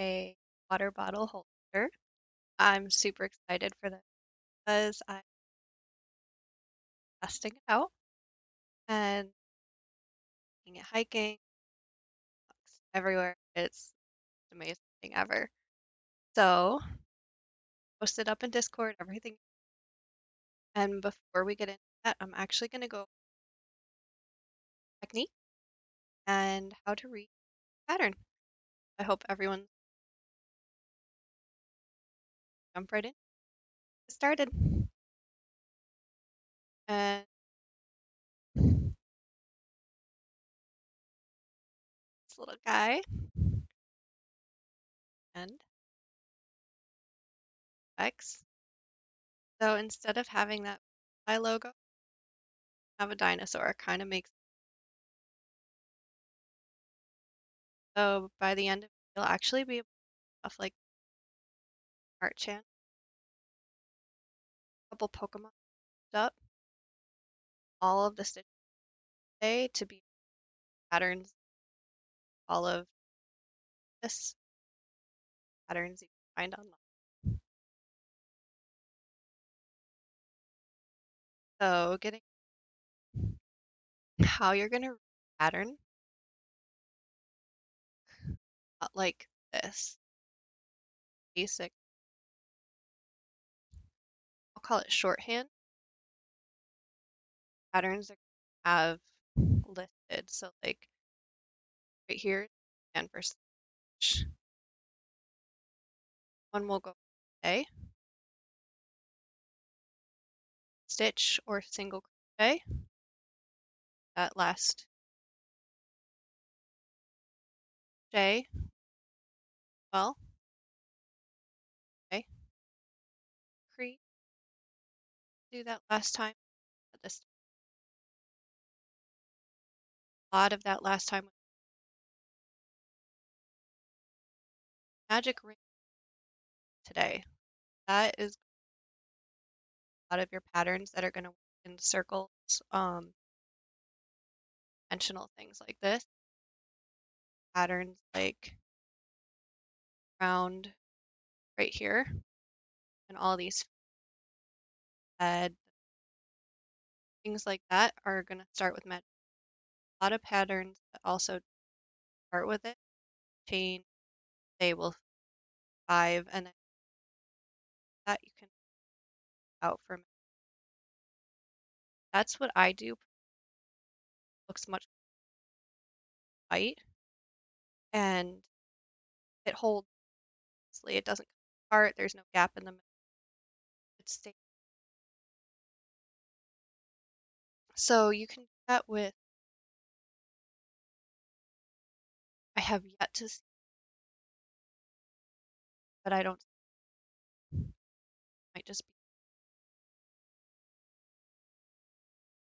a water bottle holder. I'm super excited for this because I'm testing it out and taking it hiking everywhere. It's the amazing thing ever. So, post it up in Discord, everything. And before we get into that, I'm actually going to go technique and how to read pattern. I hope everyone jump right in. Get started. And this little guy and X. So instead of having that I logo, have a dinosaur. It kind of makes so by the end of it, you'll actually be able to stuff like art chant, a couple Pokemon up, all of the stitches today to be patterns, all of this patterns you can find online. So getting how you're gonna pattern not like this basic, I'll call it shorthand patterns that have listed. So like right here and for stitch, one will go A, stitch or single crochet. That last J, well, okay, create, do that last time. This a lot of that last time with magic ring today. That is a lot of your patterns that are going to work in circles, dimensional things like this. Patterns like round right here, and all these head things like that are going to start with magic. A lot of patterns that also start with it, chain, they will 5, and then that you can out for. That's what I do. Looks much light, and it holds. It doesn't come apart. There's no gap in the middle. It's stable. So you can do that with. I have yet to see, but I don't. Might just be.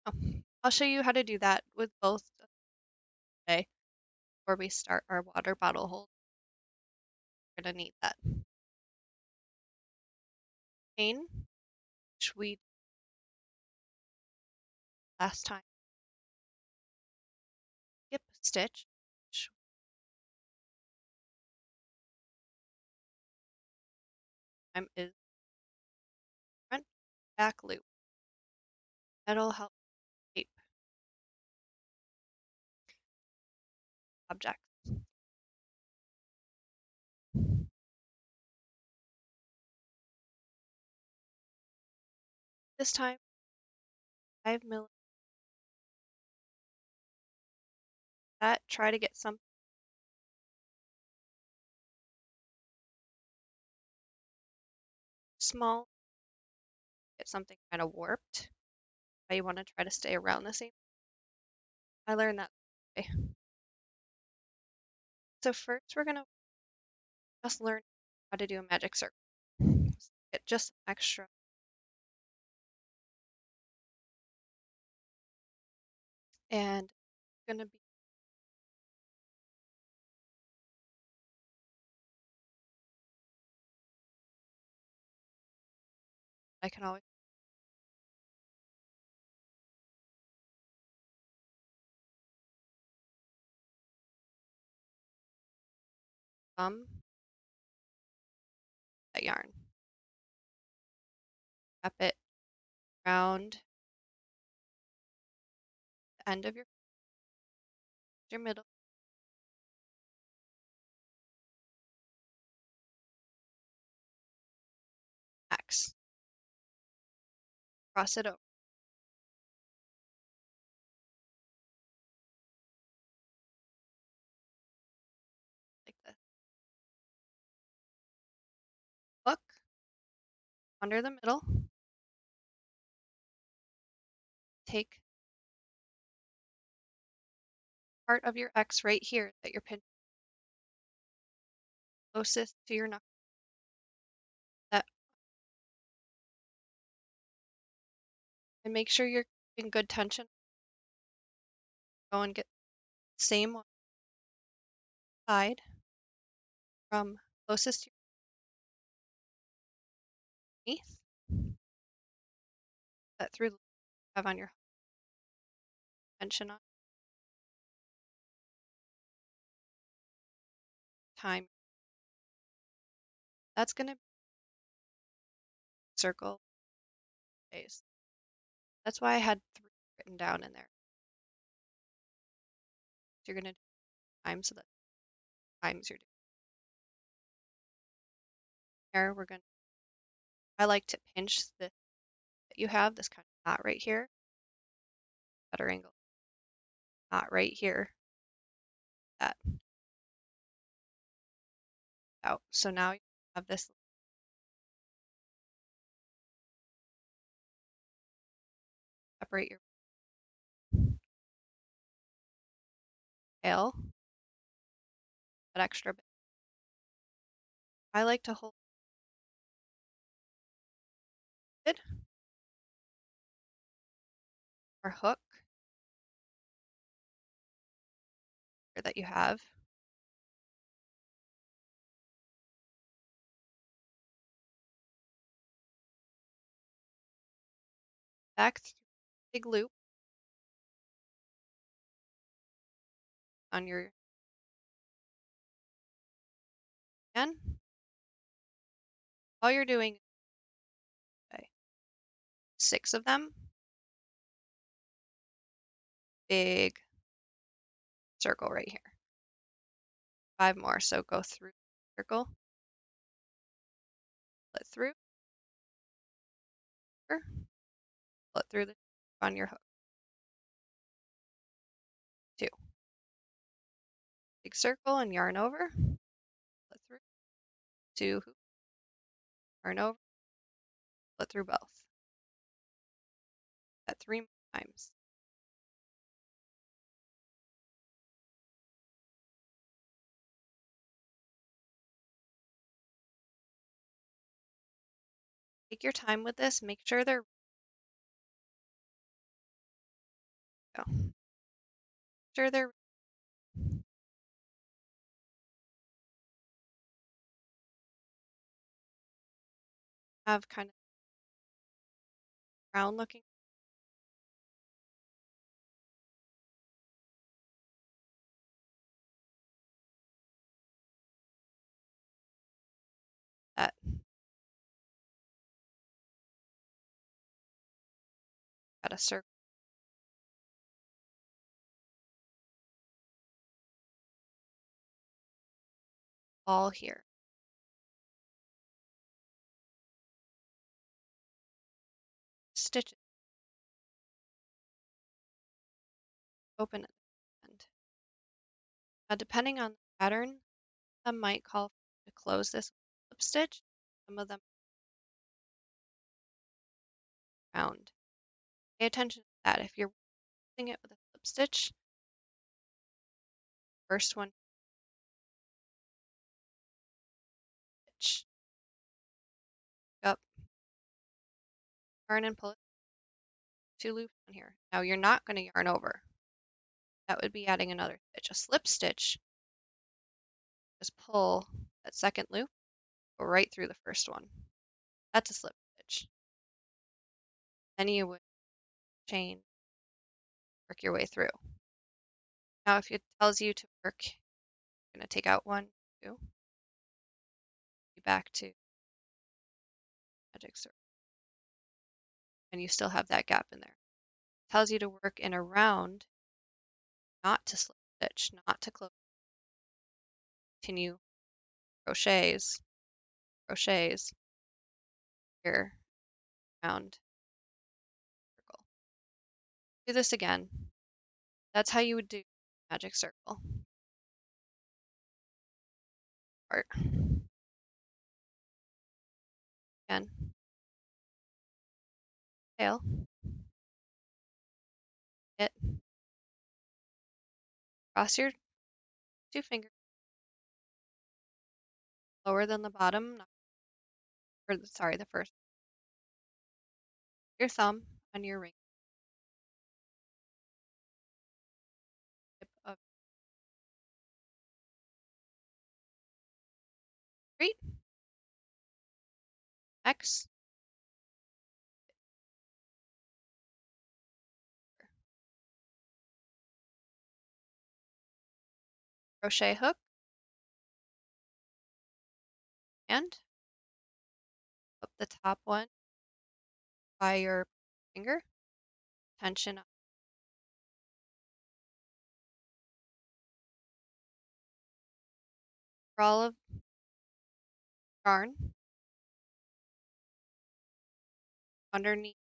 Oh, I'll show you how to do that with both today before we start our water bottle hold. We're gonna need that chain, which we last time. Skip stitch, which time is front back loop. That'll help shape objects. This time, 5 millimeters. That try to get some small, get something kind of warped. But you want to try to stay around the same. I learned that way. So first, we're gonna just learn how to do a magic circle. Get just extra. And it's gonna be I can always thumb that yarn. Wrap it around the end of your middle X. Cross it over like this. Hook under the middle. Take part of your X right here that you're pinching closest to your knuckle. That, and make sure you're in good tension. Go and get the same one side from closest to your knee. That through the have on your tension on time. That's going to be circle days. That's why I had 3 written down in there. You're going to do time, so that times you're doing. Here we're going to, I like to pinch this that you have, this kind of knot right here, better angle, knot right here, that out. So now you have this, separate your tail, that extra bit. I like to hold it or hook that you have. Back through the big loop on your hand. All you're doing, okay, 6 of them, big circle right here. 5 more, so go through the circle, pull it through, pull it through the on your hook. 2. Big circle and yarn over, pull it through, 2 hoops, yarn over, pull it through both. That 3 times. Take your time with this, make sure they're go. Make sure they're have kind of round looking. That got a circle all here. Stitch it, open at the end. Now, depending on the pattern, some might call to close this slip stitch. Some of them round. Pay attention to that. If you're using it with a slip stitch, first one stitch up, yarn and pull it 2 loops on here. Now you're not going to yarn over. That would be adding another stitch. A slip stitch, just pull that second loop, go right through the first one. That's a slip stitch. Then you would chain, work your way through. Now if it tells you to work, you're going to take out 1, 2, be back to magic circle. And you still have that gap in there. It tells you to work in a round, not to slip stitch, not to close. Continue crochets, crochets, here, round, circle. Do this again. That's how you would do magic circle. Part. Again, tail, hit, cross your 2 fingers lower than the bottom, or sorry, the first. Your thumb on your ring tip of 3, X, crochet hook, and up the top one by your finger, tension up. Roll of yarn underneath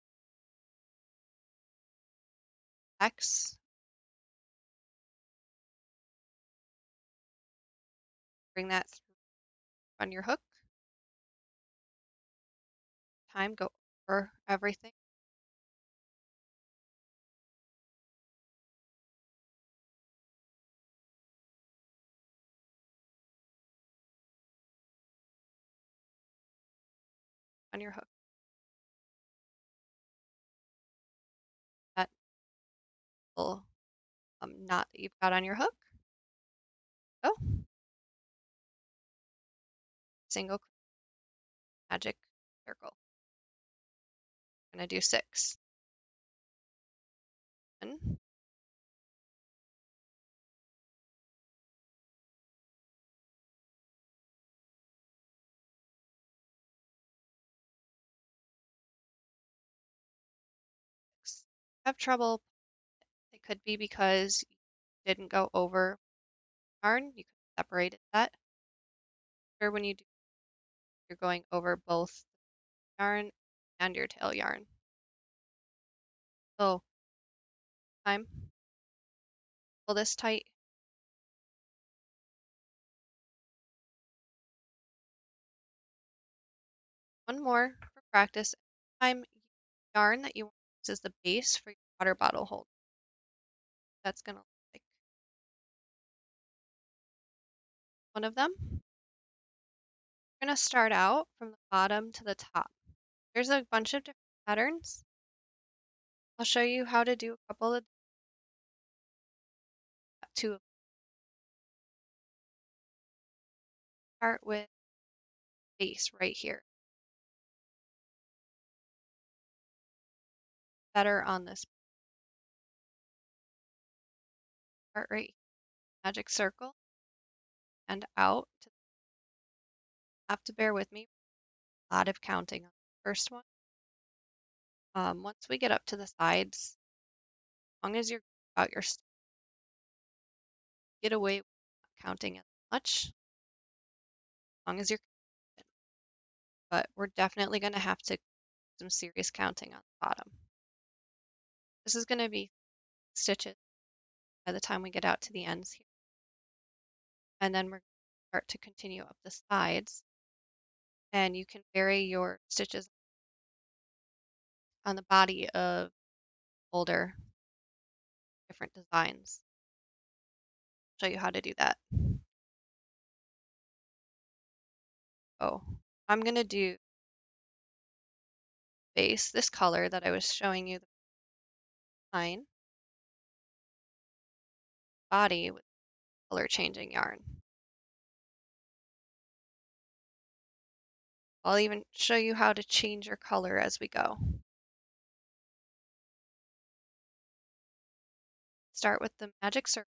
X, bring that through on your hook. Time, go over everything. On your hook. That little knot that you've got on your hook. Oh, single magic circle. I'm gonna do 6. And have trouble. It could be because you didn't go over yarn. You could have separated that. Or when you do, you're going over both yarn and your tail yarn. So time, pull this tight. One more for practice. Time yarn that you want to use as the base for your water bottle holder. That's gonna look like one of them. We're gonna start out from the bottom to the top. There's a bunch of different patterns. I'll show you how to do a couple of 2. Start with base right here. Better on this part right here. Magic circle and out. Have to bear with me. A lot of counting on the first one. Once we get up to the sides, as long as you're out your get away with not counting as much, as long as you're, but we're definitely going to have to do some serious counting on the bottom. This is going to be stitches by the time we get out to the ends here. And then we're going to start to continue up the sides. And you can vary your stitches on the body of older different designs. Show you how to do that. Oh, I'm going to do base, this color that I was showing you, the line, body with color changing yarn. I'll even show you how to change your color as we go. Start with the magic circle.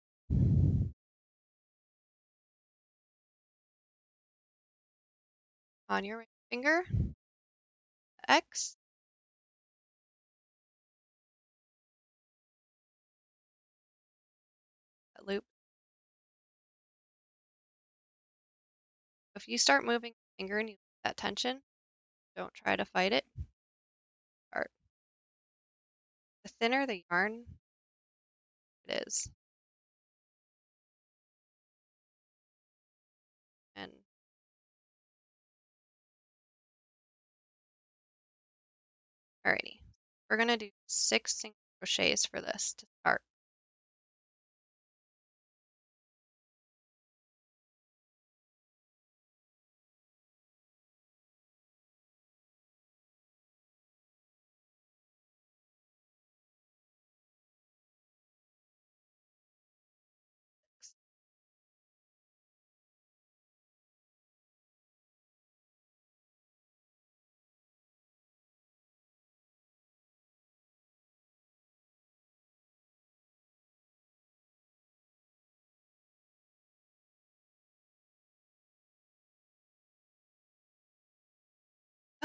On your ring finger, X, that loop. If you start moving your finger and you lose that tension, don't try to fight it. Start. The thinner the yarn it is, and alrighty, we're gonna do 6 single crochets for this to start.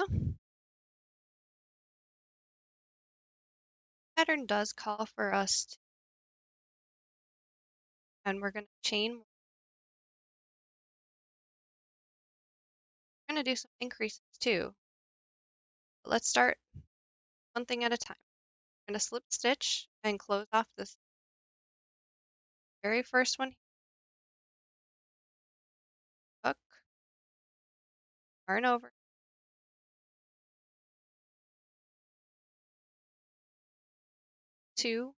Oh, pattern does call for us to, and we're gonna chain. We're gonna do some increases too. But let's start one thing at a time. We're gonna slip stitch and close off this very first one. Hook, yarn over, 2.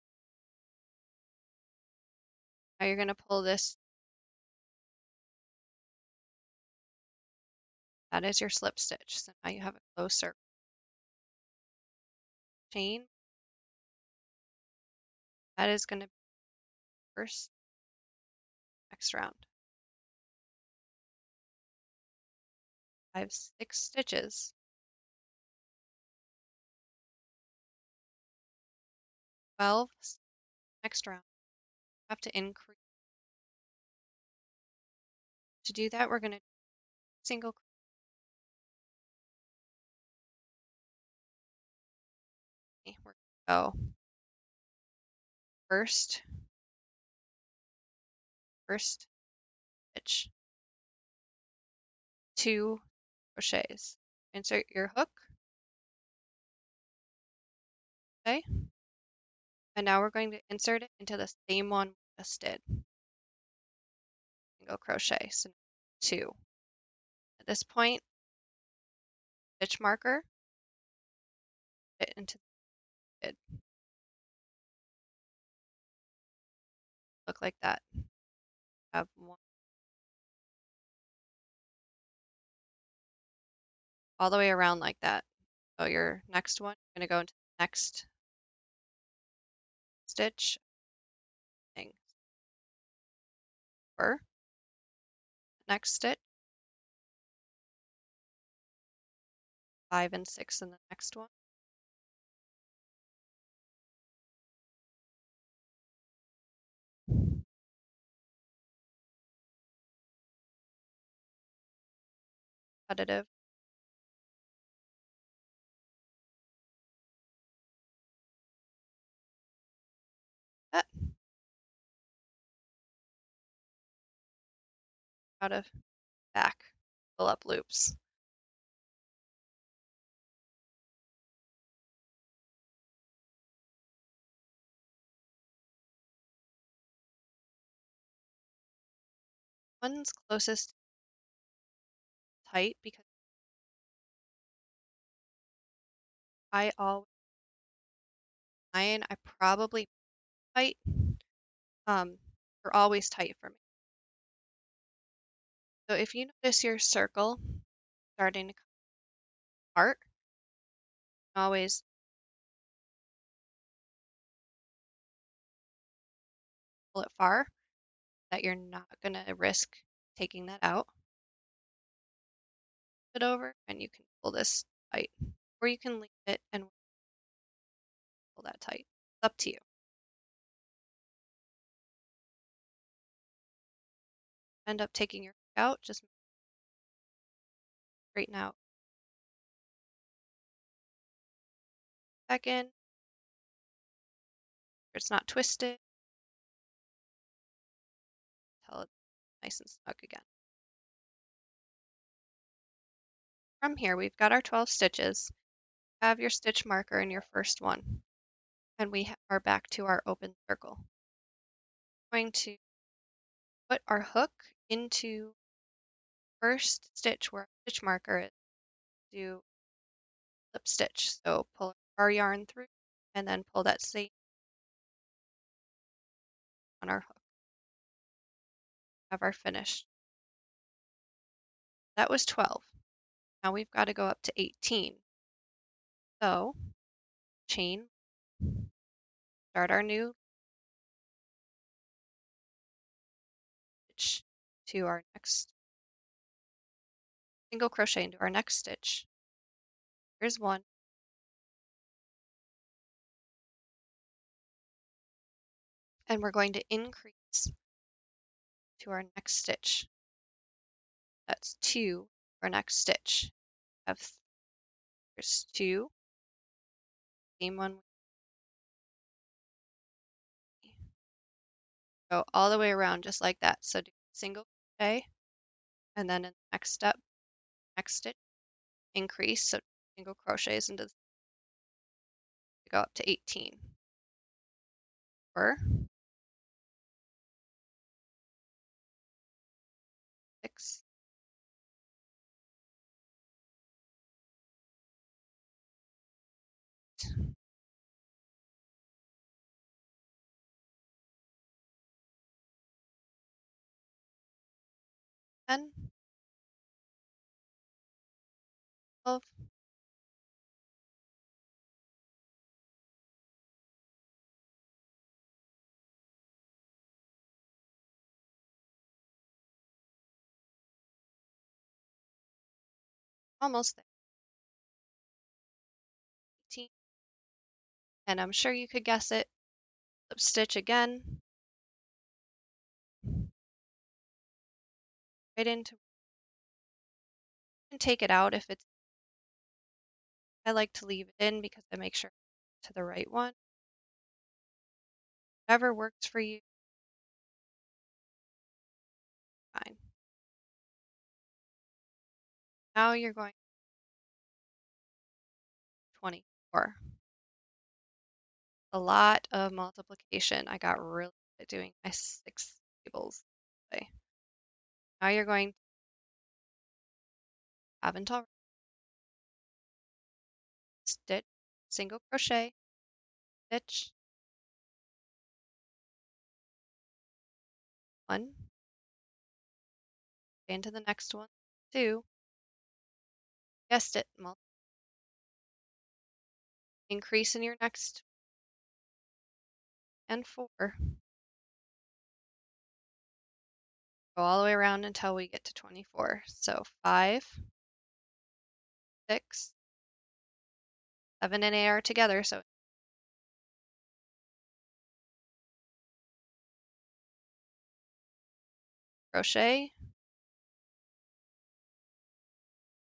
Now you're gonna pull this. That is your slip stitch. So now you have a closed circle. Chain. That is gonna be first, next round. 5, 6 stitches. 12, next round. Have to increase. To do that, we're gonna do single crochet. We're gonna go first stitch, 2 crochets. Insert your hook. Okay. And now we're going to insert it into the same one we just did. Single crochet. So 2. At this point, stitch marker, it into it. Look like that. Have 1 all the way around like that. So your next one, you're going to go into the next stitch thing. Or next stitch, 5 and 6 in the next one. Repetitive. That out of back, pull up loops. One's closest tight because I always mine, I probably tight. Are always tight for me. So if you notice your circle starting to come apart, always pull it far, that you're not gonna risk taking that out. It over and you can pull this tight. Or you can leave it and pull that tight. It's up to you. End up taking your hook out, just straighten out back in. It's not twisted until it's nice and snug again. From here, we've got our 12 stitches. Have your stitch marker in your first one, and we are back to our open circle. We're going to put our hook into first stitch where our stitch marker is. Do slip stitch. So pull our yarn through and then pull that same on our hook. Have our finish. That was 12. Now we've got to go up to 18. So chain, start our new stitch to our next single crochet into our next stitch. Here's one. And we're going to increase to our next stitch. That's 2 for our next stitch. There's 2. Same one. Go all the way around just like that. So do single crochet, and then in the next step, next stitch, increase. So single crochets into go up to 18. Or 6, ten, 12, almost there. 18. And I'm sure you could guess it. Slip stitch again. Right into. And take it out if it's. I like to leave it in because I make sure to the right one. Whatever works for you. Fine. Now you're going 24. A lot of multiplication. I got really good at doing my 6 tables today. Now you're going to have until stitch, single crochet, stitch, 1, into the next one, 2, guessed it, increase in your next, and 4. Go all the way around until we get to 24. So 5, 6, 7 and 8 are together. So crochet,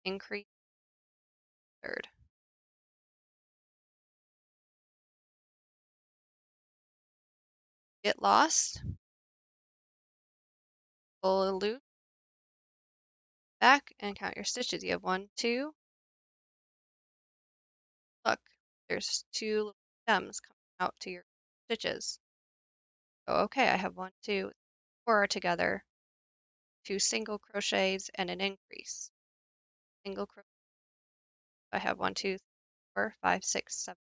increase, third. Get lost, pull a loop back and count your stitches. You have 1, 2. Look, there's 2 little stems coming out to your stitches. So okay, I have 1, 2, 4 are together, 2 single crochets and an increase. Single crochet. I have 1, 2, 3, 4, 5, 6, 7,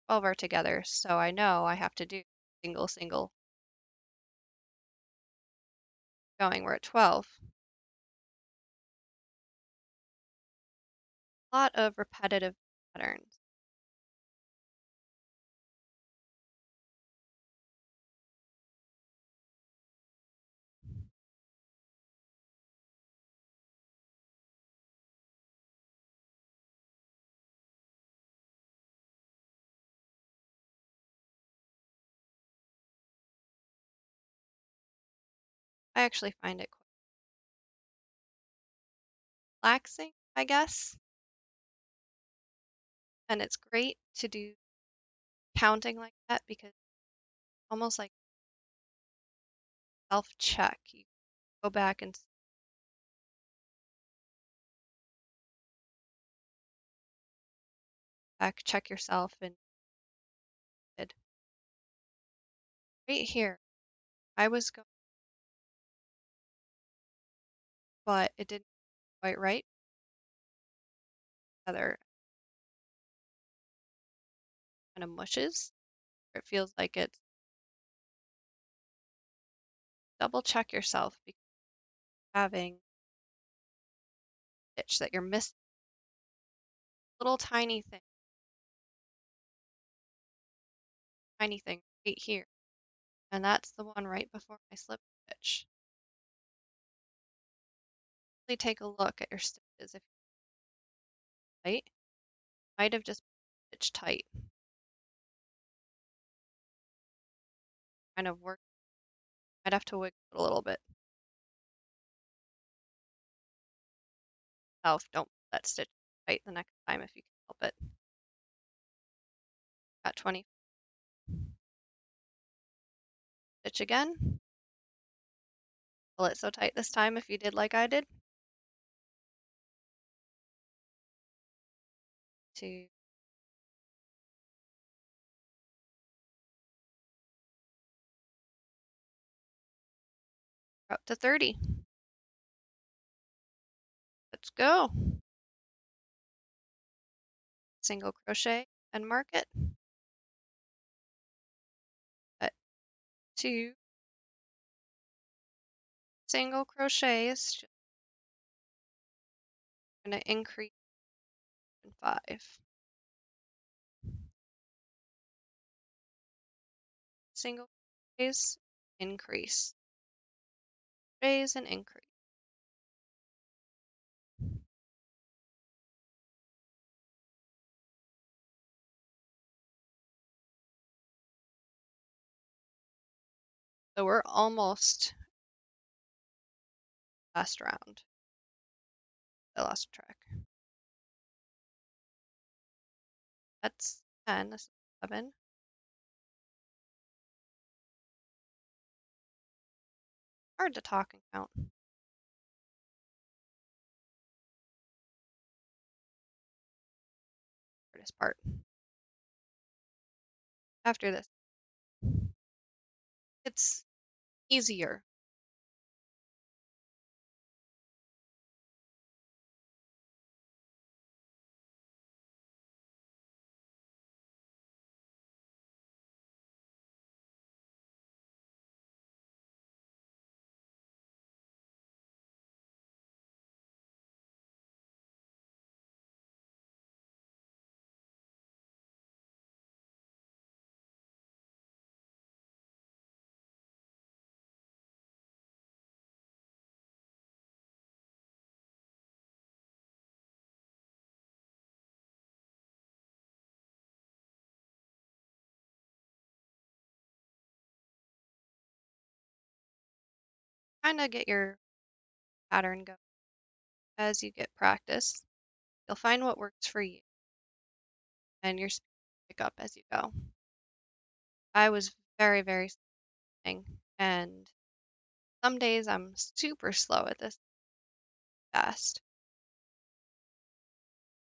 12 are together. So I know I have to do single, single. Going, we're at 12. A lot of repetitive patterns. I actually find it quite relaxing, I guess. And it's great to do counting like that because almost like self-check. You go back and check yourself and did right here. I was going, but it didn't quite right. Other kind of mushes. It feels like it's double check yourself because you're having stitch that you're missing little tiny thing right here. And that's the one right before my slip stitch. Really take a look at your stitches if you're tight. Might have just stitched tight. Kind of work. Might have to wiggle it a little bit. Don't put that stitch tight the next time if you can help it. Got 20. Stitch again. Pull it so tight this time if you did like I did. 2. We're up to 30. Let's go. Single crochet and mark it. At 2 single crochets, just going to increase in 5. Single crochets, increase. Crochets and increase. So we're almost last round. I lost track. That's 10. This is 11. Hard to talk and count. Hardest part. After this, it's easier. Kind of get your pattern going as you get practice. You'll find what works for you and your pick up as you go. I was very, very slow, and some days I'm super slow at this fast.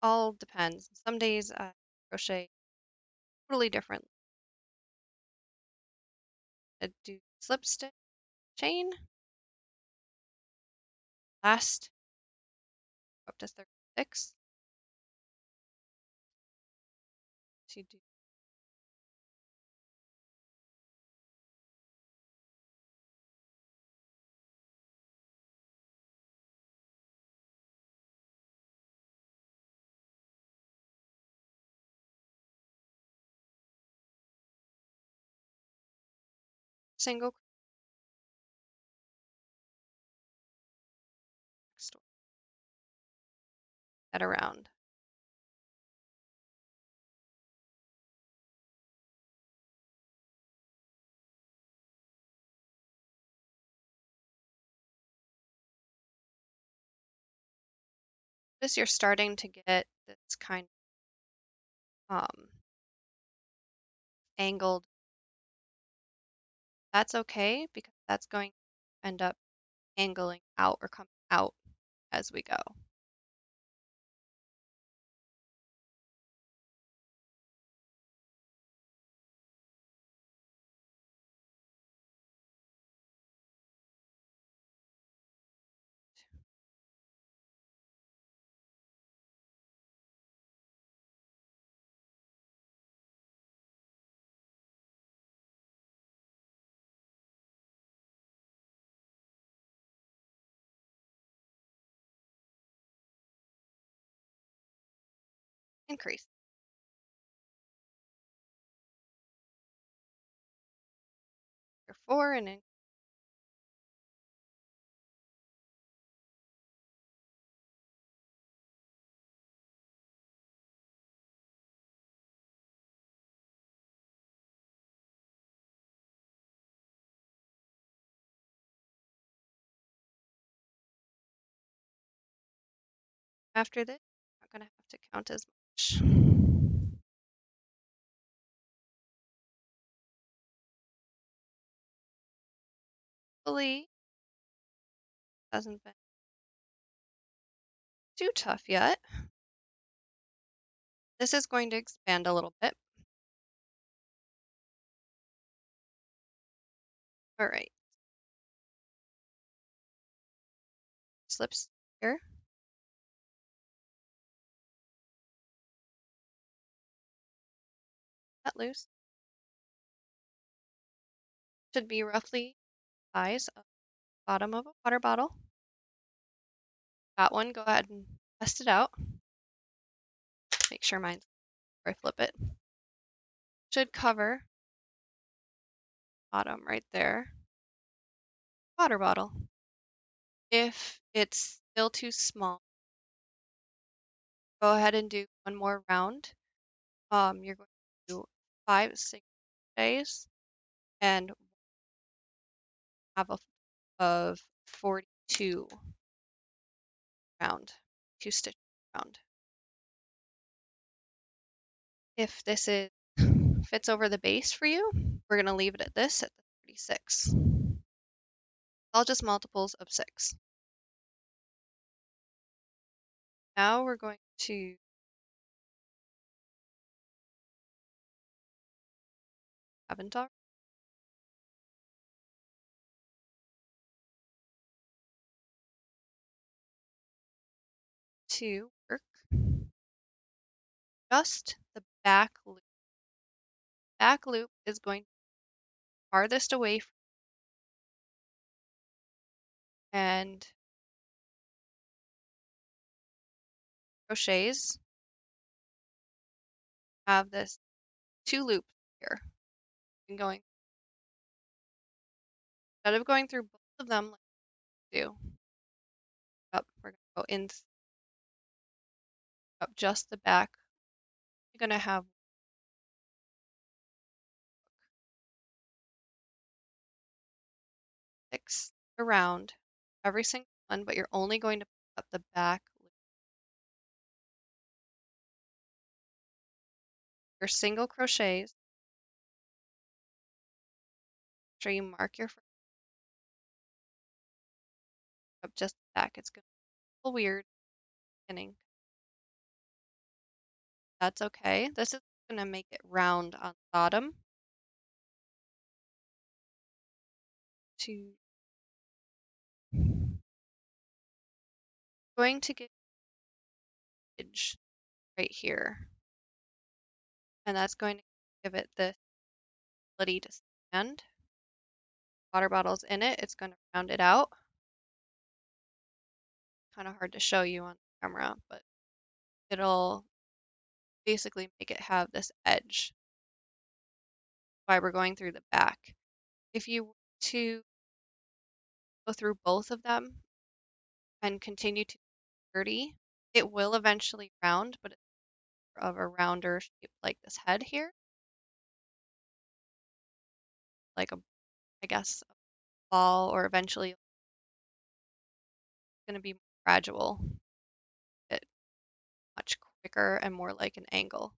All depends. Some days I crochet totally different. I do slip stitch, chain, last up to 36. To do single next at around. Notice you're starting to get this kind of angled. That's okay because that's going to end up angling out or coming out as we go. Increase. Or 4 and then after this, I'm not going to have to count as much. Hopefully, hasn't been too tough yet. This is going to expand a little bit. All right. Slips here. Cut loose. Should be roughly the size of the bottom of a water bottle. Got one, go ahead and test it out. Make sure mine's before I flip it. Should cover bottom right there. Water bottle. If it's still too small, go ahead and do one more round. You're going to do 5, 6 days and have a of 42 round, 2 stitch round. If this is fits over the base for you, we're going to leave it at this at the 36. All just multiples of 6. Now we're going to haven't already to work just the back loop. Back loop is going farthest away from and crochets have this 2 loops here. And going instead of going through both of them like we do, up we're going to go in up just the back. You're going to have 6 around every single one, but you're only going to pick up the back loop. Your single crochets. Make sure you mark your first up just the back. It's going to be a little weird beginning. That's okay. This is going to make it round on the bottom. To going to get edge right here, and that's going to give it the ability to stand. Water bottles in it, it's going to round it out. Kind of hard to show you on camera, but it'll basically make it have this edge. Why we're going through the back. If you were to go through both of them and continue to 30, it will eventually round, but it's of a rounder shape like this head here, like a, I guess, a ball, or eventually it's going to be gradual, it much quicker and more like an angle.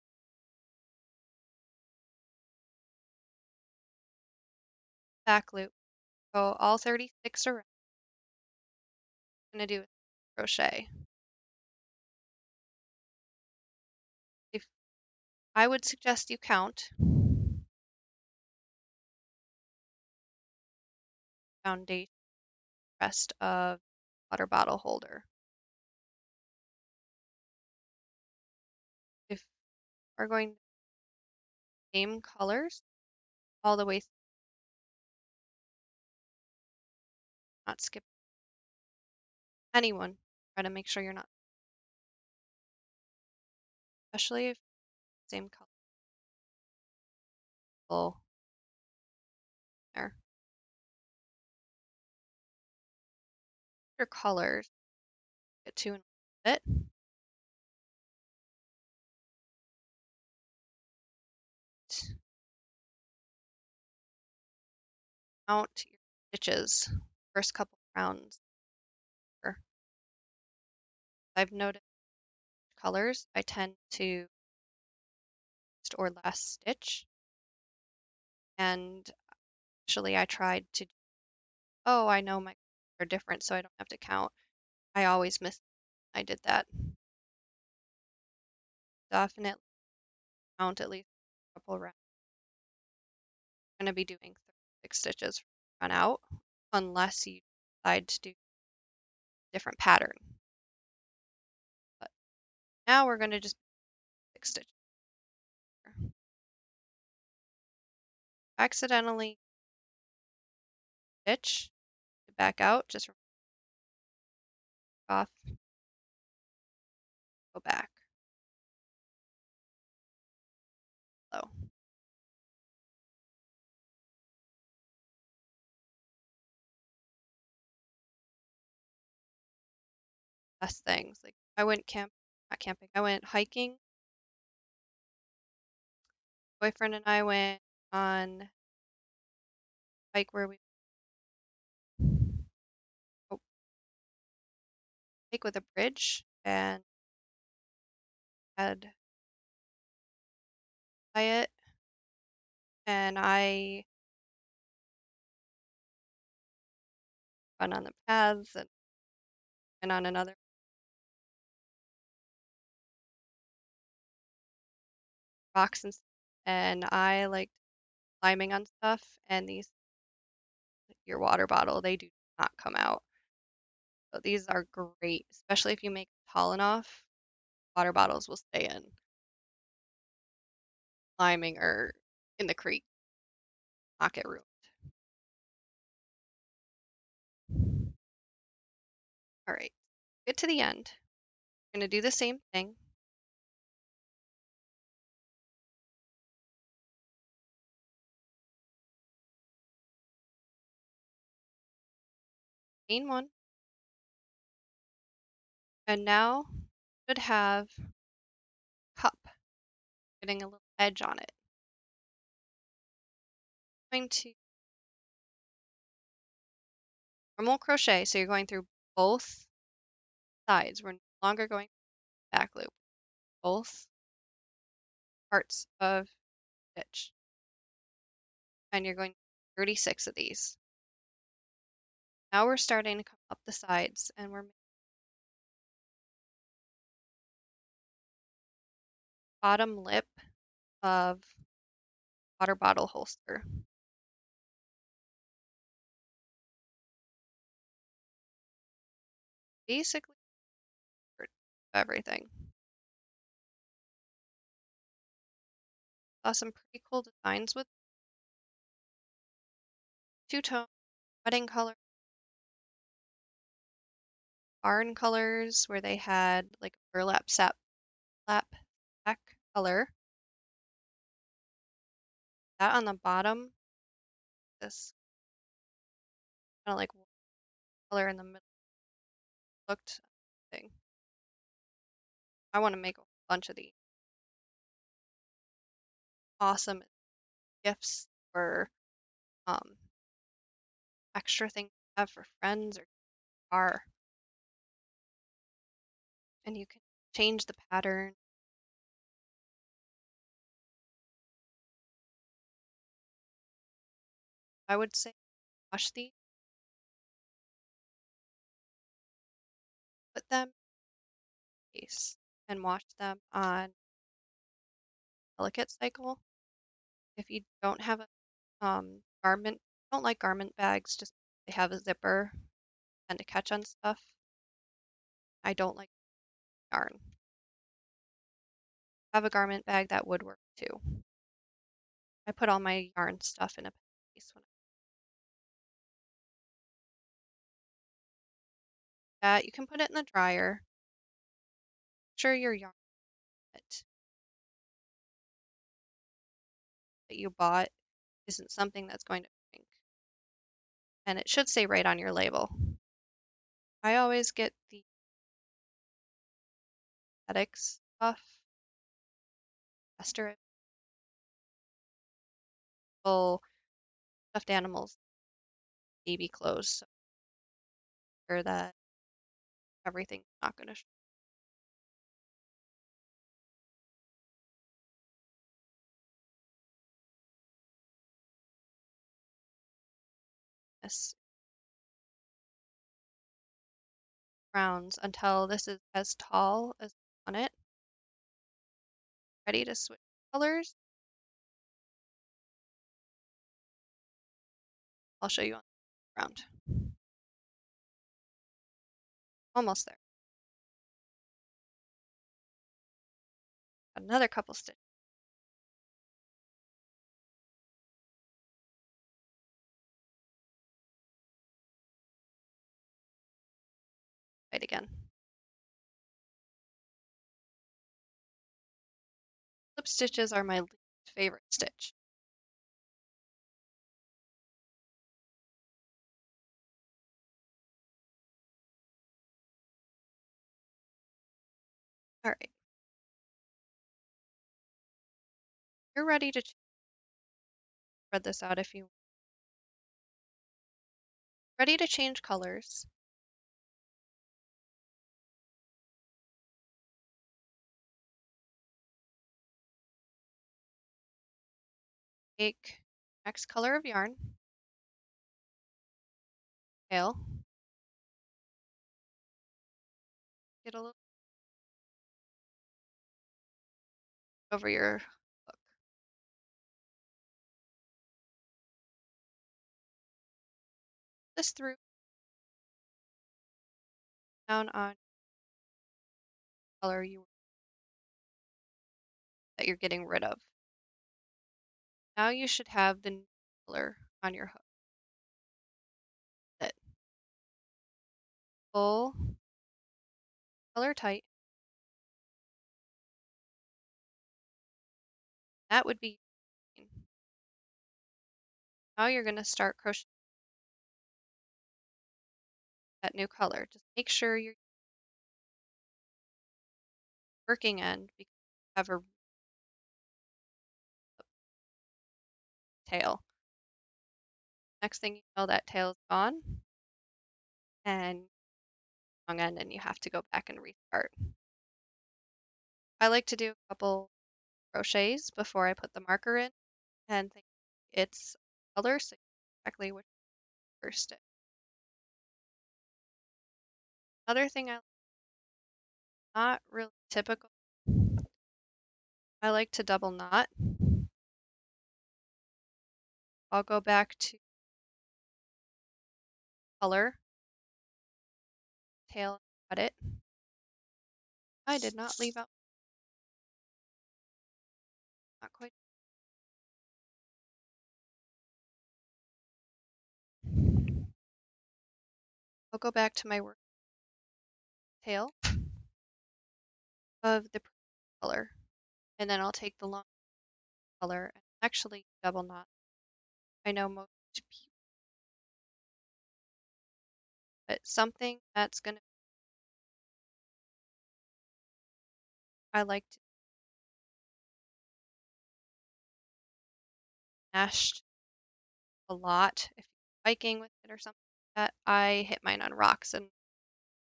back loop. Go all 36 around. I'm going to do a crochet. If I would suggest you count foundation, rest of water bottle holder. If we're going same colors all the way, not skip anyone. Try to make sure you're not, especially if same color there. Your colors get to in a bit. Count your stitches first couple rounds. I've noticed colors, I tend to or last stitch, and actually I tried to, oh, I know my colors are different, so I don't have to count. I always miss. I did that. Definitely count at least a couple rounds. I'm going to be doing 36 stitches run out unless you decide to do different pattern. But now we're going to just 6 stitches. Accidentally stitch to back out, just off, go back. So best things. Like I went not camping. I went hiking. Boyfriend and I went on hike where we oh, hike with a bridge and had it, and I run on the paths and on another rocks and I like climbing on stuff, and these your water bottle, they do not come out. So these are great, especially if you make it tall enough. Water bottles will stay in climbing or in the creek, not get ruined. All right, get to the end. I'm going to do the same thing. Chain one, and now should have cup getting a little edge on it. I'm going to normal crochet, so you're going through both sides. We're no longer going back loop. Both parts of stitch, and you're going 36 of these. Now we're starting to come up the sides, and we're bottom lip of water bottle holster. Basically for everything. Saw some pretty cool designs with two-tone wedding color, barn colors, where they had like burlap sack color. That on the bottom, this kind of like color in the middle looked amazing. I want to make a bunch of these. Awesome gifts or um, extra things to have for friends or car. And you can change the pattern. I would say wash these, put them in case, and wash them on delicate cycle. If you don't have a garment, don't like garment bags, just they have a zipper and to catch on stuff. I don't like yarn. Have a garment bag that would work too. I put all my yarn stuff in a case when that. You can put it in the dryer. Make sure your yarn that you bought isn't something that's going to shrink. And it should say right on your label. I always get the aesthetics stuff, Esther, full stuffed animals, baby clothes, so sure that everything's not going to shrink. This rounds until this is as tall as on it. Ready to switch colors? I'll show you on the round. Almost there. Another couple stitches. Right again. Slip stitches are my least favorite stitch. All right. You're ready to spread this out if you ready to change colors. Take next color of yarn, tail, get a little over your hook. This through down on color you that you're getting rid of. Now you should have the new color on your hook. It pull color tight. That would be green. Now you're going to start crocheting that new color. Just make sure you're working end because you have a tail. Next thing you know, that tail is gone and wrong end, and you have to go back and restart. I like to do a couple crochets before I put the marker in and think it's color, so exactly which first stitch. Another thing not really typical. I like to double knot. I'll go back to color, tail, cut it. I did not leave out, not quite. I'll go back to my work tail of the color, and then I'll take the long color and actually double knot. I know most people, but something that's gonna, I like to mash a lot. If you're hiking with it or something like that, I hit mine on rocks and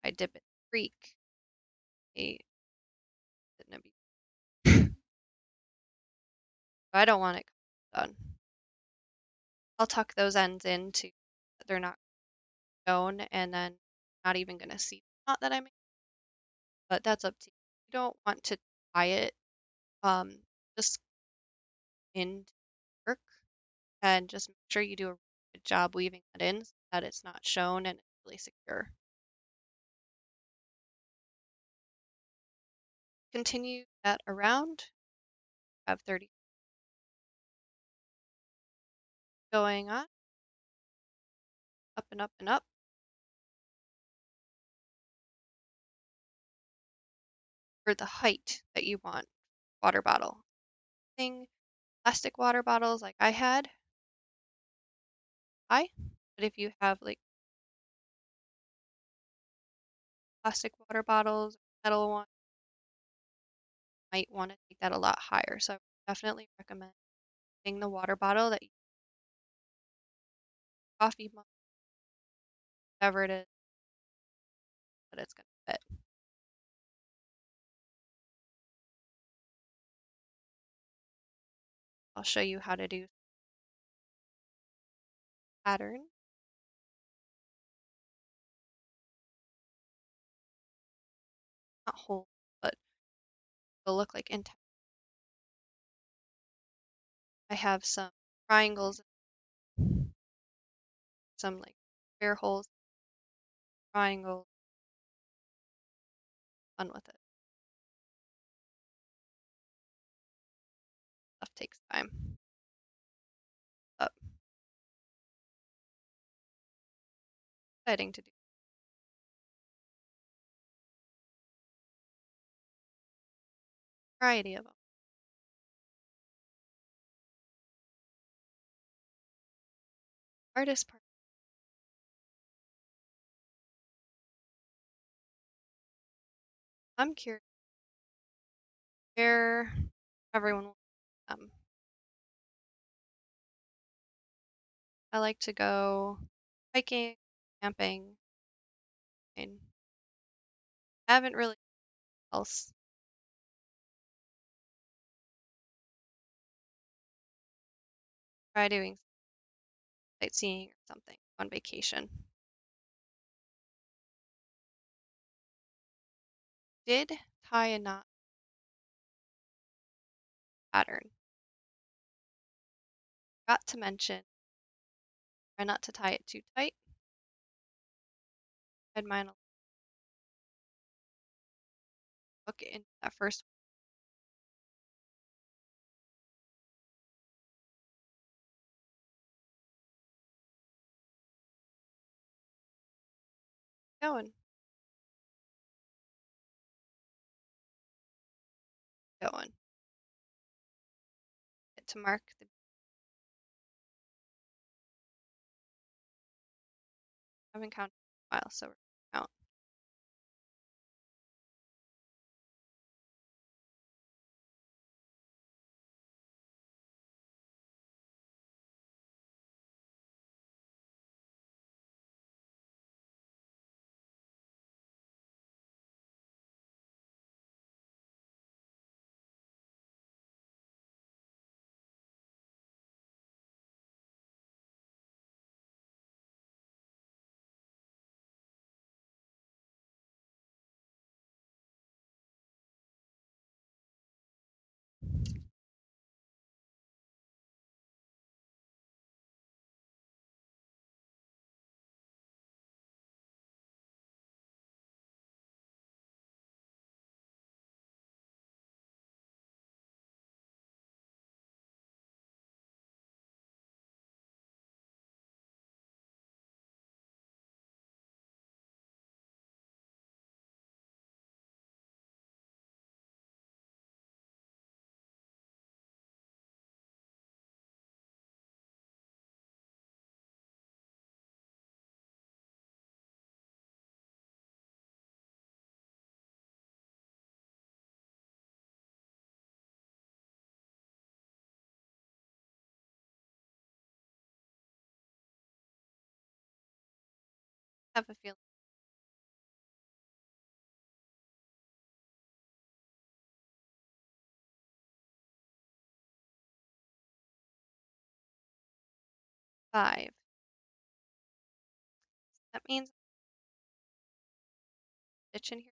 I dip it in the creek. I don't want it done. I'll tuck those ends in to they're not shown and then not even going to see the knot that I made, but that's up to you. You don't want to tie it um, just into work and just make sure you do a really good job weaving that in so that it's not shown and it's really secure. Continue that around. Have 30 going on, up and up and up. For the height that you want water bottle. Plastic water bottles like I had, high, but if you have like plastic water bottles, metal one, you might want to take that a lot higher. So I would definitely recommend getting the water bottle that you coffee mug, whatever it is that it's going to fit. I'll show you how to do pattern. Not whole, but it'll look like intact. I have some triangles, some like square holes, triangles, fun with it. Stuff takes time. But exciting to do. Variety of them. Hardest part. I'm curious where everyone will I like to go hiking, camping, and haven't really else try doing sightseeing or something on vacation. Did tie a knot pattern. Forgot to mention, try not to tie it too tight. Had mine hook in that first going, going. Get to mark the haven't counted in a while, so we're gonna count. Have a feeling 5. That means stitch in here.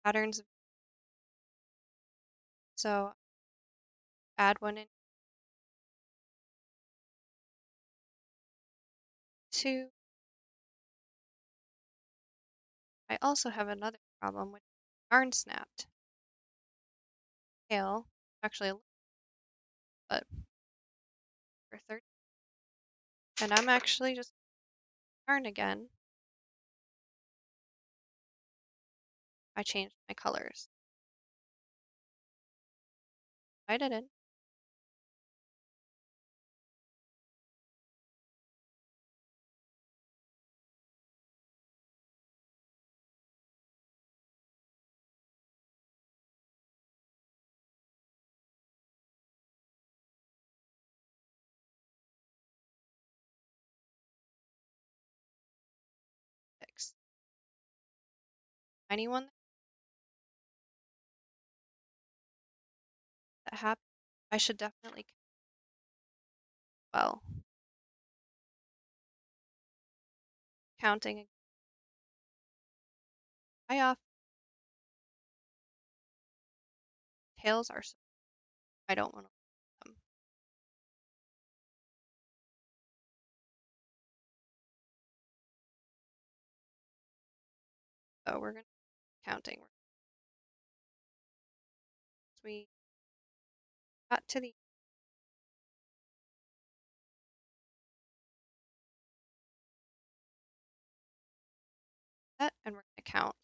Patterns. So add one in 2. I also have another problem with yarn snapped. Tail, actually a little, but for 30. And I'm actually just yarn again. I changed my colors. I didn't. Fix. Tiny one that happened. I should definitely well counting. I off tails are so I don't want to them. So we're gonna counting. We got to the set and we're gonna count.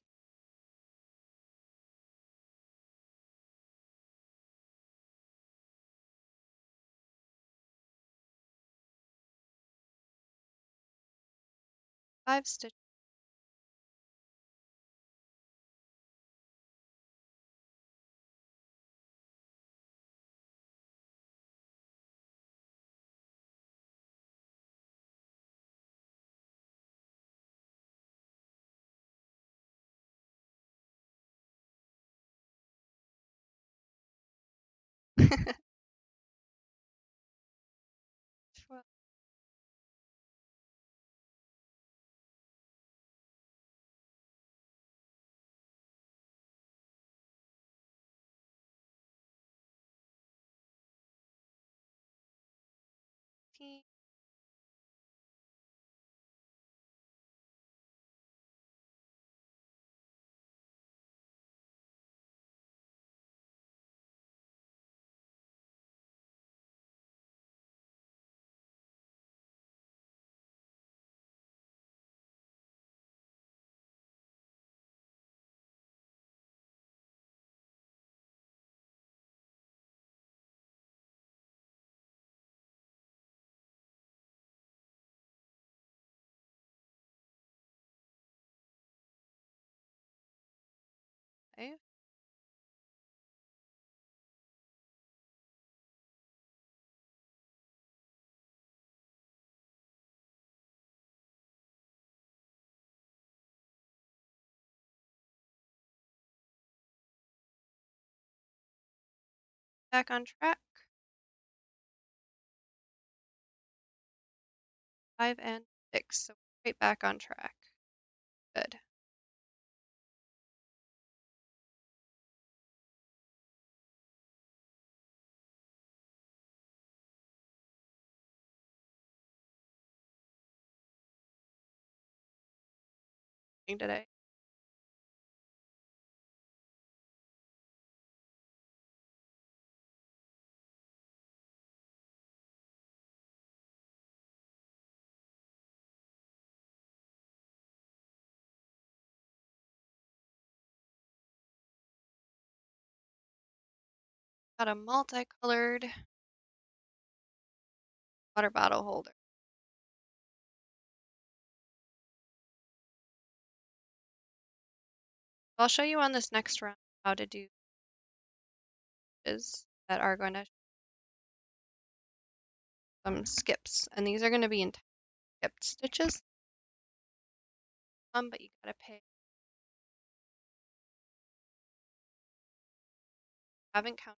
5 stitches. Twelve, 15, five, back on track. 5 and 6. So right back on track. Good. Today. Got a multicolored water bottle holder. I'll show you on this next round how to do is that are going to some skips, and these are going to be skipped stitches. but you gotta pay. Haven't counted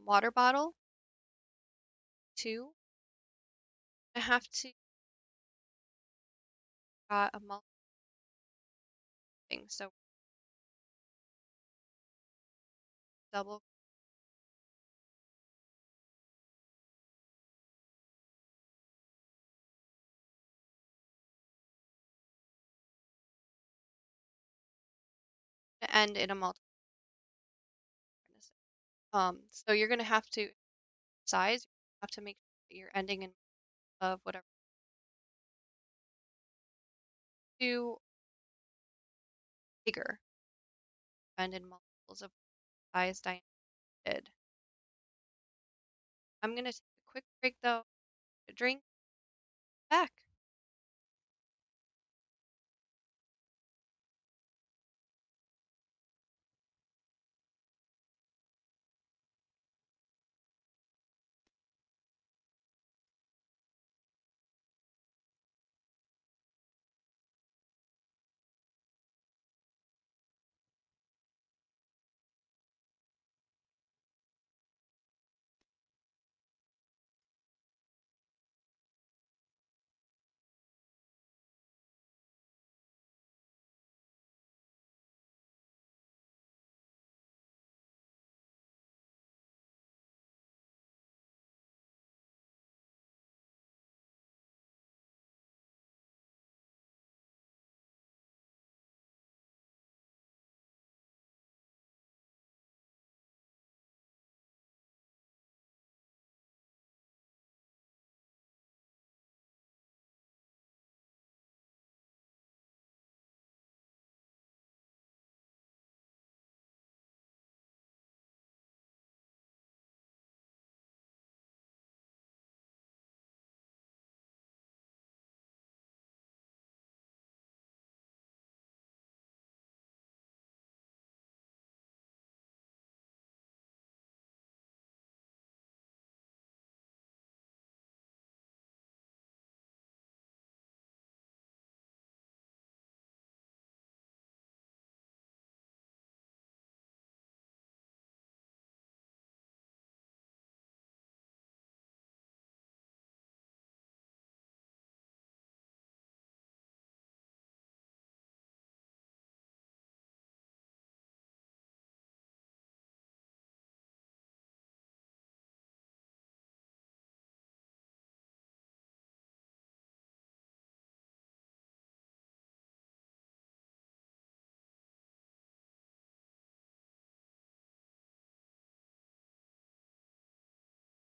water bottle, 2. I have to got a multi thing, so double to end in a multi. So you're gonna have to size. You have to make sure that you're ending in of whatever 2 bigger, and in multiples of size Diane did. I'm gonna take a quick break though, to drink back.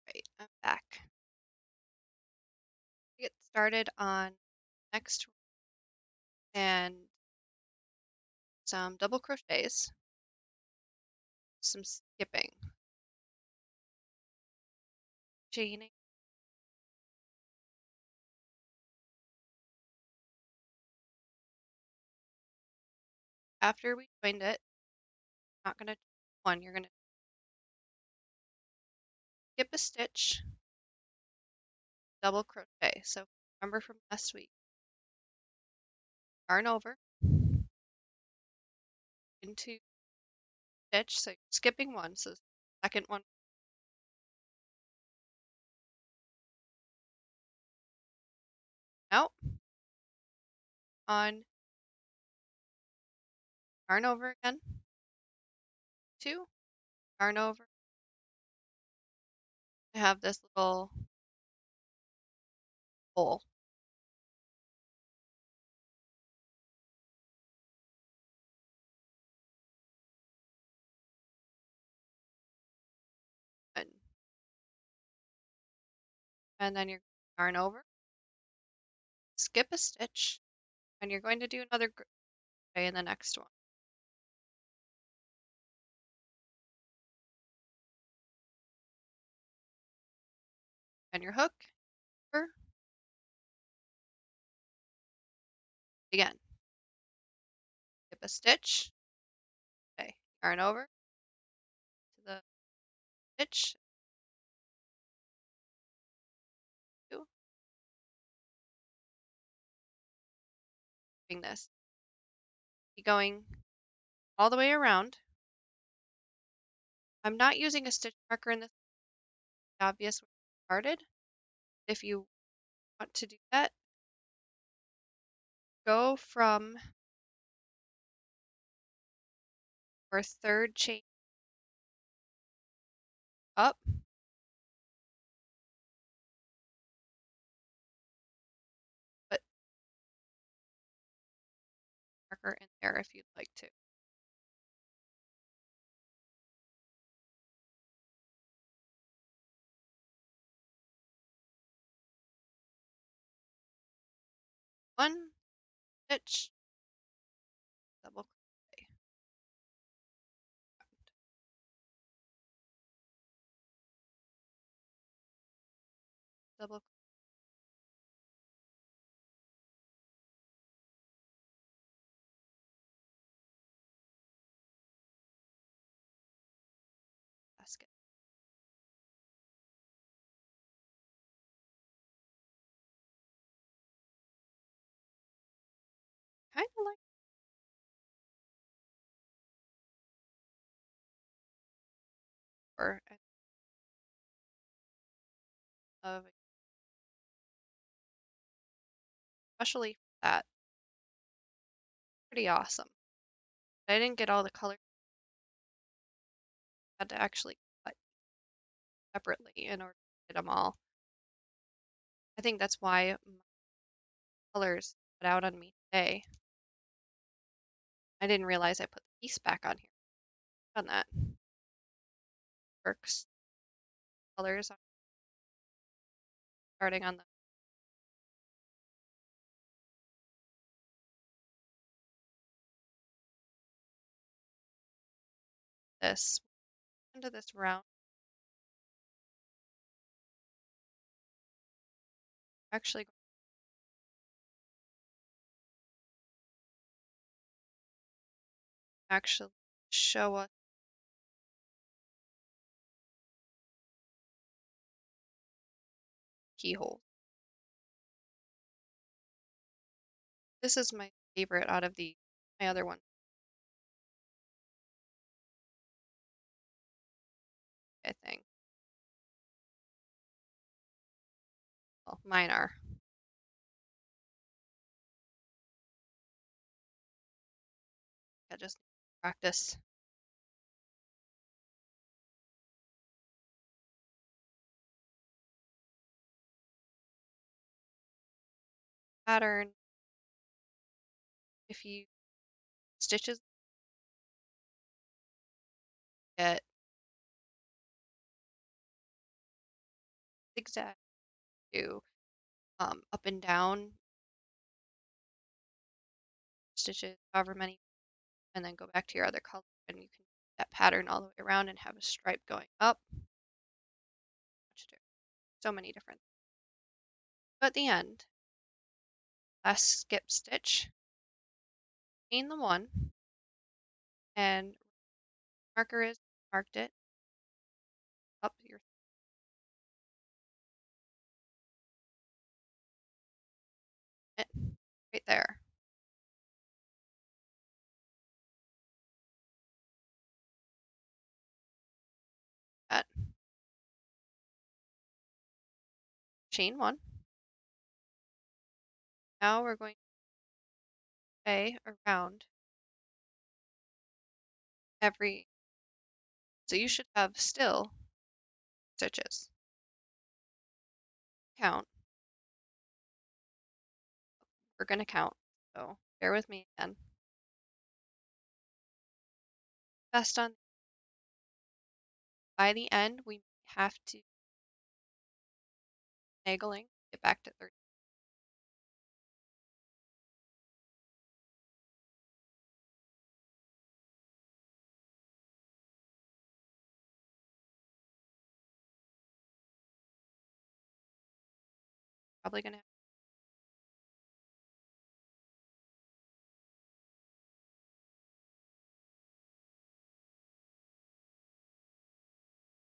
Right, I'm back. Get started on next and some double crochets, some skipping, chaining. After we joined it, not gonna one, you're gonna skip a stitch, double crochet. So remember from last week, yarn over into stitch, so you're skipping one, so second one out, on, yarn over again, 2, yarn over. I have this little hole, and then you're yarn over, skip a stitch, and you're going to do another crochet in the next one. And your hook over again, skip a stitch, Yarn over to the stitch. Doing this. Be going all the way around. I'm not using a stitch marker in this, obvious where I started. If you want to do that, go from our third chain up, put marker in there if you'd like to. One stitch, double crochet, double basket. Kind of like or of especially for that. Pretty awesome. I didn't get all the colors. I had to actually cut separately in order to get them all. I think that's why my colors cut out on me today. I didn't realize I put the piece back on here. On that works. Colors starting on the this into this round. Actually, show us keyhole. This is my favorite out of my other one. I think. Well, mine are. I just practice. Pattern. If you stitches get zigzag, do up and down stitches, however many, and then go back to your other color, and you can do that pattern all the way around and have a stripe going up. So many different. But at the end, last skip stitch, chain the one, and marker is marked it up your it right there. That chain one. Now we're going to play around every, so you should have still stitches. Count. We're going to count, so bear with me again. Best on, by the end, we have to finagling, get back to 30. Probably going to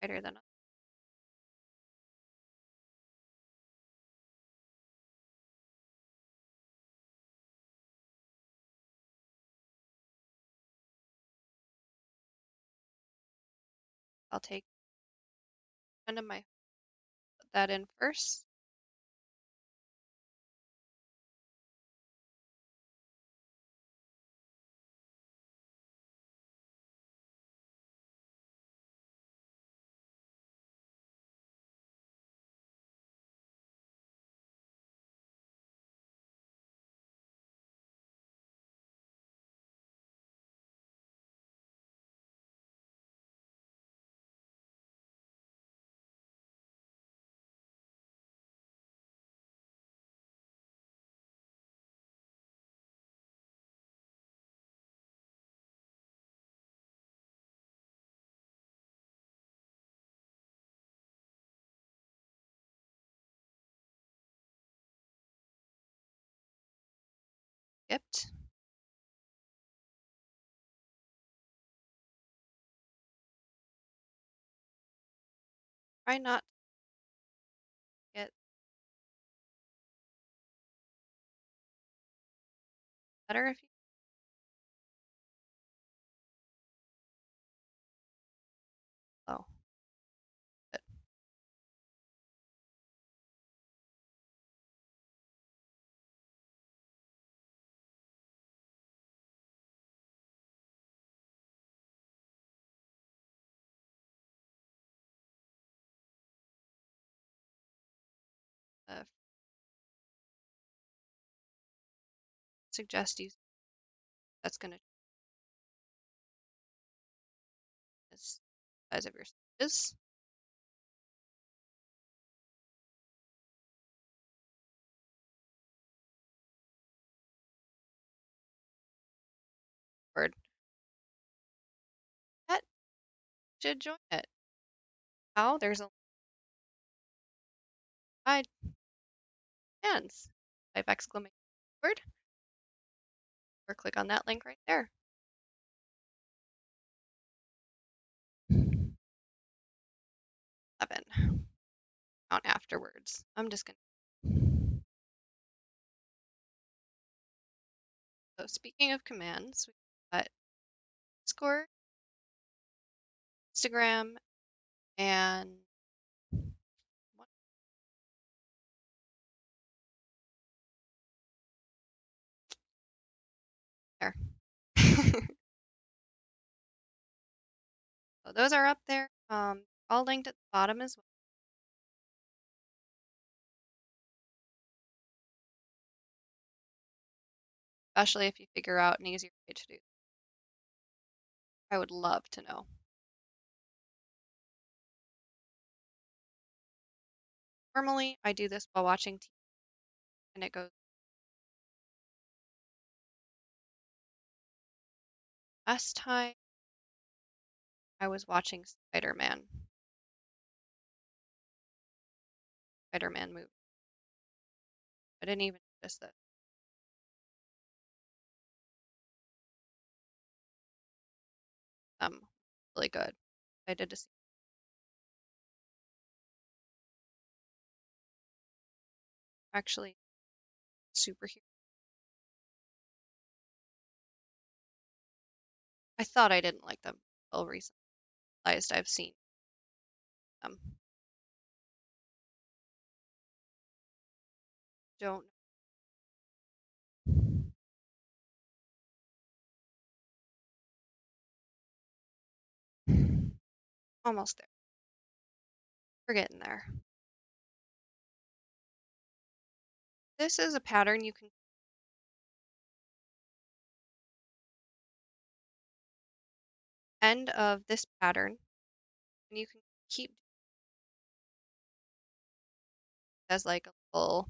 wider than I'll take end of my put that in first. Skipped. Try not to get better if you oh but suggest you that's gonna change the size of your stitches. Word. That should join it. Now there's a side hands. Type exclamation word or click on that link right there. 7. Count afterwards. I'm just gonna. So speaking of commands, we got Discord, Instagram, and what there. So those are up there. All linked at the bottom as well. Especially if you figure out an easier way to do. I would love to know. Normally, I do this while watching TV, and it goes. Last time I was watching Spider-Man movie. I didn't even notice that. Really good. I did to see. Actually, superhero. I thought I didn't like them until recently. Realized I've seen them. Don't. Almost there. We're getting there. This is a pattern you can end of this pattern, and you can keep as like a little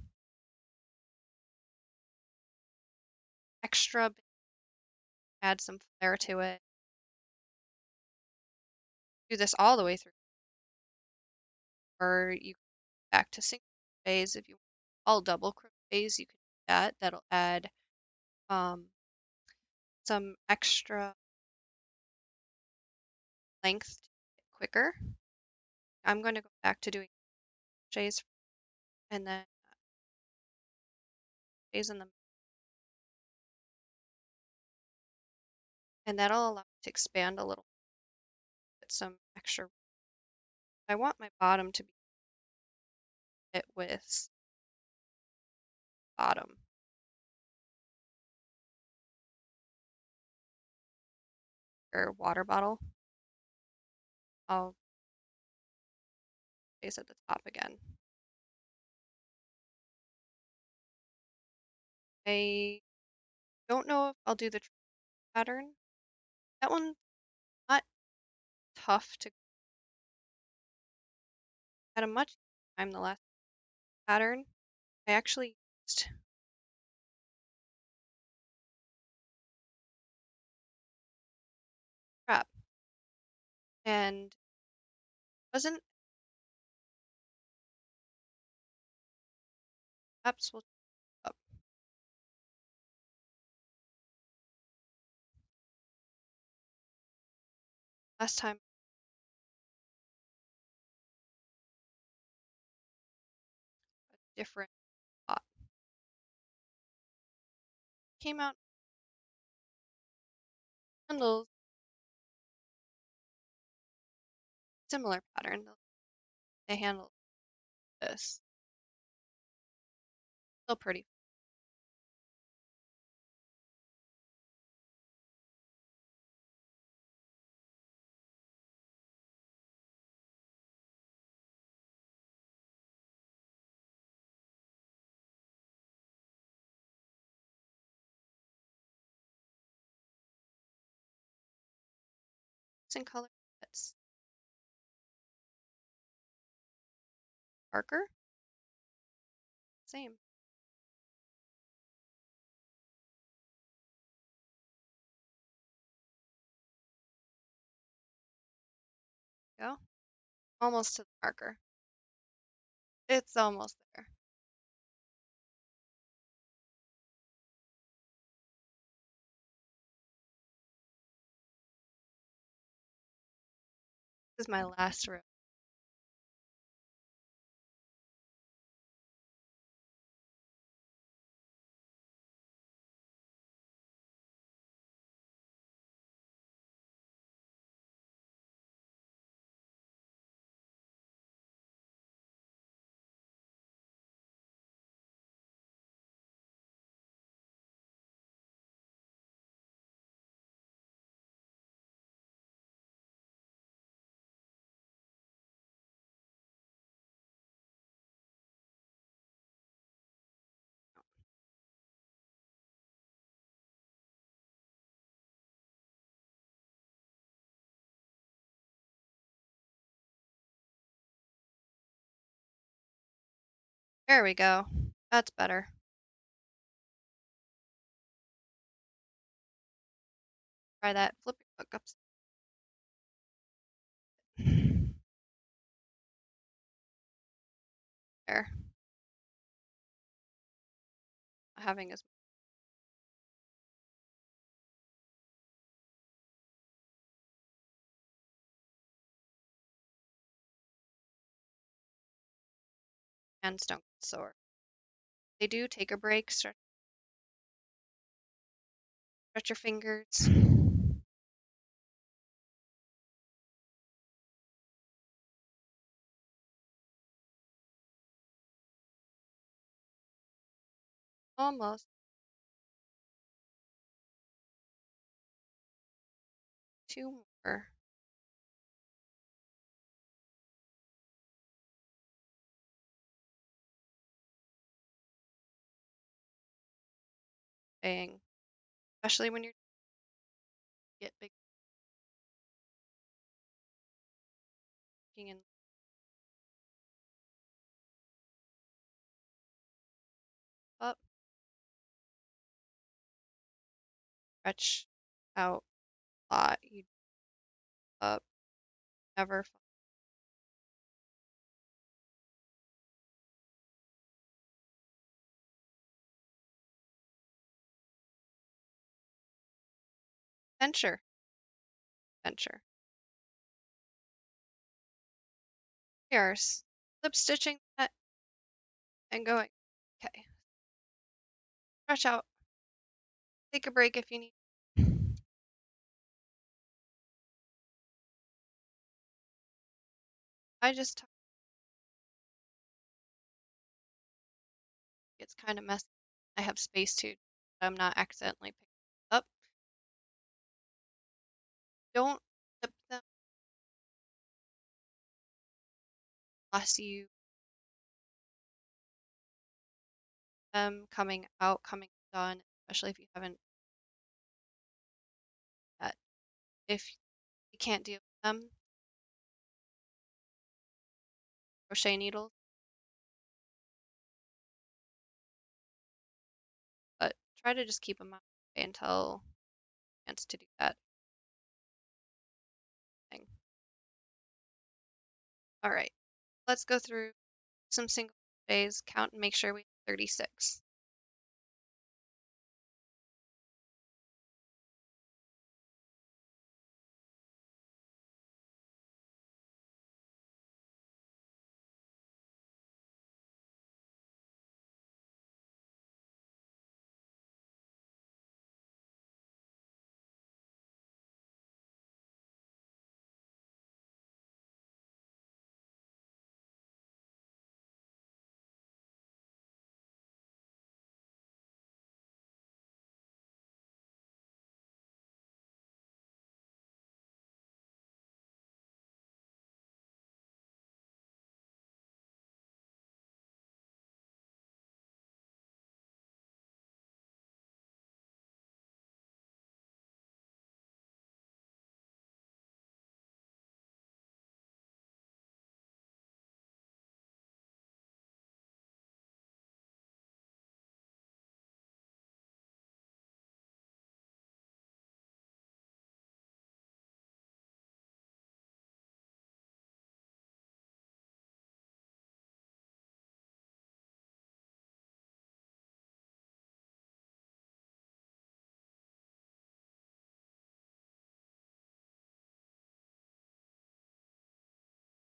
extra, add some flair to it. Do this all the way through, or you back to single crochets if you want. All double crochets. You can do that. That'll add um, some extra length quicker. I'm going to go back to doing crochets and then crochets in the, and that'll allow it to expand a little bit, some extra. I want my bottom to be fit with bottom. Or water bottle. I'll place at the top again. I don't know if I'll do the pattern. That one's not tough to had a much time the last pattern. I actually used prep and wasn't perhaps will up last time a different thought came out handles similar pattern. They handle this still pretty. In color that's darker, same. Go almost to the marker. It's almost there. This is my last row. There we go. That's better. Try that. Flip your book up. There. Having as hands don't get sore. They do take a break. Stretch your fingers. Almost. 2 more. Dang. Especially when you get big and up. Stretch out a lot. You up. Never. Venture. Venture. We are slip stitching that and going. Okay. Stretch out. Take a break if you need. I just it's kind of messy. I have space too. I'm not accidentally picking it up. Don't tip them unless you coming out, coming done, especially if you haven't yet. If you can't deal with them, crochet needles, but try to just keep them out until chance to do that thing. All right, let's go through some single crochets, count and make sure we have 36.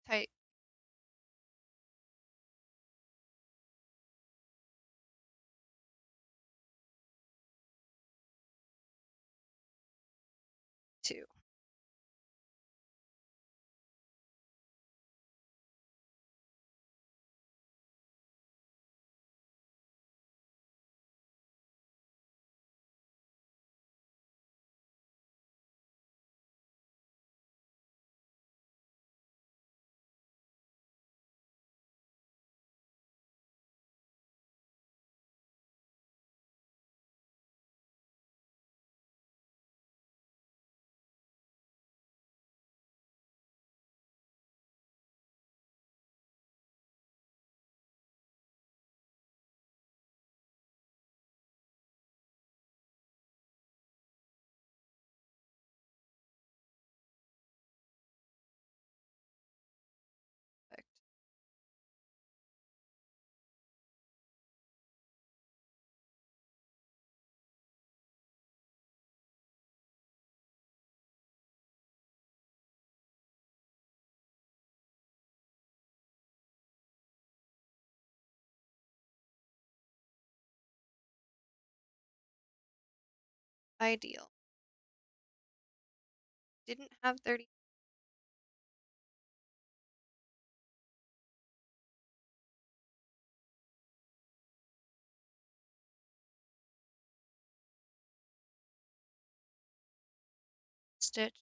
Tight 2. Perfect. Ideal. Didn't have 30 stitch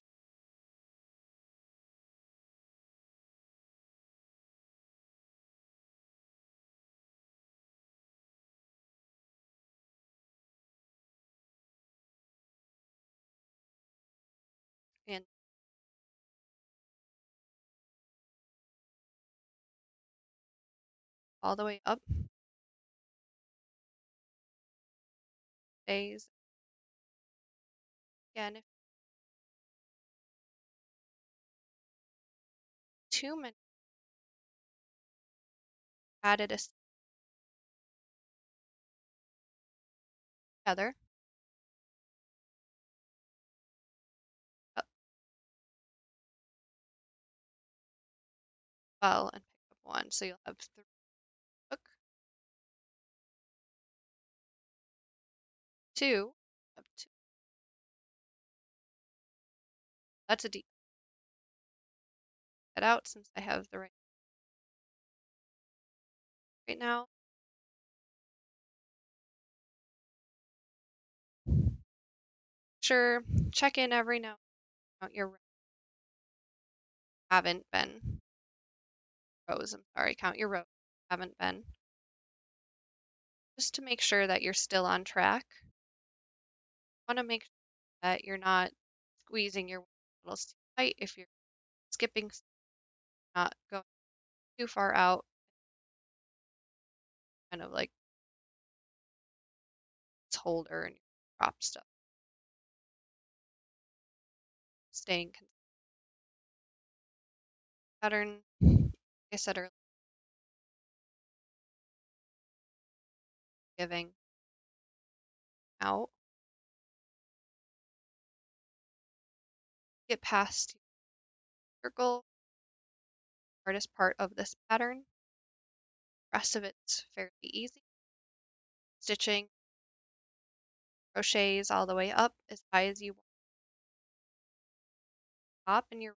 and all the way up days. Again, if 2 minutes added a together up well and one. So you'll have 3 hook, 2, have 2. That's a deep cut out since I have the right now. Sure, check in every now and then. Count your haven't been rows. I'm sorry, count your rows. Haven't been. Just to make sure that you're still on track. Want to make sure that you're not squeezing your needles too tight. If you're skipping, not going too far out, kind of like this holder and drop stuff. Staying pattern. Like I said earlier, giving out. Get past circle, hardest part of this pattern. The rest of it's fairly easy. Stitching crochets all the way up as high as you want. Top and your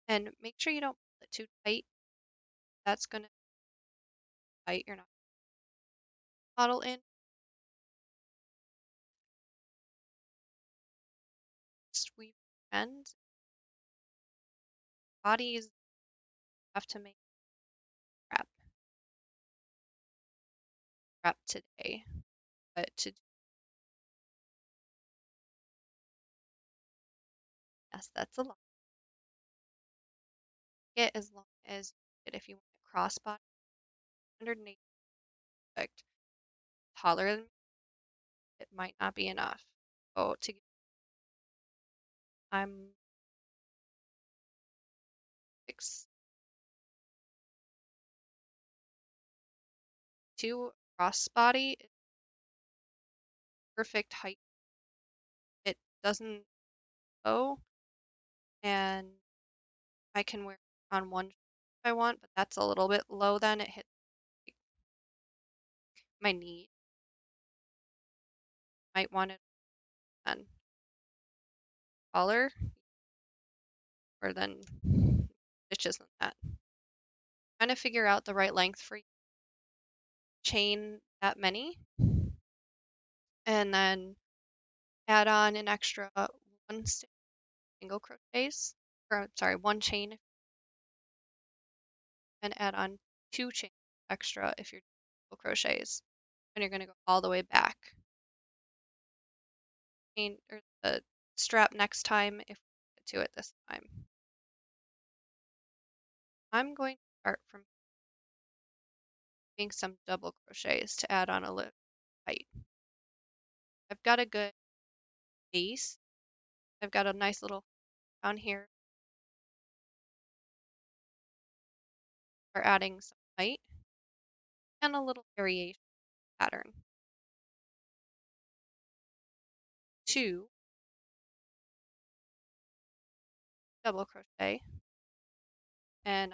and make sure you don't pull it too tight. That's gonna tight. You're not model in. Sweep ends. Bodies have to make wrap today, but to yes, that's a lot. Get as long as you get if you want a crossbody. 180 perfect. Taller than it might not be enough. Oh, to I'm 6'2" crossbody is perfect height. It doesn't go, and I can wear it on one if I want, but that's a little bit low. Then it hits my knee. Might want it then taller or then stitches than that. Trying to figure out the right length for chain that many, and then add on an extra one single crochets, or sorry, one chain, and add on 2 chains extra if you're single crochets, and you're going to go all the way back. Chain or the strap next time if we get to it this time. I'm going to start from doing some double crochets to add on a little height. I've got a good base. I've got a nice little down here. We're adding some height and a little variation pattern. 2 double crochet, and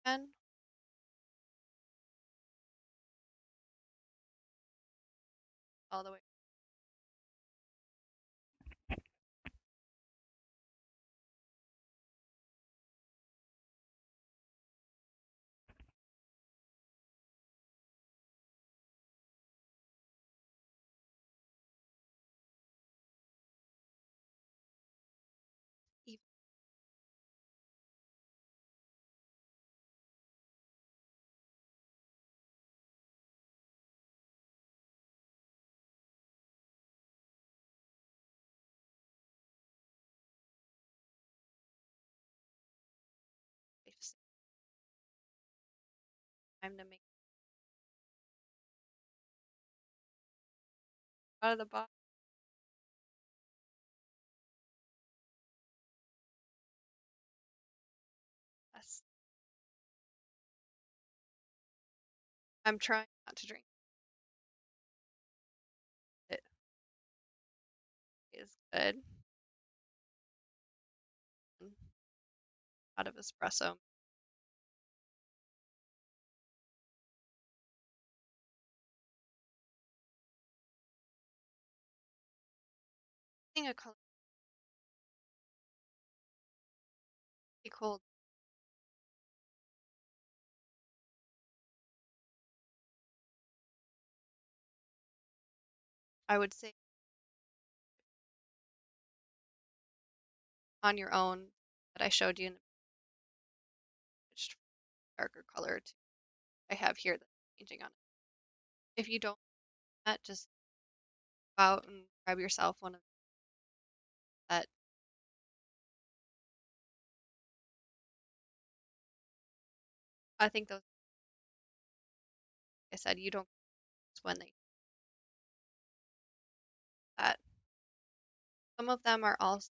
then all the way. Even time to make out of the box. Yes. I'm trying not to drink. It is good. Out of espresso. I think a color be cool. I would say on your own that I showed you in the switched darker color to I have here that's changing on it. If you don't do that, just go out and grab yourself one of that. I think those, like I said, you don't when they that. Some of them are also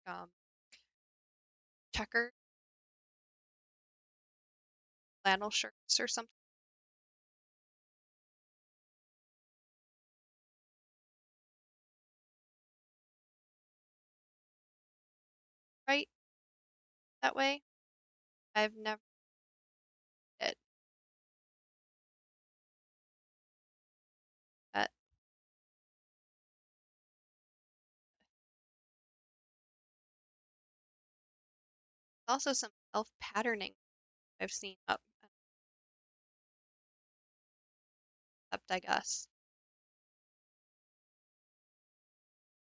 um, checker flannel shirts or something, right? That way. I've never did that. Also, some self patterning I've seen up, except I guess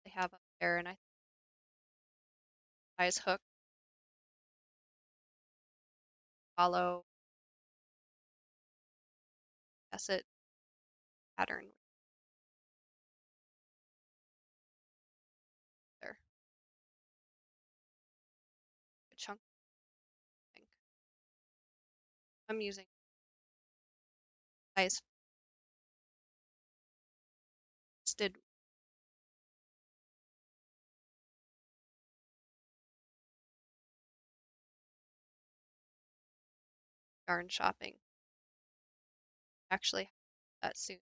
they have up there, and I eyes hook follow guess it pattern there. A chunk thing. I'm using eyes did yarn shopping. Actually, that soon.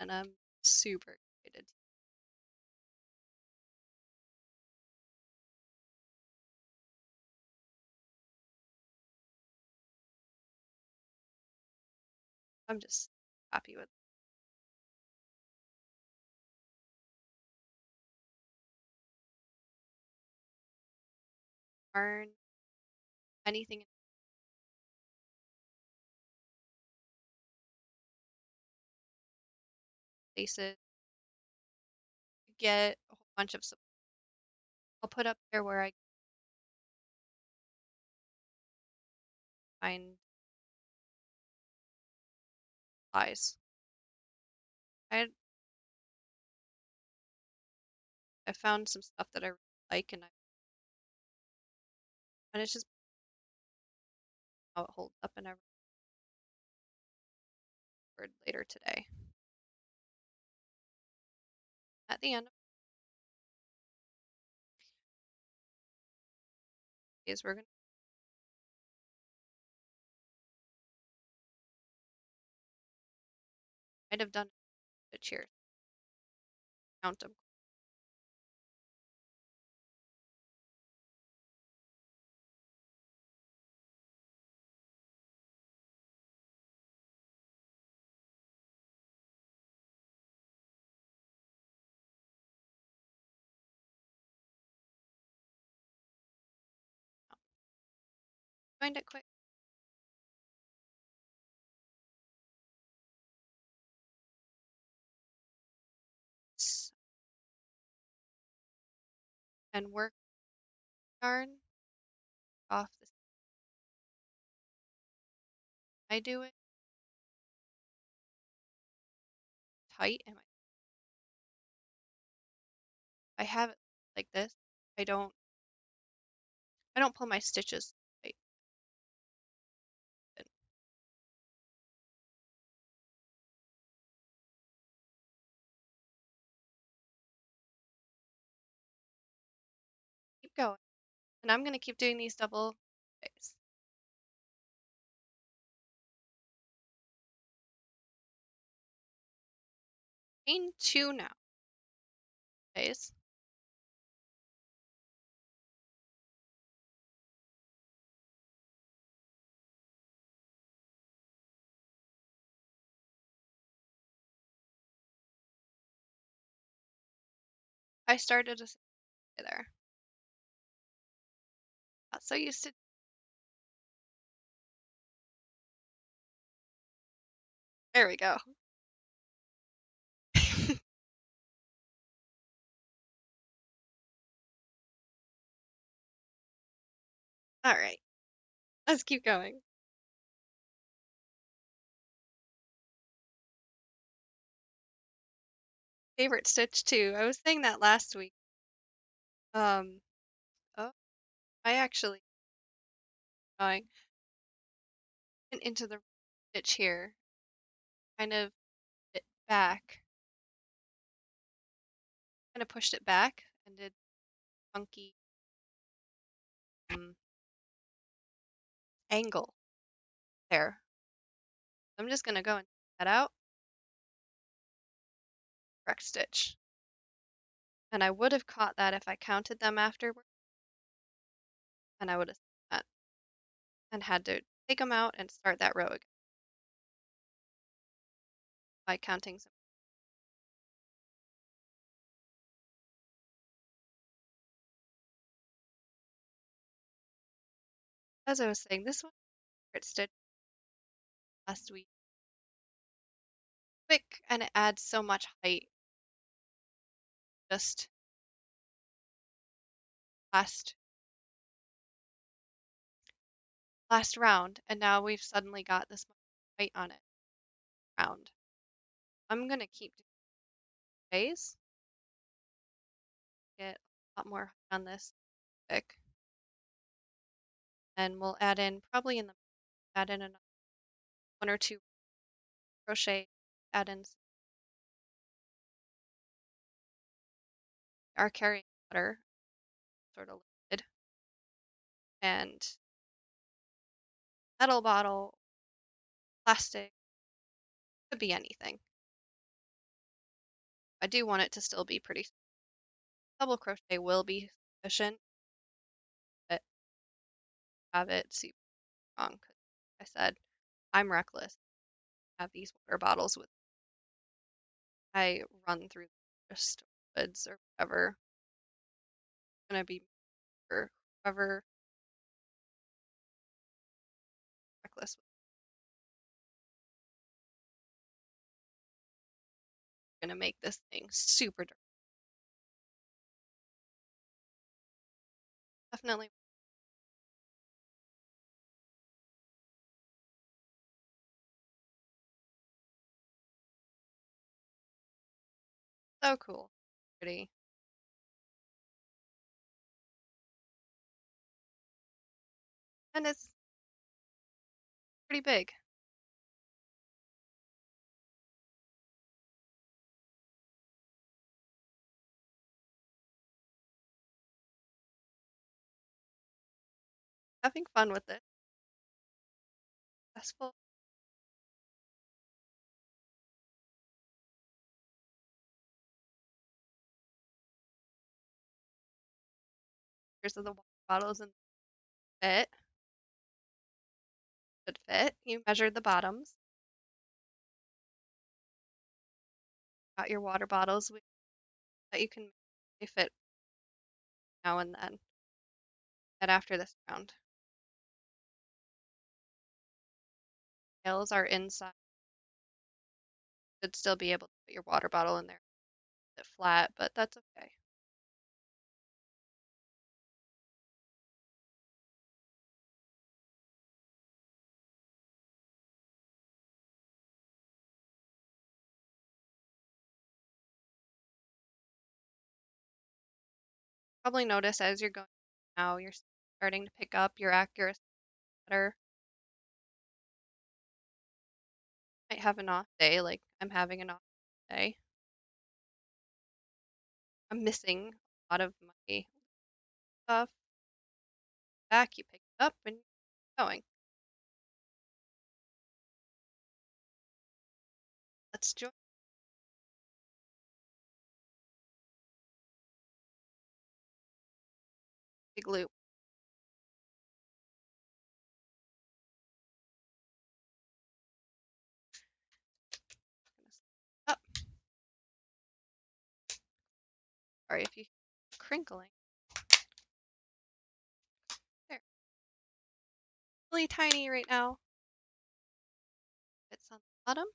And I'm super excited. I'm just happy with yarn, anything in places. Get a whole bunch of supplies. I'll put up there where I find supplies. I I found some stuff that I really like, and it's just how it holds up and everything later today. At the end of the days, we're gonna might have done a cheers. Count them. Find it quick. And work yarn off the I do it tight and I have it like this. I don't I don't pull my stitches tight. keep going. And I'm going to keep doing these double crochets. Chain 2 now. Crochets. I started a there. Not so used to. There we go. All right, let's keep going. Favorite stitch too. I was saying that last week. Um, oh, I actually going into the stitch here, kind of it back, kind of pushed it back and did funky um, angle there. I'm just gonna go and take that out, correct stitch. And I would have caught that if I counted them afterward, and I would have seen that and had to take them out and start that row again by counting some. As I was saying, this one favorite stitch last week. Quick, and it adds so much height. Just last round, and now we've suddenly got this much height on it round. I'm gonna keep doing days, get a lot more height on this quick, and we'll add in probably in the add in another 1 or 2 crochet, add in our carrying water, sort of lid, and metal bottle, plastic, could be anything. I do want it to still be pretty. Double crochet will be sufficient, but have it super strong. 'Cause like I said, I'm reckless. I have these water bottles with. I run through just woods or whatever. It's gonna be for whoever reckless. Gonna make this thing super durable. Definitely so cool, pretty, and it's pretty big. Having fun with it. Successful. Here's the water bottles and fit. Should fit. You measured the bottoms. Got your water bottles that you can they fit now and then. And after this round, tails are inside. Should still be able to put your water bottle in there. It's flat, but that's okay. Probably notice as you're going now, you're starting to pick up your accuracy better. Might have an off day, like I'm having an off day. I'm missing a lot of my stuff. Back, you pick it up and you're going. Let's join big loop. Up. Sorry if you hear crinkling. There. Really tiny right now. It's on the bottom.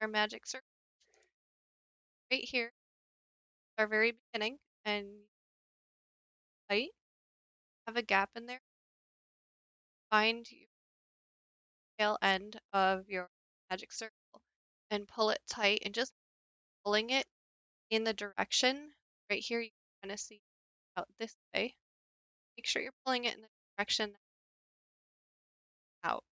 Our magic circle right here. Our very beginning, and tight. Have a gap in there. Find your tail end of your magic circle and pull it tight, and just pulling it in the direction right here. You can kind of see out this way. Make sure you're pulling it in the direction out.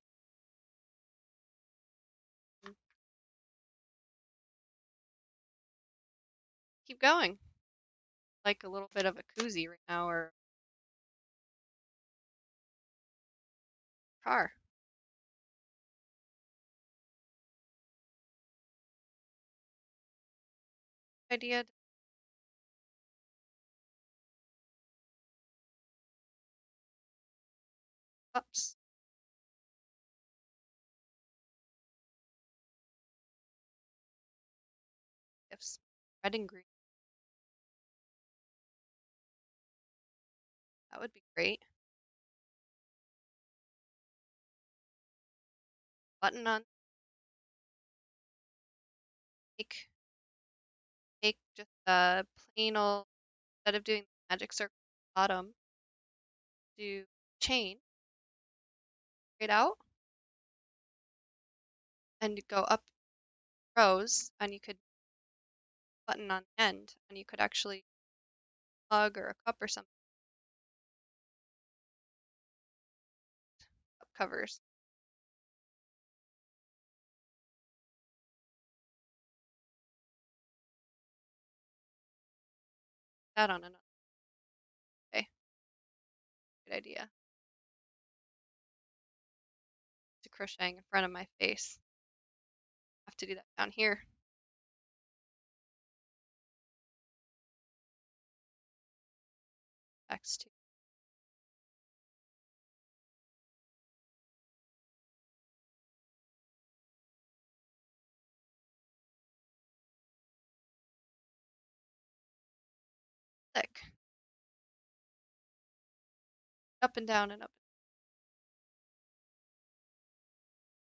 Keep going. Like a little bit of a koozie right now, or car. Idea. Ups. Ifs. Red and green. That would be great. Button on. Take just a plain old, instead of doing the magic circle at the bottom, do chain straight out and go up rows, and you could button on the end, and you could actually mug or a cup or something. Cup covers. That on another. Okay, good idea. To crocheting in front of my face. Have to do that down here. X2. Thick. Up and down and up.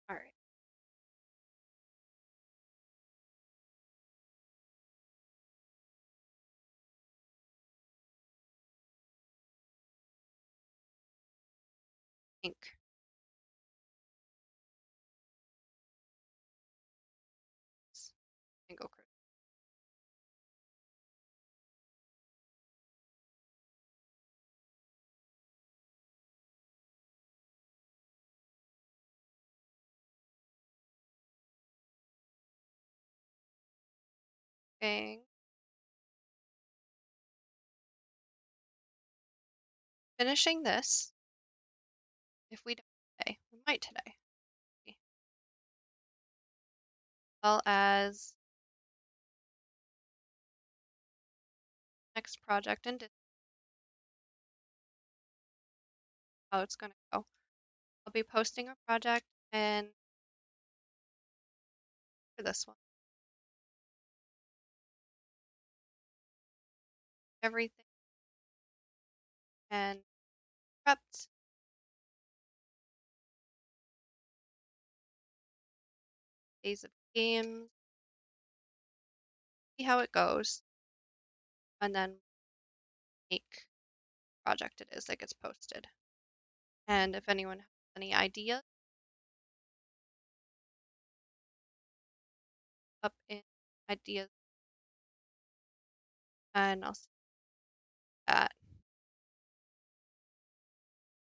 All right. Ink. Single crochet. Bang. Finishing this. If we don't today, we might today. Well as next project and how it's going to go. I'll be posting a project and for this one. Everything and prepped. Days of games. See how it goes. And then make project it is that gets posted. And if anyone has any ideas, up in ideas, and I'll see that.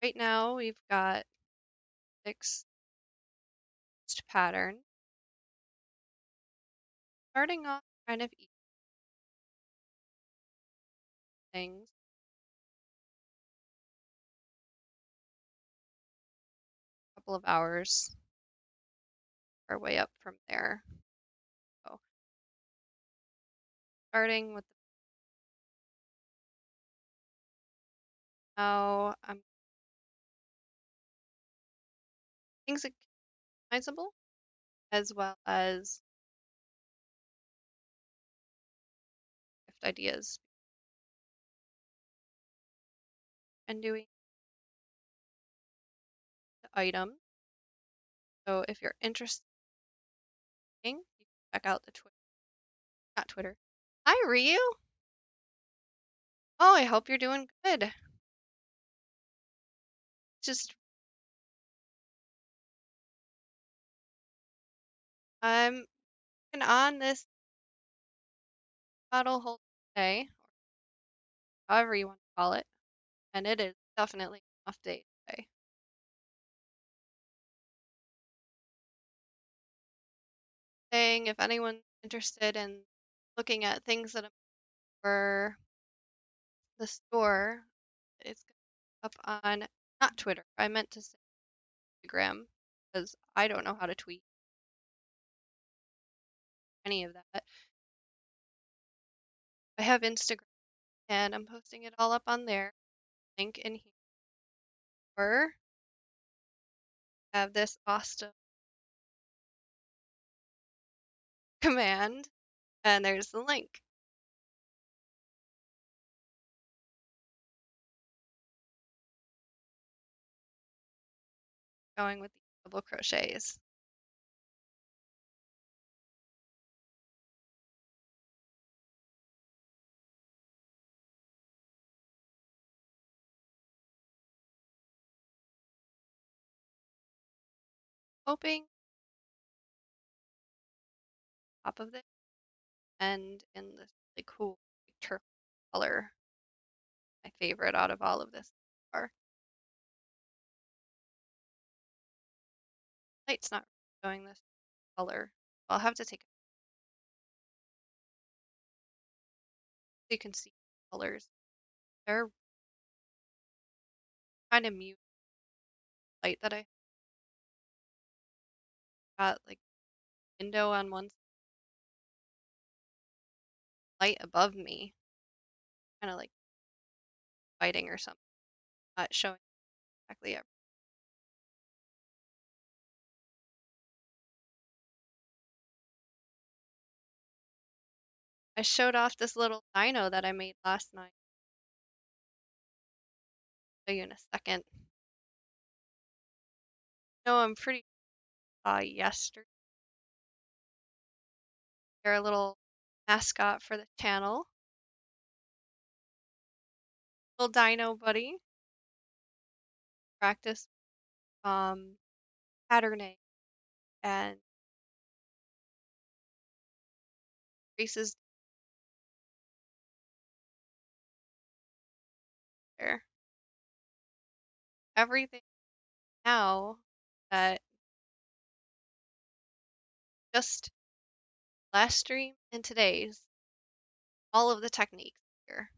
Right now we've got 6 patterns. Starting off kind of easy. things. A couple of hours our way up from there. So starting with now, things are customizable as well as gift ideas and doing the item. So if you're interested, you can check out the Twitter, not Twitter. Hi, Ryu. Oh, I hope you're doing good. Just I'm working on this bottle holder today, or however you want to call it, and it is definitely an off day today. Saying if anyone's interested in looking at things that for the store, it's up on not Twitter. I meant to say Instagram because I don't know how to tweet any of that. I have Instagram and I'm posting it all up on there. Link in here. Or have this awesome command, and there's the link. Going with the double crochets. Hoping top of this and in this really cool turquoise color. My favorite out of all of this are. Light's not showing this color. I'll have to take it so you can see the colors. They're kind of mute light that I got like window on one light above me, kind of like fighting or something, not showing exactly everything. I showed off this little dino that I made last night. I'll show you in a second. No, I'm pretty yesterday. They're a little mascot for the channel. Little dino buddy. Practice patterning and traces there. Everything now that just last stream and today's, all of the techniques here.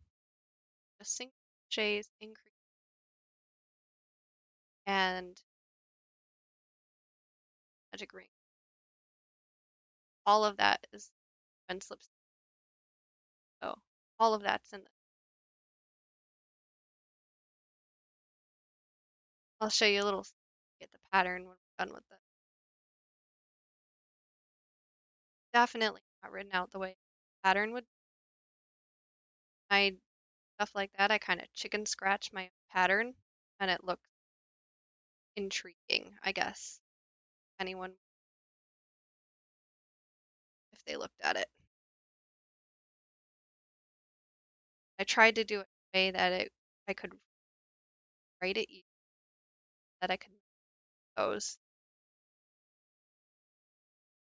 Just single crochets, increase, and magic ring. All of that is been slips. So all of that's in the. I'll show you a little get the pattern when we're done with it. Definitely not written out the way pattern would. I stuff like that. I kind of chicken scratch my pattern, and it looks intriguing, I guess. Anyone, if they looked at it. I tried to do it in a way that I could write it easy, that I could pose.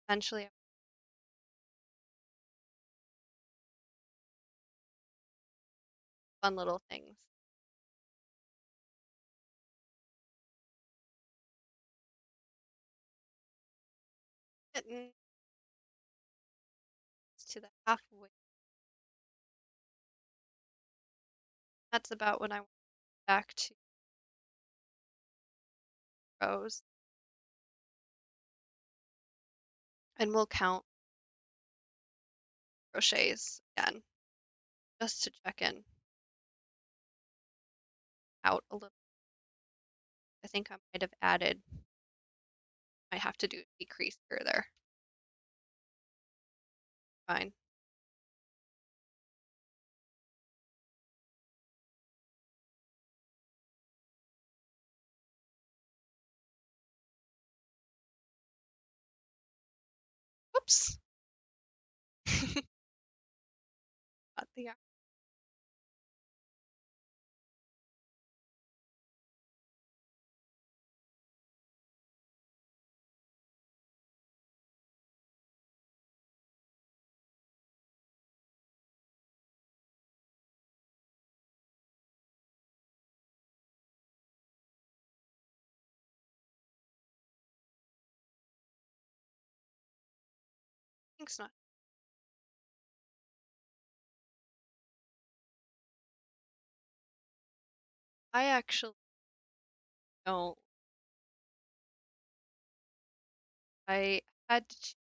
Eventually, fun little things. Getting to the halfway. That's about when I went back to rows. And we'll count crochets again, just to check in out a little. I think I might have added, I have to do a decrease here there. Fine. Whoops. Not the Thanks not. I actually don't. I had to choose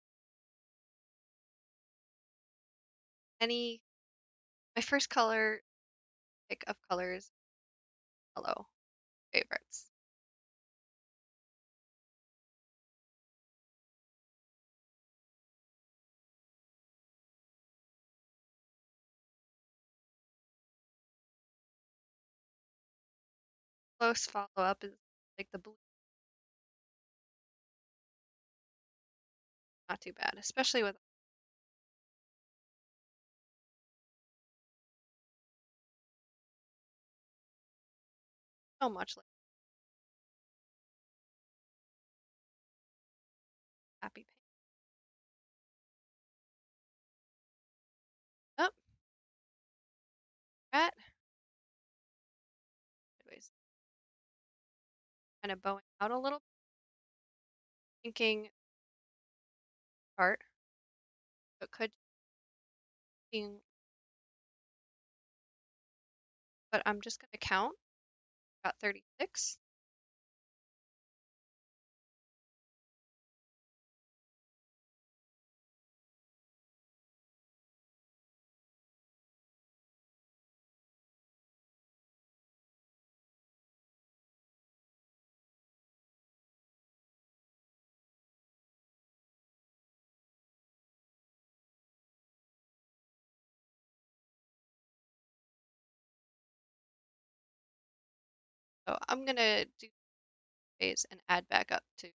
any, my first color pick of colors, yellow favorites. Close follow up is like the blue, not too bad, especially with so much like happy pink. Oh, rat. Anyways, kind of bowing out a little, thinking part, but could be, but I'm just gonna count. Got 36. So I'm gonna do phase and add back up to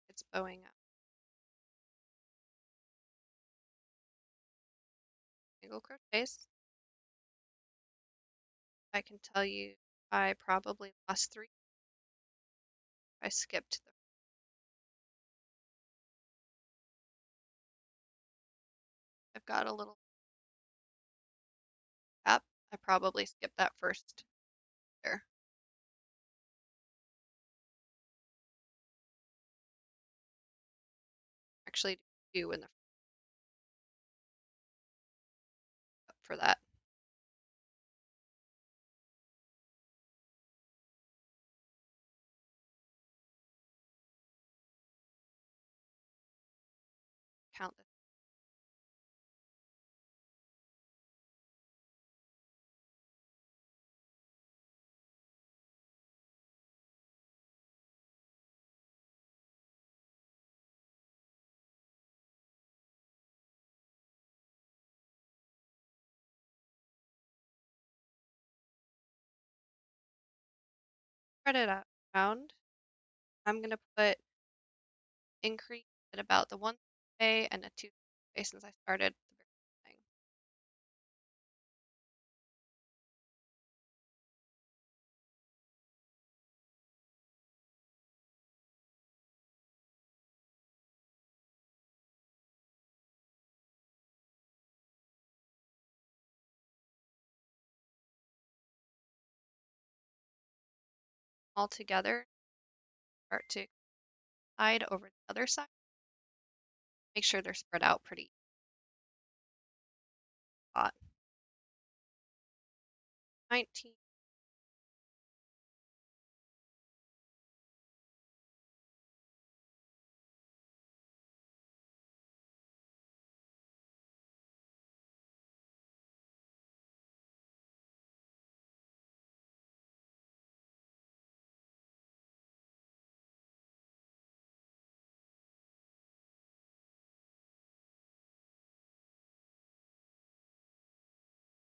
it's bowing up. Single crochets. I can tell you I probably lost 3. I skipped the, I've got a little gap. I probably skipped that first there. Actually do in the for that. Count this. Spread it out around. I'm gonna put increase at about the 1 day and a 2 day since I started the very beginning. All together, start to side over the other side. Make sure they're spread out pretty hot. 19.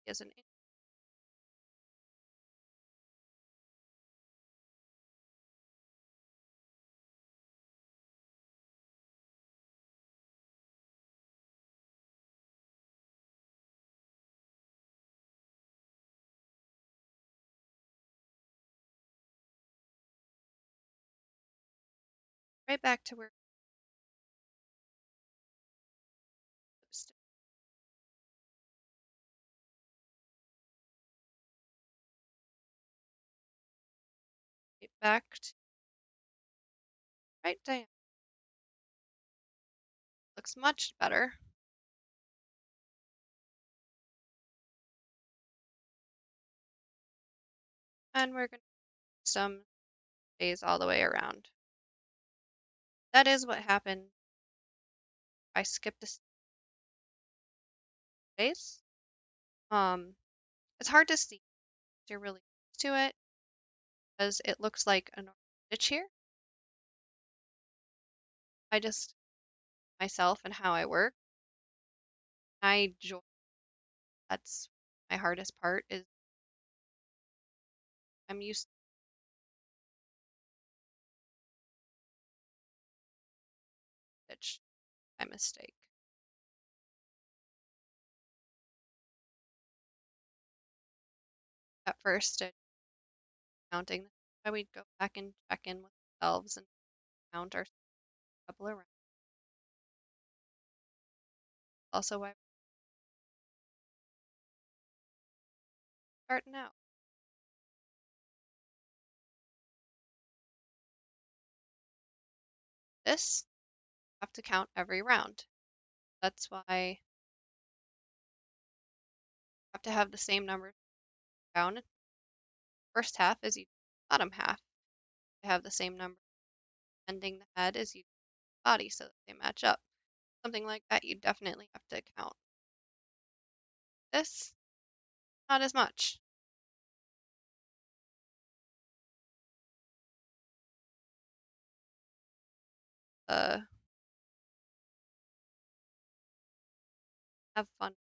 Is an inch right back to where it's back to right down. Looks much better. And we're going to do some days all the way around. That is what happened. I skipped a space. It's hard to see. You're really used to it because it looks like a normal stitch here. I just myself and how I work. I enjoy that's my hardest part is I'm used to stitch by mistake. At first, it counting. Why we'd go back and check in with ourselves and count our couple around. Also, why we're starting out. This you have to count every round. That's why you have to have the same number down. First half is you bottom half. You have the same number ending the head as you body so that they match up. Something like that you definitely have to count. This, not as much. Uh, have fun.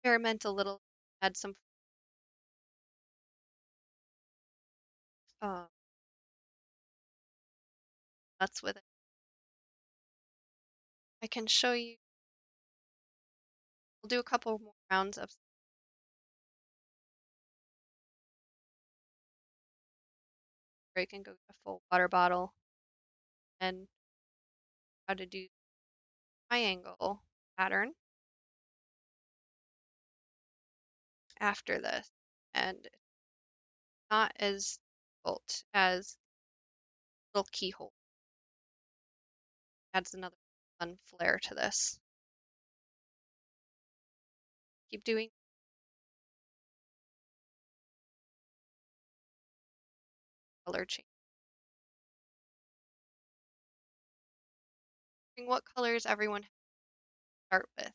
Experiment a little. Add some. Uh, nuts with it. I can show you. We'll do a couple more rounds of break and go get a full water bottle and how to do triangle pattern after this. And it's not as difficult as little keyhole. Adds another fun flair to this. Keep doing color change. What colors everyone start with.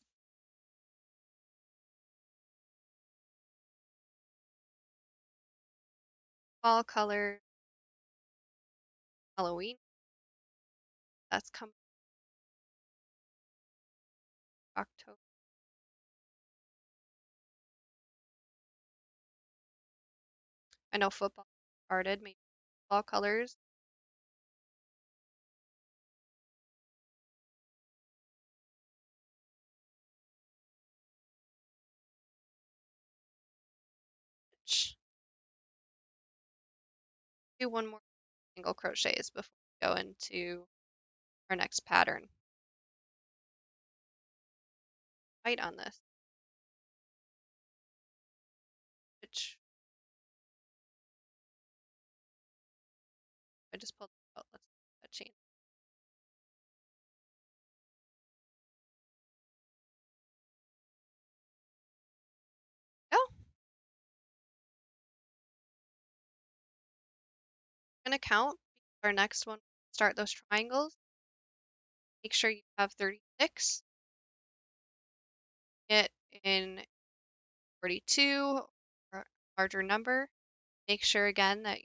Fall color, Halloween. That's coming October. I know football started, maybe fall colors. Do one more single crochets before we go into our next pattern. Right on this. Which I just pulled out. Let's that chain. gonna count. Our next one, start those triangles. Make sure you have 36. Get in 42 or a larger number. Make sure again that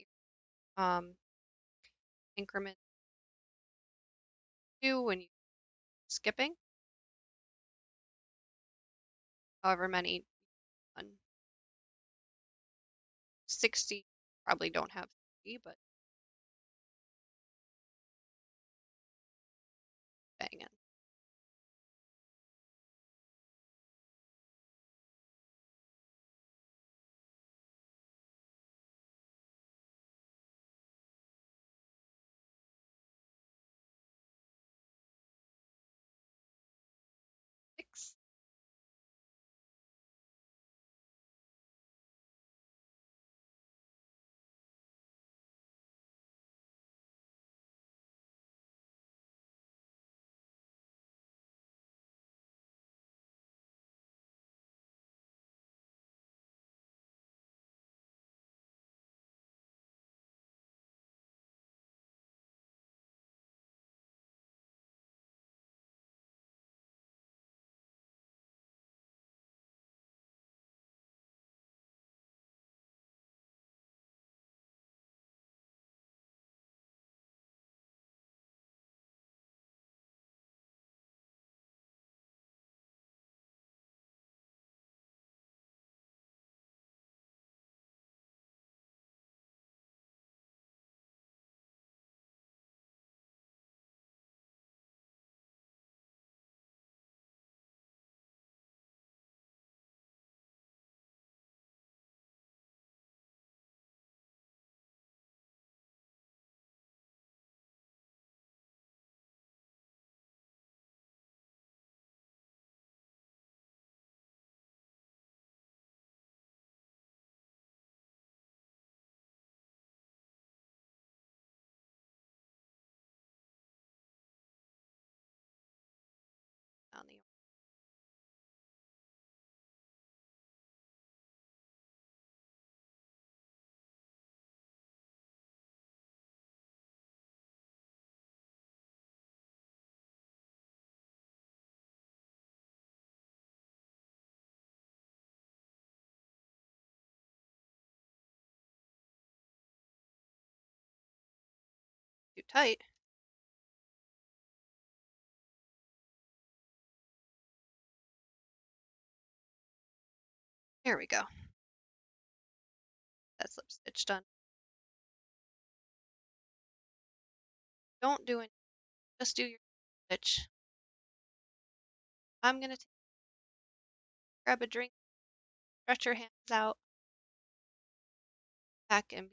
your increment 2 when you skipping, however many on 60 probably don't have 3, but bang it. Six. Down the too tight. There we go. That slip stitch done. Don't do it. Just do your stitch. I'm gonna grab a drink, stretch your hands out, back and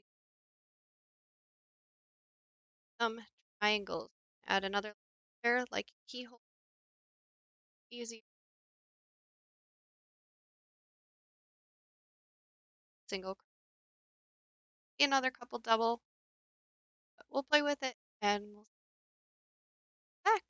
some triangles. Add another layer like keyhole. Easy single. Another couple double. But we'll play with it and we'll see you back.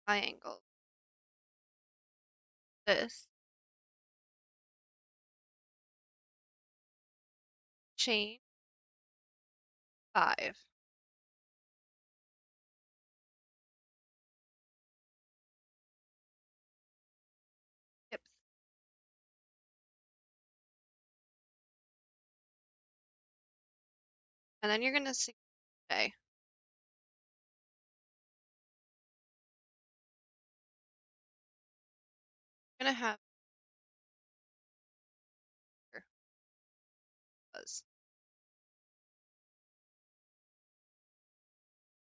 triangle. This chain 5. Yep. And then you're going to see okay. You're going to have here.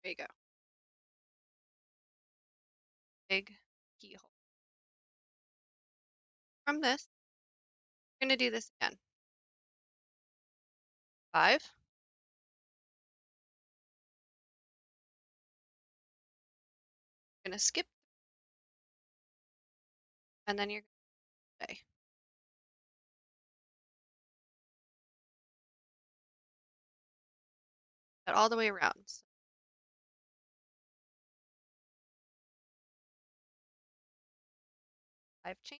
There you go. Big keyhole. From this, you're going to do this again. 5. You're going to skip, and then you're going to stay. That all the way around. So 5 chain.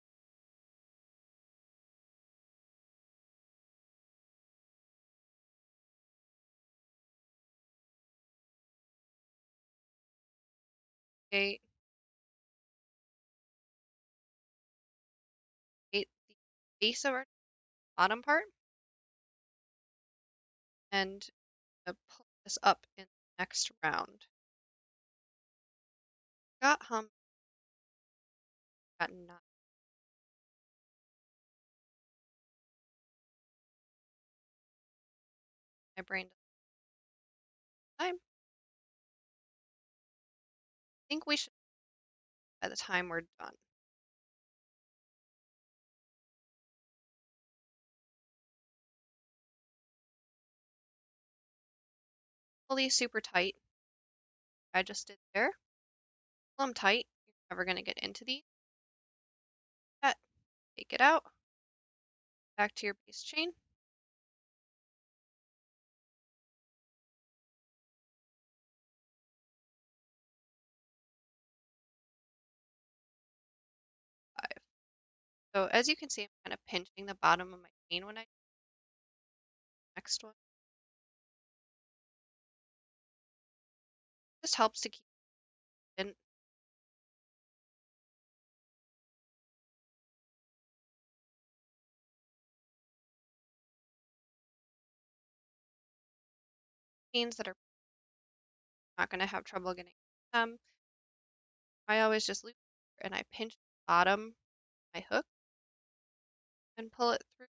Eight. The base of our bottom part, and pull this up in the next round. Got hum. Got 9. My brain doesn't have time. I think we should by the time we're done. Pull these super tight. I just did there. Pull them tight. You're never going to get into these. Take it out. Back to your base chain. Five. So as you can see, I'm kind of pinching the bottom of my chain when I do the next one. This helps to keep in. Chains that are not going to have trouble getting them. I always just loop and I pinch the bottom of my hook and pull it through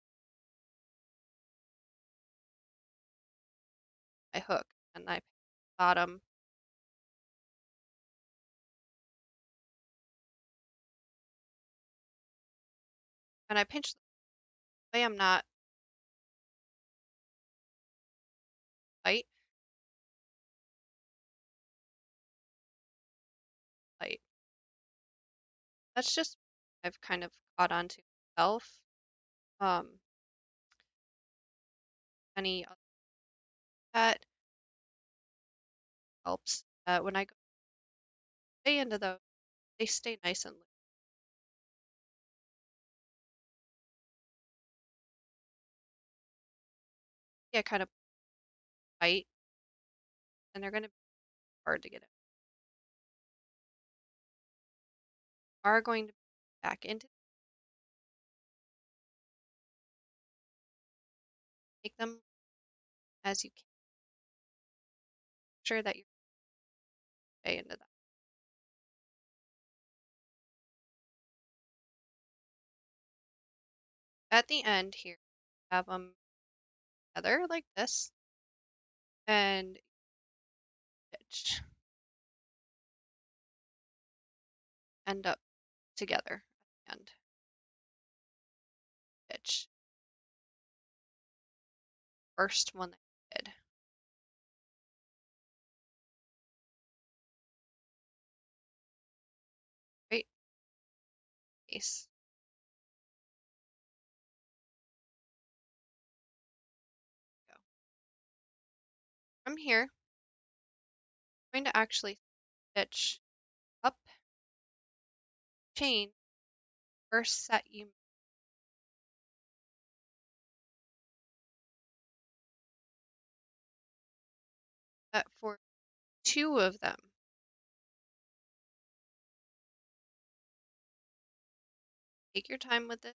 my hook, and I pinch the bottom and I pinch the way I'm not tight, tight. That's just I've kind of caught on to myself. Um, any other that helps. When I go stay into those, they stay nice and loose. Yeah, kind of tight, and they're going to be hard to get in. Are going to back into make them as you can. Make sure that you stay into that. At the end here, have them together like this, and stitch. End up together at the end. Stitch. First one that you did. Right? Case. Go. From here, I'm going to actually stitch up chain, first set you set for 2 of them. Take your time with it.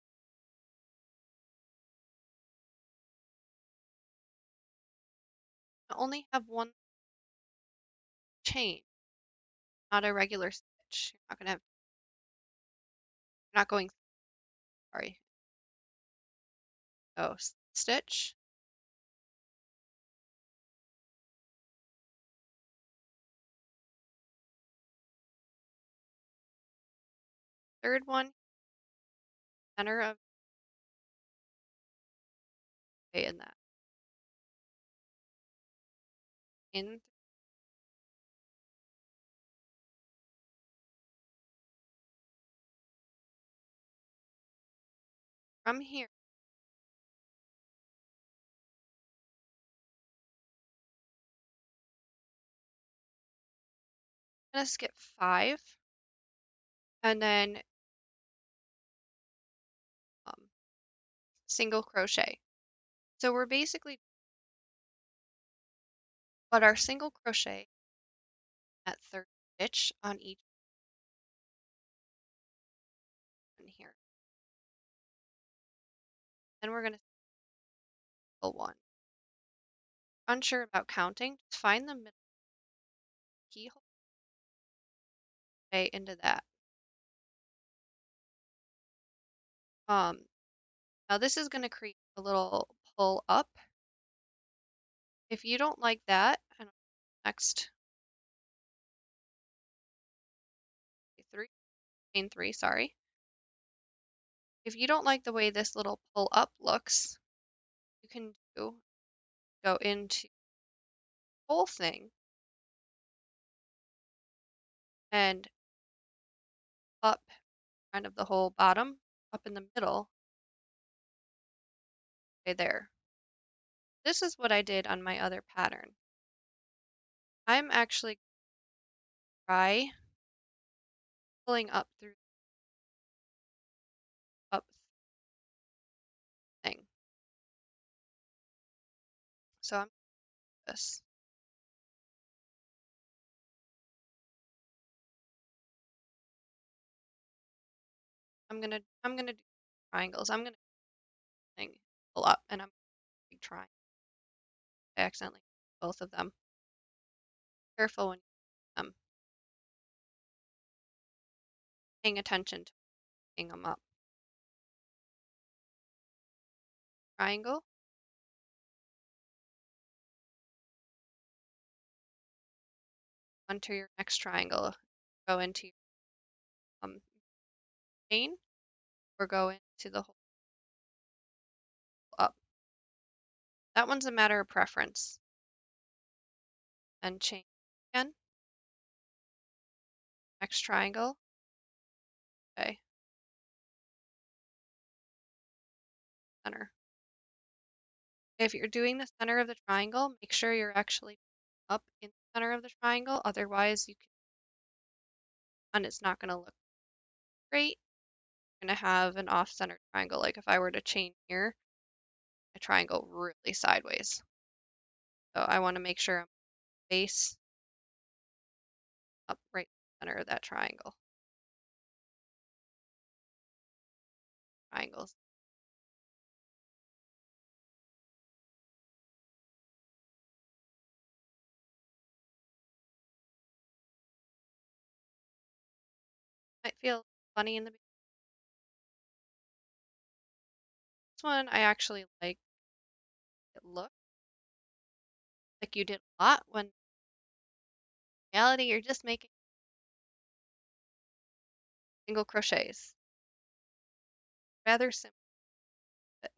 You only have one chain, not a regular stitch. You're not going, sorry. Oh, stitch, third one, center of in that. In from here, I'm gonna skip 5 and then um, single crochet. So we're basically, but our single crochet at third stitch on each one here. Then we're gonna pull one. Unsure about counting, just find the middle keyhole into that. Now this is gonna create a little pull up. If you don't like that, and next 3, chain 3, sorry. If you don't like the way this little pull up looks, you can go into the whole thing and up kind of the whole bottom, up in the middle, right there. This is what I did on my other pattern. I'm actually try pulling up through up thing. So I'm this. I'm gonna do triangles. I'm gonna pull up and I'm gonna try. I accidentally both of them. Careful when you do them. Paying attention to picking them up. Triangle. Onto your next triangle. Go into your chain or go into the whole up. That one's a matter of preference. And chain again. Next triangle. Okay. Center. If you're doing the center of the triangle, make sure you're actually up in the center of the triangle. Otherwise, and it's not going to look great. You're going to have an off-center triangle. Like if I were to chain here, a triangle really sideways. So I want to make sure I'm base up right in the center of that triangle. Triangles. Might feel funny in the beginning. This one I actually like. It looks like you did a lot when in reality you're just making single crochets. Rather simple, but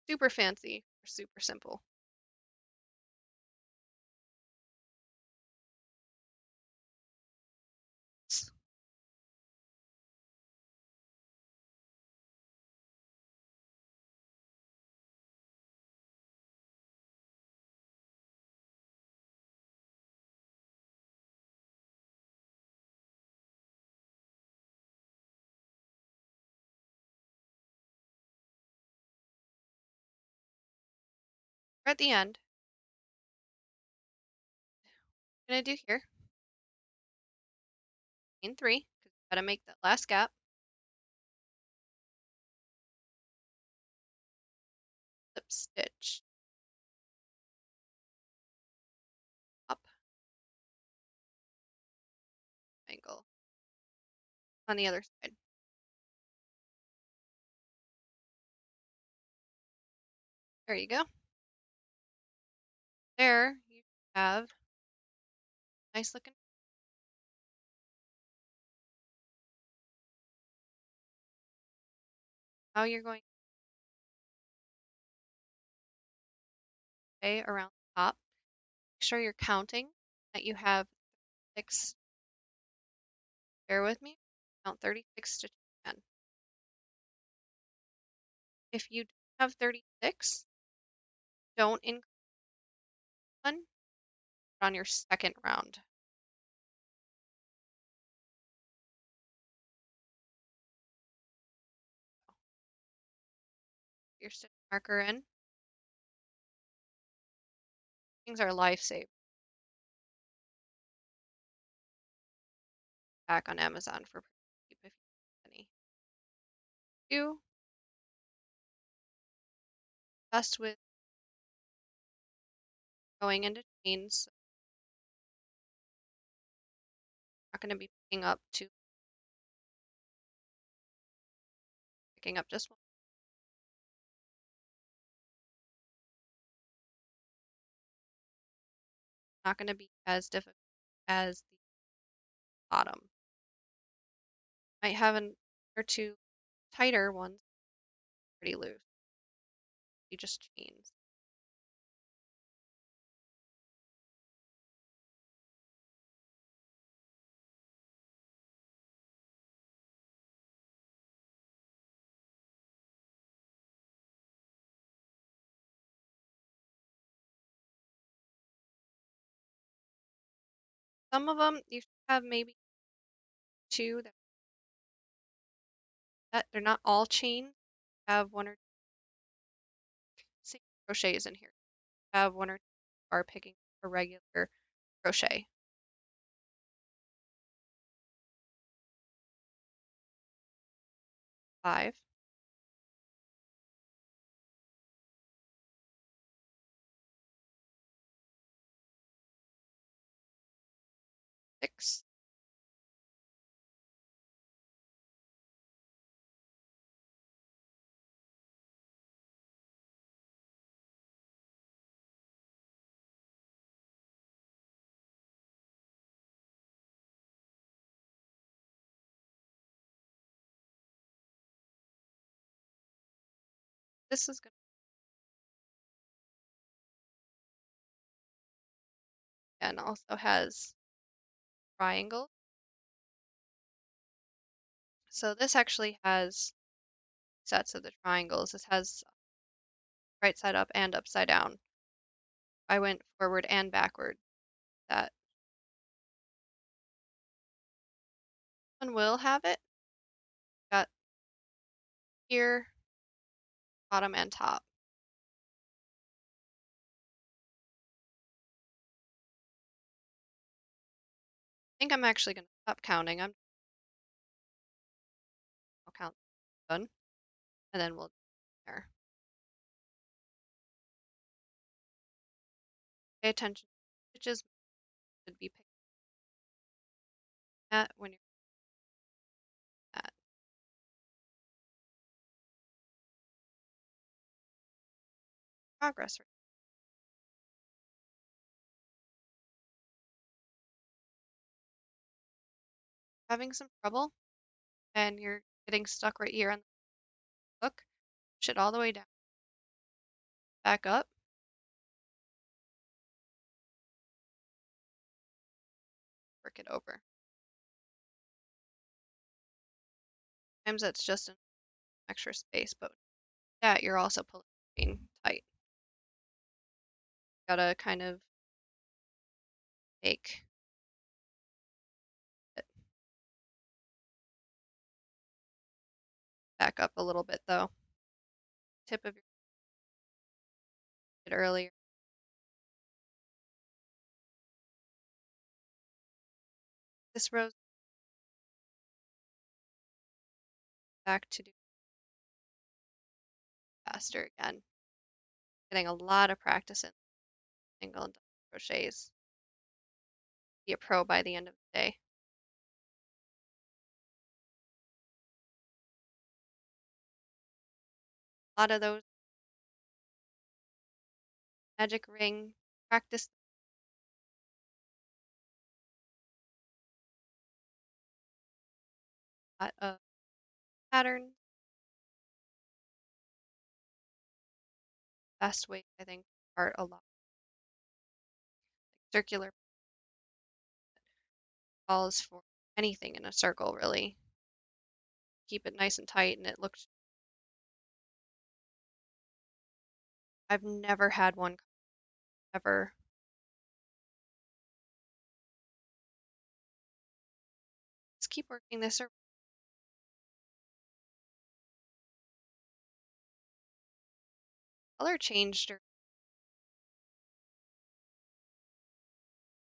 super fancy or super simple. We're at the end. What I'm gonna do here, chain 3, because you gotta make that last gap. Slip stitch up, angle on the other side. There you go. There you have nice looking. Now you're going to stay around the top. Make sure you're counting that you have 6. Bear with me. Count 36 to 10. If you have 36, don't increase one on your second round. Your stitch marker in. Things are lifesaver. Back on Amazon for cheap if you have any. Do best with going into chains. Not going to be picking up just one. Not going to be as difficult as the bottom. Might have an or two tighter ones, pretty loose. You just chains. Some of them you should have maybe 2 that they're not all chain. Have 1 or 6 crochets in here. Have 1 or 2 are picking a regular crochet. 5, 6, 'This is good. And also has triangles. So this actually has sets of the triangles. This has right side up and upside down. I went forward and backward. That one will have it. Got here, bottom and top. I think I'm actually going to stop counting. I'll count done, and then we'll do there. Pay attention. Stitches should be picked at when you're at progress. Having some trouble and you're getting stuck right here on the hook, push it all the way down, back up, work it over. Sometimes that's just an extra space, but yeah, you're also pulling the chain tight. Gotta kind of make it back up a little bit though. Tip of your did earlier. This row's back to do faster again. Getting a lot of practice in single and double crochets. Be a pro by the end of the day. A lot of those magic ring practice pattern. Best way, I think, to start a lot. Circular calls for anything in a circle, really. Keep it nice and tight, and it looks. I've never had one ever. Just keep working this circle. Color changed or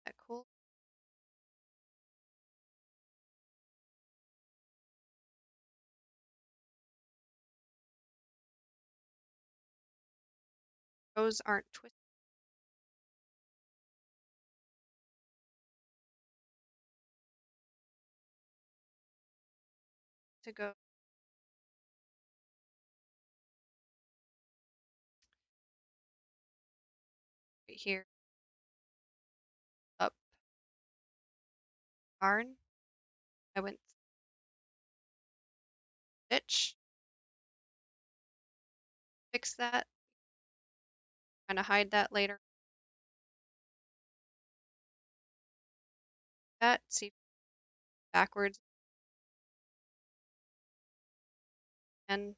that cool. Rows aren't twisted to go right here up yarn. I went stitch, fix that, kind of hide that later. That see backwards and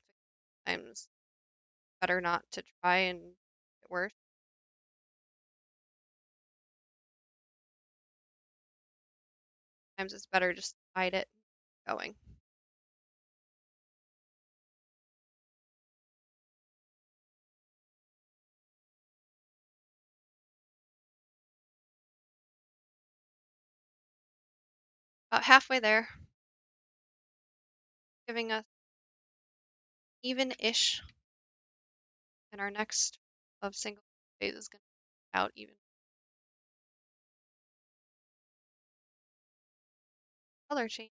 times better not to try and get worse. Times it's better just hide it going. About halfway there, giving us even-ish, and our next of single phase is going to be out even. Color change.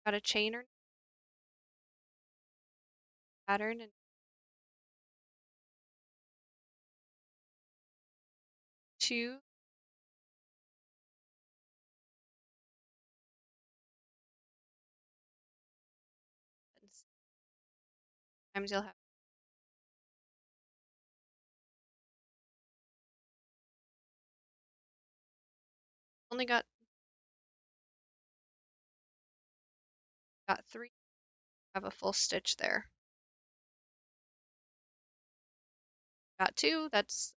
Got a chain or pattern and two. And sometimes you'll have only got three. Have a full stitch there. Got two. That's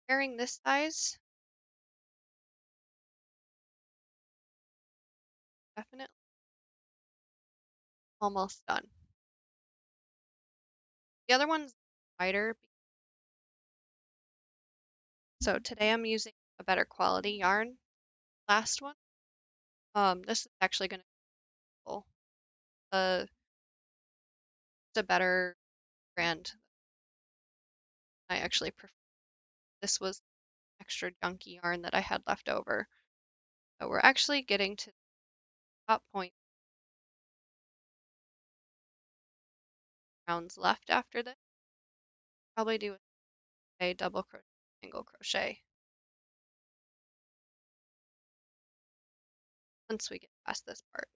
pairing this size. Definitely almost done. The other one's wider. So today I'm using a better quality yarn. Last one. This is actually going to be cool. It's a better brand. I actually prefer. This was extra junky yarn that I had left over. So we're actually getting to the top point. Rounds left after this. Probably do a double crochet, single crochet. Once we get past this part.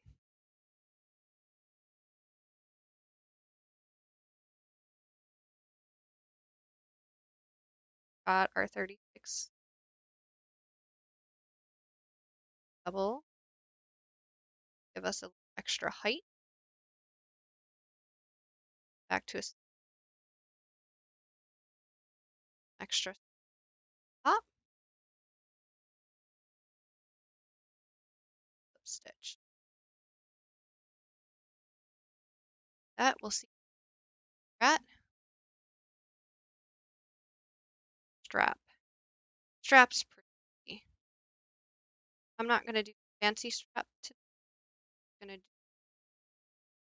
got our 36 double, give us a little extra height, back to a extra top, slip stitch. That we'll see at strap. Strap's pretty. I'm not gonna do fancy strap today. I'm gonna do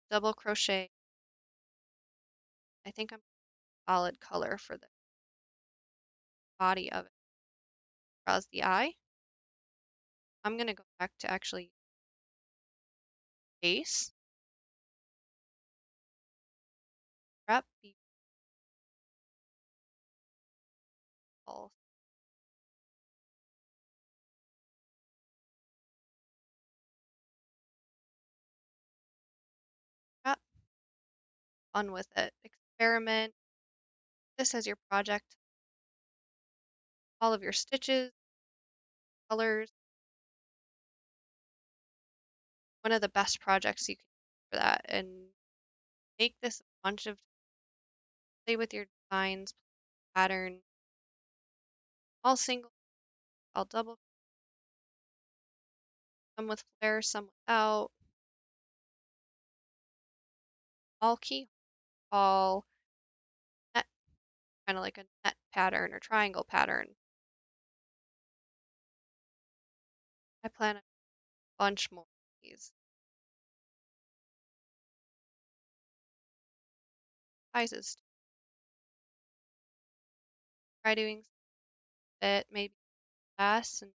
double crochet. I think I'm solid color for the body of it. Draws the eye. I'm gonna go back to actually base. Strap the ball. Strap. Fun with it. Experiment. This as your project. All of your stitches, colors. One of the best projects you can do for that, and make this a bunch of play with your designs, pattern, all single, all double, some with flare, some without, all key, all net, kind of like a net pattern or triangle pattern. I plan a bunch more of these sizes. Try doing it maybe fast and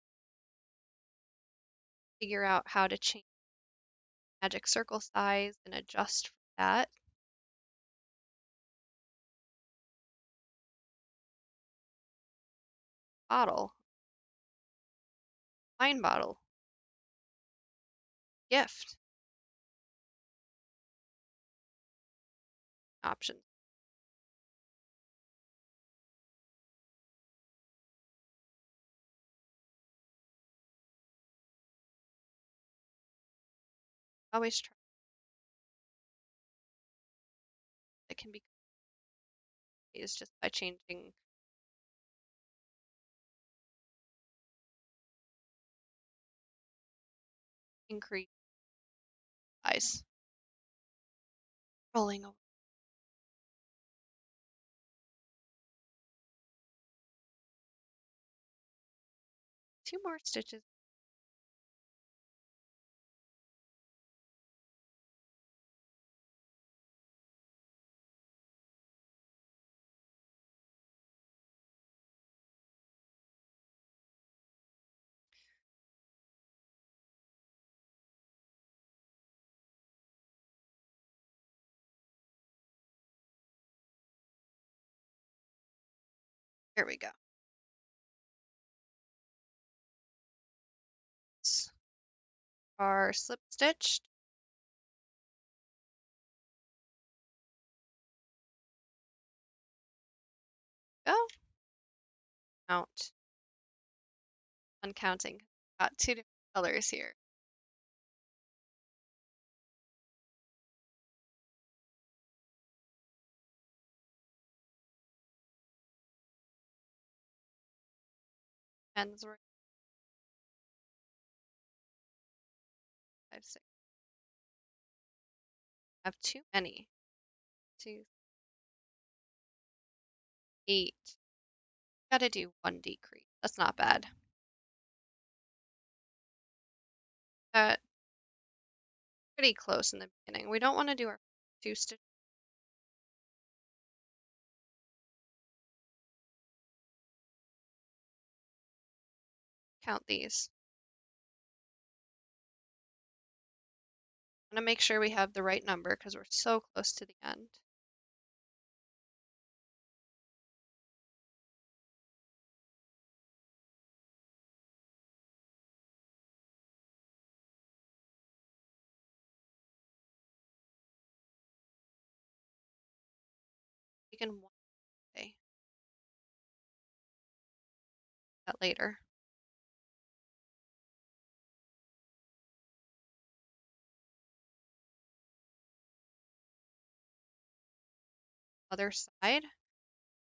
figure out how to change magic circle size and adjust for that. Bottle, wine bottle, gift options. Always try. It can be is just by changing increase size. Rolling over. Two more stitches. Here we go. Are slip stitched. Go. Count. Uncounting. Got two different colors here. Ends were 5, 6. I have too many. 2, 8. Gotta do one decrease. That's not bad. Got pretty close in the beginning. We don't want to do our 2 stitch. Count these. I want to make sure we have the right number because we're so close to the end. We can one day. that later. Other side,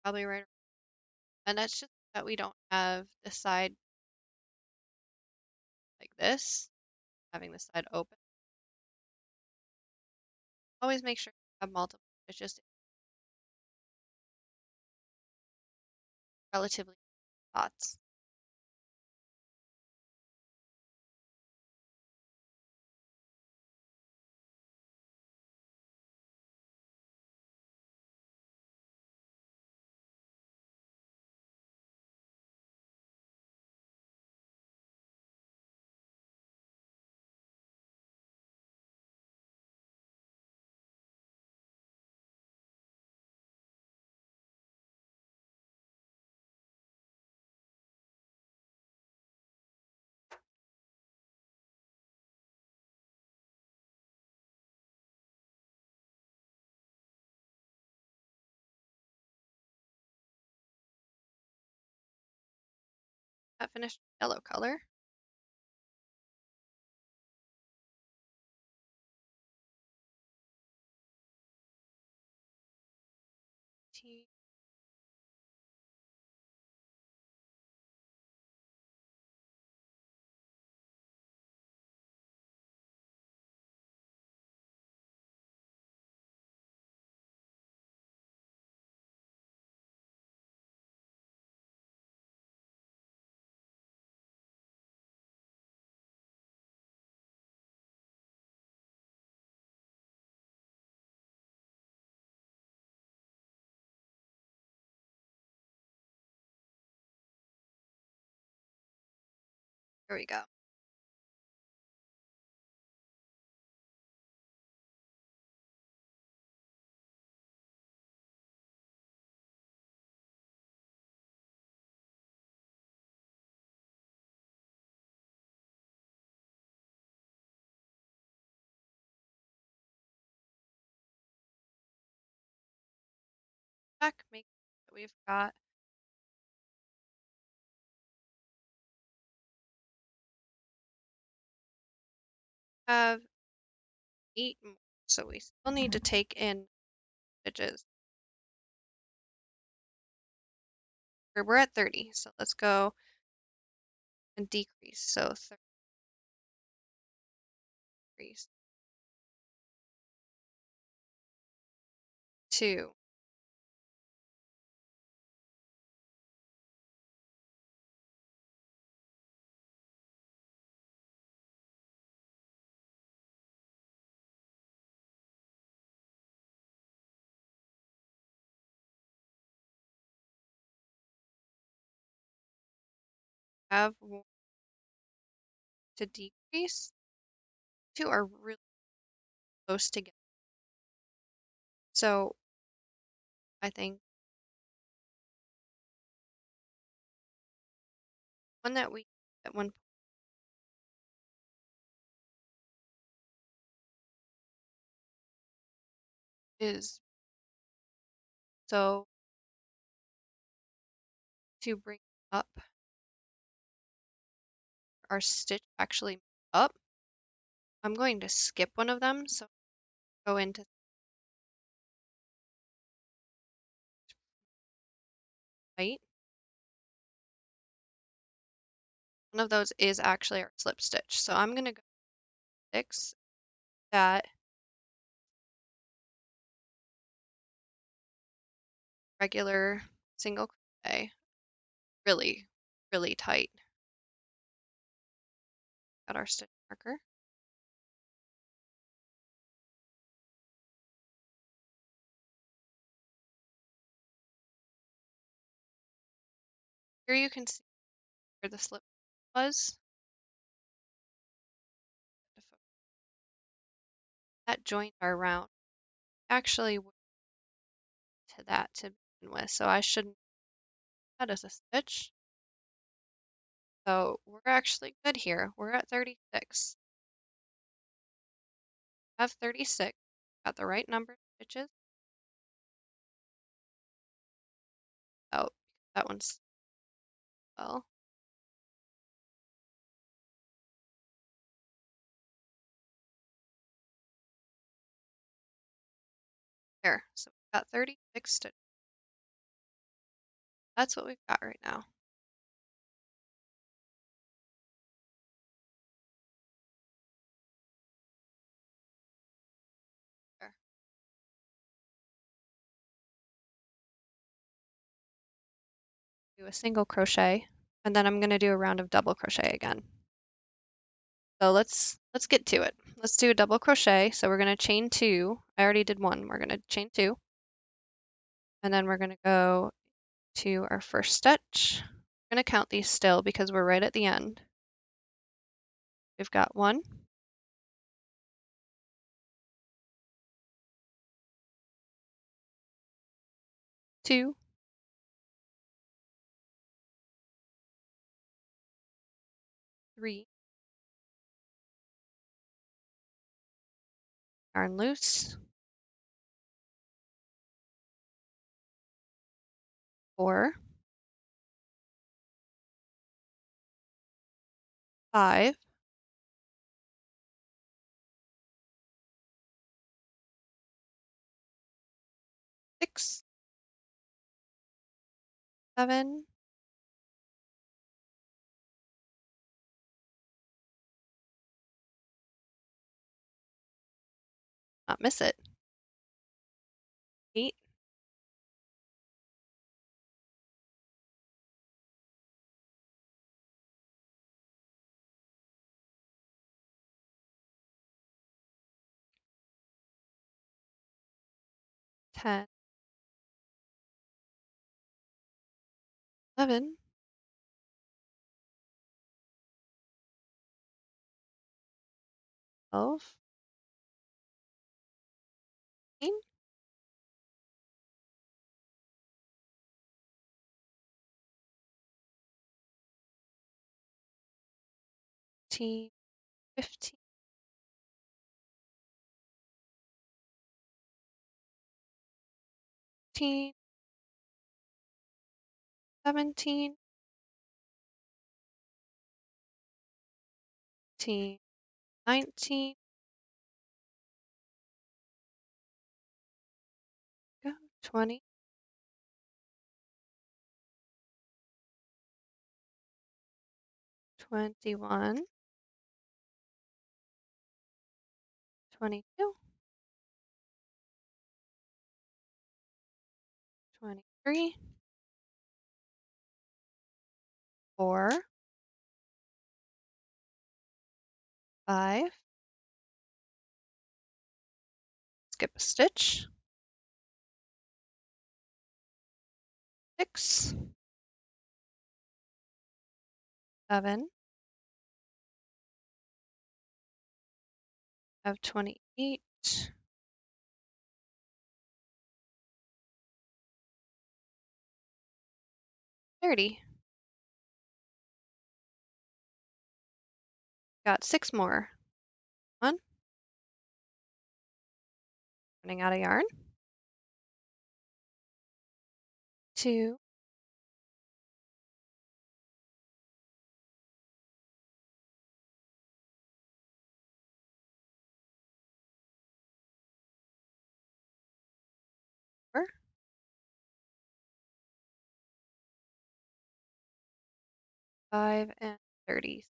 probably right, and that's just that we don't have this side like this, having this side open. Always make sure you have multiple stitches, relatively spots. That finished yellow color. T There we go. Check, make sure that we've got have 8 more, so we still need to take in stitches. We're at 30, so let's go and decrease. So 30 decrease 2, have 1 to decrease. 2 are really close together. So I think one that we at one point is so to bring up our stitch actually up. I'm going to skip one of them, so go into right. One of those is actually our slip stitch. So I'm going to go fix that regular single crochet really, really tight. Got our stitch marker. Here you can see where the slip was. That joined our round. Actually, to that to begin with, so I shouldn't that as a stitch. So we're actually good here. We're at 36. I have 36. Got the right number of stitches. Oh, that one's well. There. So we've got 36 stitches. That's what we've got right now. There. Do a single crochet, and then I'm going to do a round of double crochet again. So let's get to it. Let's do a double crochet. So we're going to chain 2. I already did 1. We're going to chain 2. And then we're going to go to our first stitch. We're going to count these still because we're right at the end. We've got 1, 2, 3, yarn loose, 4, 5, 6, 7, not miss it, 8, 10, 11, 12, 13, 14, 15, 16, 17, 18, 19, go, 20, 21, 22, 23, 4, 5, skip a stitch, 6, 7, have 28, 30. Got 6 more. 1, running out of yarn. 2, 4, 5, and 30.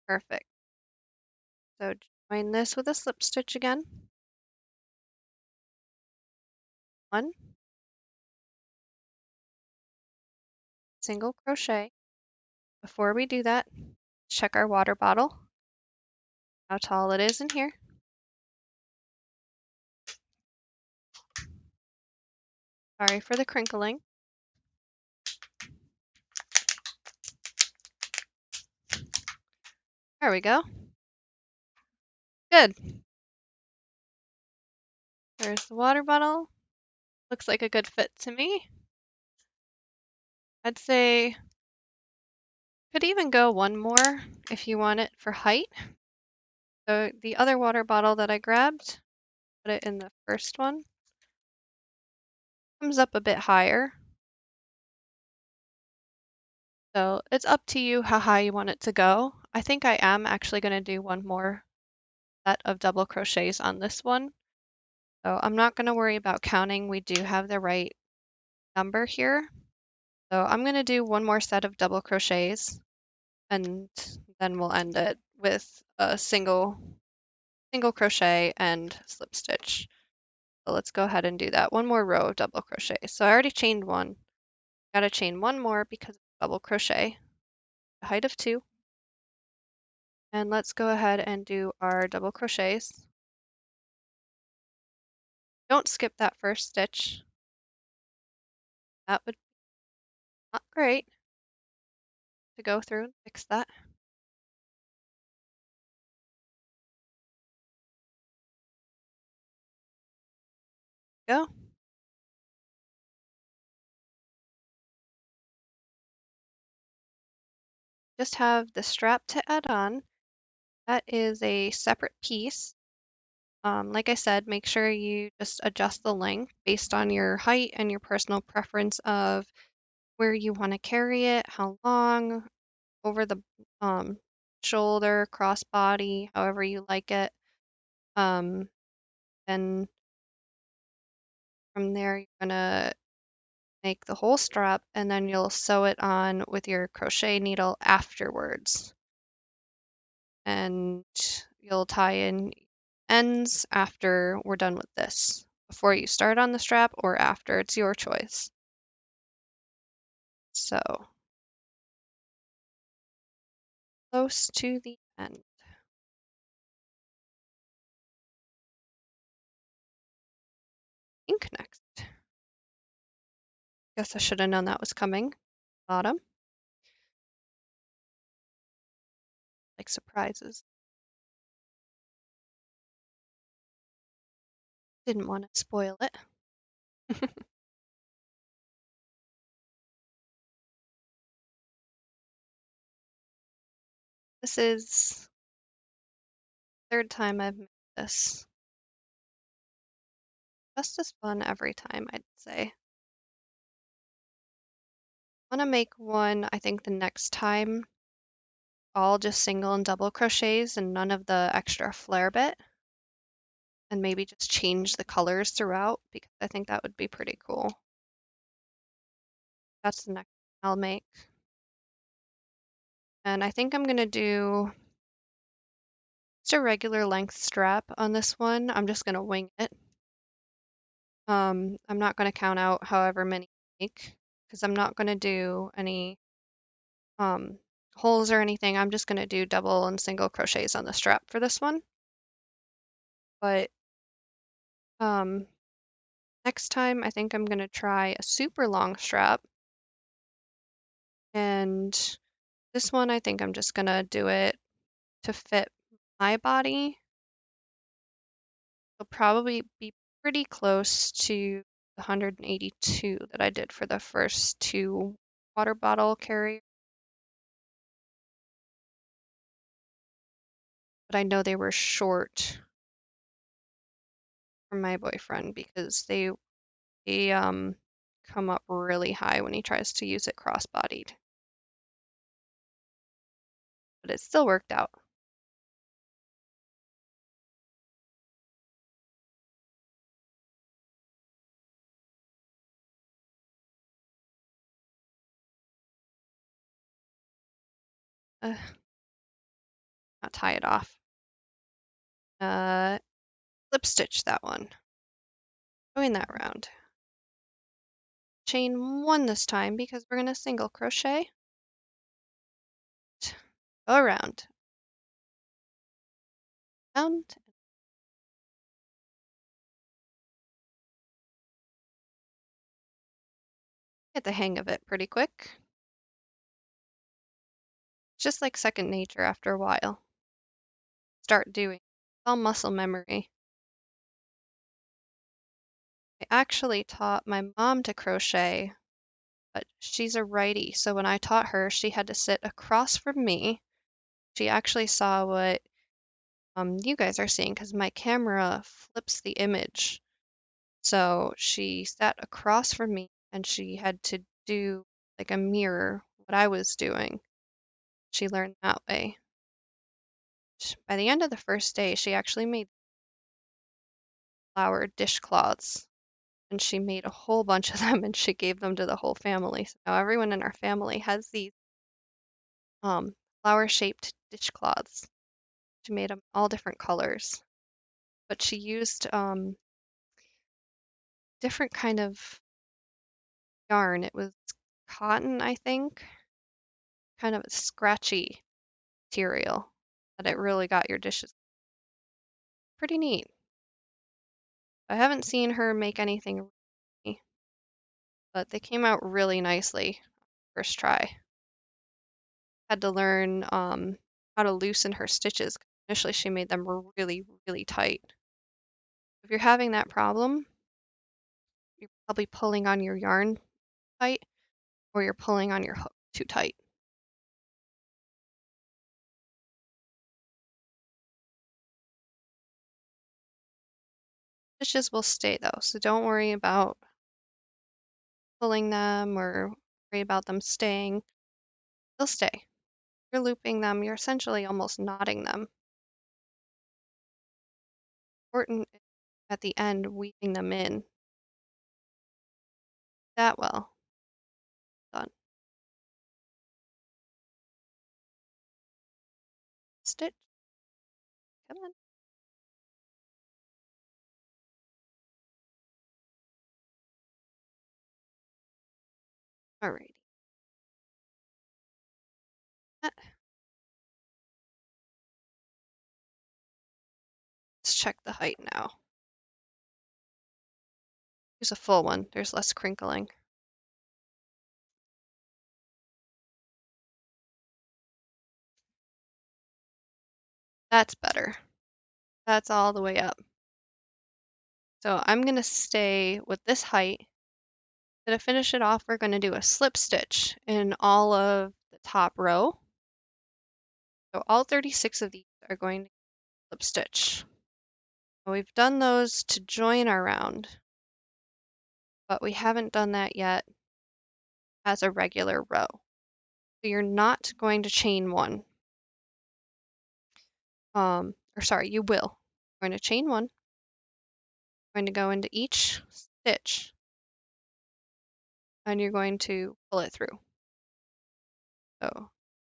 Perfect. So join this with a slip stitch again. 1, single crochet. Before we do that, check our water bottle, how tall it is in here. Sorry for the crinkling. There we go. Good. There's the water bottle. Looks like a good fit to me. I'd say could even go 1 more if you want it for height. So the other water bottle that I grabbed, put it in the first one, comes up a bit higher. So it's up to you how high you want it to go. I think I am actually going to do 1 more set of double crochets on this one. So I'm not going to worry about counting. We do have the right number here. So I'm going to do one more set of double crochets and then we'll end it with a single crochet and slip stitch. So let's go ahead and do that. One more row of double crochet. So I already chained one. Got to chain one more because of double crochet, a height of 2. And let's go ahead and do our double crochets. Don't skip that first stitch. That would be not great to go through and fix that. Go. Just have the strap to add on. That is a separate piece. Like I said, make sure you just adjust the length based on your height and your personal preference of where you want to carry it, how long, over the shoulder, crossbody, however you like it. And from there, you're gonna make the whole strap and then you'll sew it on with your crochet needle afterwards. And you'll tie in ends after we're done with this, before you start on the strap or after, it's your choice. So close to the end. Ink next. Guess I should have known that was coming. Bottom. Like surprises. Didn't want to spoil it. This is the third time I've made this. Just as fun every time, I'd say. I want to make one, I think the next time, all just single and double crochets and none of the extra flare bit. And maybe just change the colors throughout because I think that would be pretty cool. That's the next one I'll make. And I think I'm going to do just a regular length strap on this one. I'm just going to wing it. I'm not going to count out however many I make because I'm not going to do any holes or anything. I'm just going to do double and single crochets on the strap for this one. But next time I think I'm going to try a super long strap. And this one I think I'm just going to do it to fit my body. It'll probably be pretty close to the 182 that I did for the first 2 water bottle carriers. But I know they were short for my boyfriend because they come up really high when he tries to use it cross-bodied. But it still worked out. Not tie it off. Slip stitch that one. Going that round. Chain 1 this time because we're going to single crochet. Go around. Round. Get the hang of it pretty quick. It's just like second nature after a while. Start doing. It's all muscle memory. I actually taught my mom to crochet, but she's a righty, so when I taught her, she had to sit across from me. She actually saw what you guys are seeing because my camera flips the image. So she sat across from me and she had to do like a mirror what I was doing. She learned that way. by the end of the first day, she actually made flower dishcloths, and she made a whole bunch of them and she gave them to the whole family. So now everyone in our family has these flower-shaped dishcloths. She made them all different colors, but she used different kind of yarn. It was cotton, I think, kind of a scratchy material that it really got your dishes. Pretty neat. I haven't seen her make anything, really, but they came out really nicely first try. Had to learn how to loosen her stitches. Initially, she made them really, really tight. If you're having that problem, you're probably pulling on your yarn tight or you're pulling on your hook too tight. Stitches will stay though, so don't worry about pulling them or worry about them staying. They'll stay. You're looping them, you're essentially almost knotting them. Important at the end, weaving them in. That well. Done. Stitch. Come on. Alrighty. Let's check the height now. Use a full one. There's less crinkling. That's better. That's all the way up. So I'm going to stay with this height. To finish it off, we're going to do a slip stitch in all of the top row. So all 36 of these are going to slip stitch. We've done those to join our round, but we haven't done that yet as a regular row. So you're not going to chain one. Or sorry, you will. You're going to chain one. You're going to go into each stitch and you're going to pull it through. So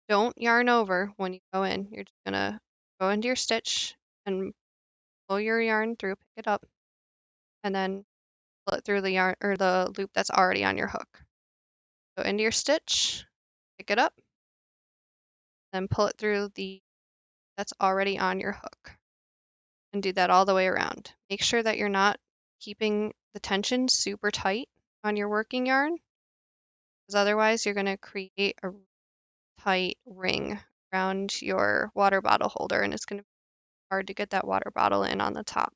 don't yarn over when you go in. You're just gonna go into your stitch and pull your yarn through, pick it up, and then pull it through the yarn or the loop that's already on your hook. Go into your stitch, pick it up, then pull it through the that's already on your hook. And do that all the way around. Make sure that you're not keeping the tension super tight on your working yarn, because otherwise you're going to create a tight ring around your water bottle holder and it's going to be hard to get that water bottle in on the top.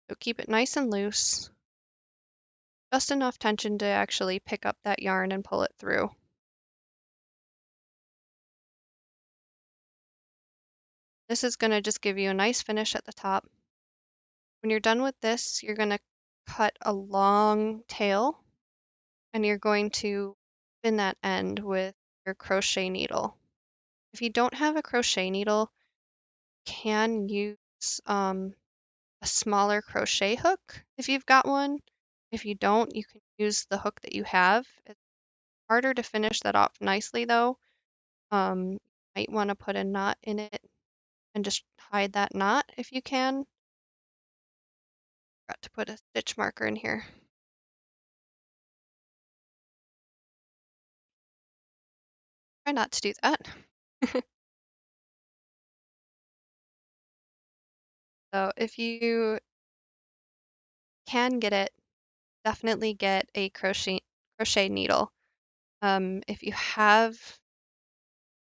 So keep it nice and loose, just enough tension to actually pick up that yarn and pull it through. This is going to just give you a nice finish at the top. When you're done with this, you're going to cut a long tail and you're going to pin that end with your crochet needle. If you don't have a crochet needle, you can use a smaller crochet hook if you've got one. If you don't, you can use the hook that you have. It's harder to finish that off nicely though. You might want to put a knot in it and just hide that knot if you can. Forgot to put a stitch marker in here. Try not to do that. So if you can get it, definitely get a crochet needle. If you have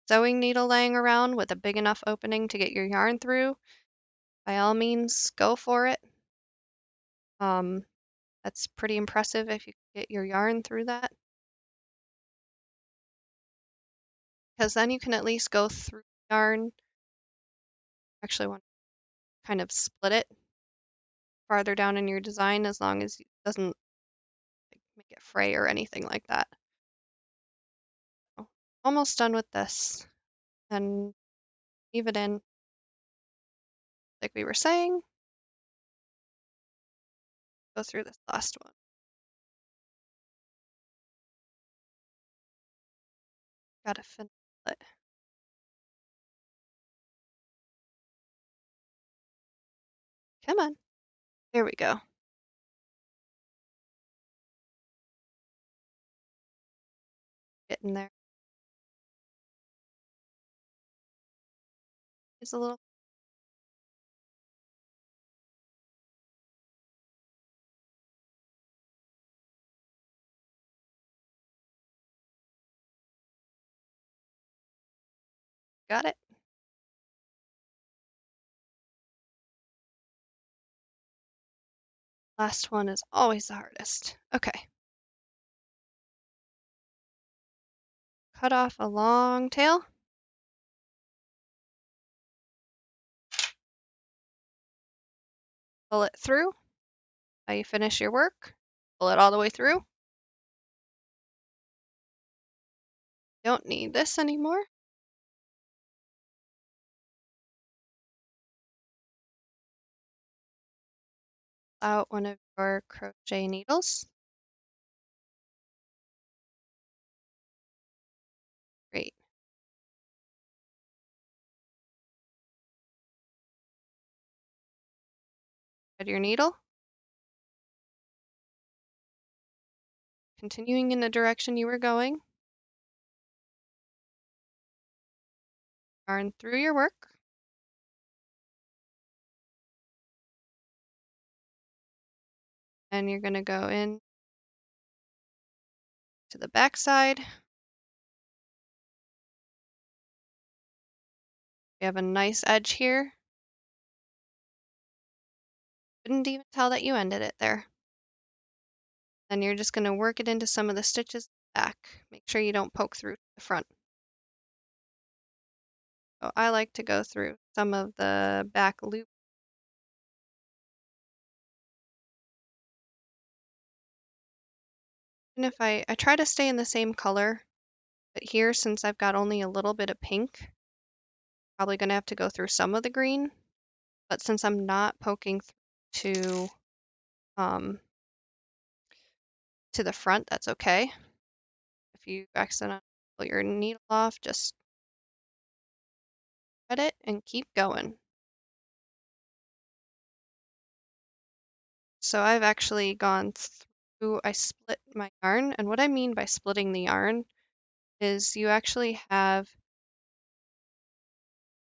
sewing needle laying around with a big enough opening to get your yarn through, by all means, go for it. That's pretty impressive if you get your yarn through that, because then you can at least go through the yarn. Actually, want to kind of split it farther down in your design as long as it doesn't make it fray or anything like that. So, almost done with this, and leave it in. like we were saying, go through this last one. Gotta finish it. Come on. There we go. Getting there. It's a little. Got it. Last one is always the hardest. Okay. Cut off a long tail. Pull it through. Now you finish your work. Pull it all the way through. Don't need this anymore. Out one of your crochet needles. Great. Thread your needle. Continuing in the direction you were going. Yarn through your work. And you're going to go in to the back side. We have a nice edge here. Couldn't even tell that you ended it there. Then you're just going to work it into some of the stitches back. Make sure you don't poke through the front. So I like to go through some of the back loop. And if I try to stay in the same color, but here, since I've got only a little bit of pink, probably going to have to go through some of the green. But since I'm not poking to the front, that's okay. If you accidentally pull your needle off, just thread it and keep going. So I've actually gone through, I split my yarn, and what I mean by splitting the yarn is you actually have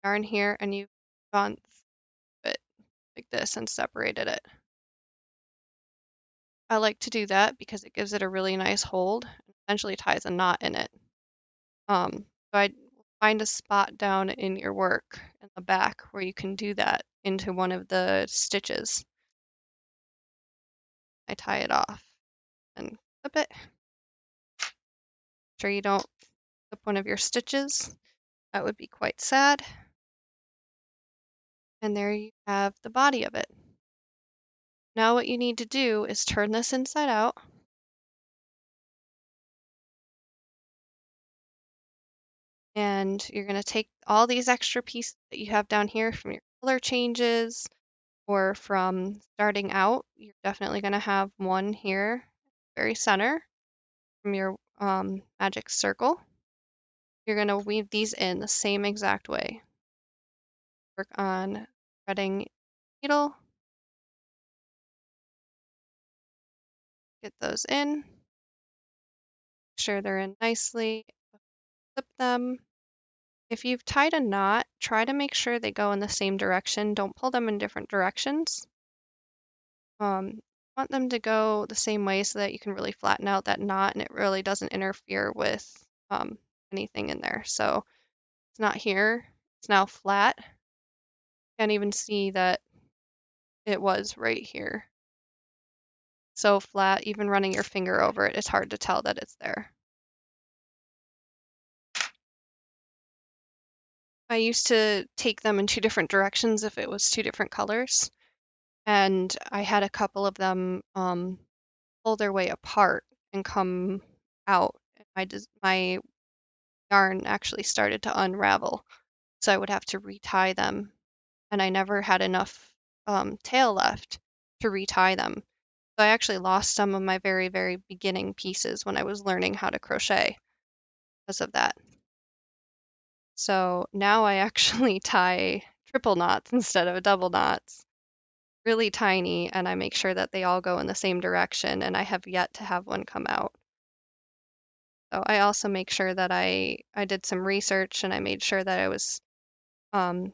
yarn here and you've gone through it like this and separated it. I like to do that because it gives it a really nice hold and essentially ties a knot in it. So I find a spot down in your work in the back where you can do that into one of the stitches. I tie it off and clip it. Make sure you don't clip one of your stitches. That would be quite sad. And there you have the body of it. Now what you need to do is turn this inside out. And you're going to take all these extra pieces that you have down here from your color changes or from starting out. You're definitely going to have one here, very center, from your magic circle. You're going to weave these in the same exact way. Work on threading needle. Get those in. Make sure they're in nicely. Flip them. If you've tied a knot, try to make sure they go in the same direction. Don't pull them in different directions. Want them to go the same way so that you can really flatten out that knot and it really doesn't interfere with anything in there. So it's not here, it's now flat. Can't even see that it was right here. So flat, even running your finger over it, it's hard to tell that it's there. I used to take them in two different directions if it was two different colors. And I had a couple of them pull their way apart and come out. My yarn actually started to unravel, so I would have to retie them and I never had enough tail left to retie them. So I actually lost some of my very, very beginning pieces when I was learning how to crochet because of that. So now I actually tie triple knots instead of double knots, really tiny, and I make sure that they all go in the same direction, and I have yet to have one come out. So I also make sure that I did some research and I made sure that I was um,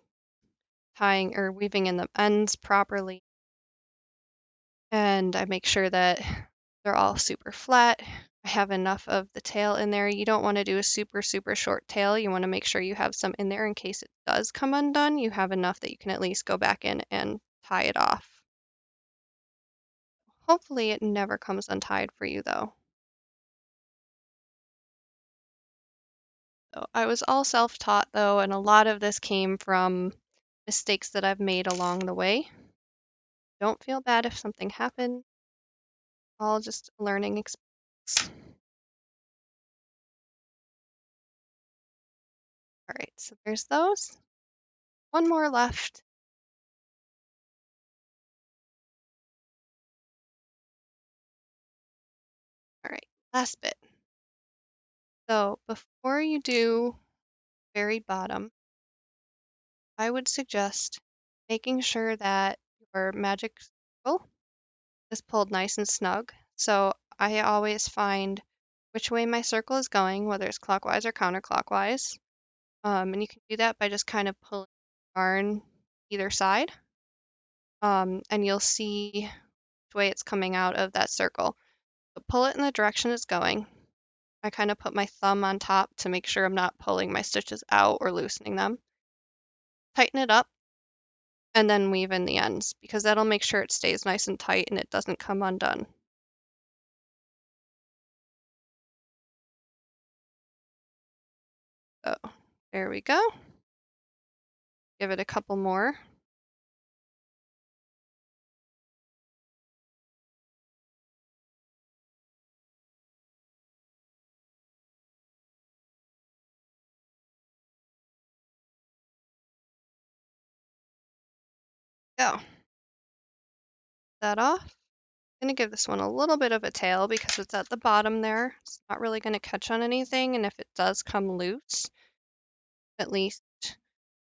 tying or weaving in the ends properly, and I make sure that they're all super flat. I have enough of the tail in there. You don't want to do a super, super short tail. You want to make sure you have some in there in case it does come undone. You have enough that you can at least go back in and tie it off. Hopefully it never comes untied for you though. So I was all self-taught though, and a lot of this came from mistakes that I've made along the way. Don't feel bad if something happened. All just a learning experience. All right, so there's those. One more left. All right, last bit. So before you do very bottom, I would suggest making sure that your magic circle is pulled nice and snug. So I always find which way my circle is going, whether it's clockwise or counterclockwise. And you can do that by just kind of pulling yarn either side. And you'll see which way it's coming out of that circle. So pull it in the direction it's going. I kind of put my thumb on top to make sure I'm not pulling my stitches out or loosening them. Tighten it up and then weave in the ends because that'll make sure it stays nice and tight and it doesn't come undone. So there we go. Give it a couple more. Go. That off. I'm going to give this one a little bit of a tail because it's at the bottom there. It's not really going to catch on anything, and if it does come loose, at least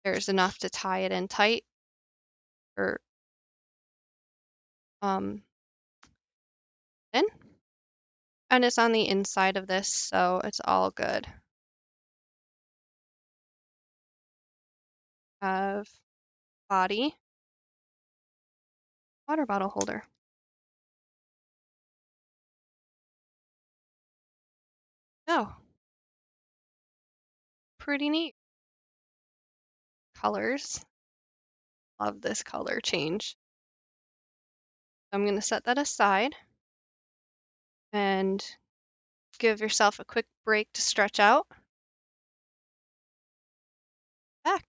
there's enough to tie it in tight or in. And it's on the inside of this, so it's all good. Have body, water bottle holder. Oh, pretty neat. Colors. Love this color change. I'm going to set that aside and give yourself a quick break to stretch out. Back.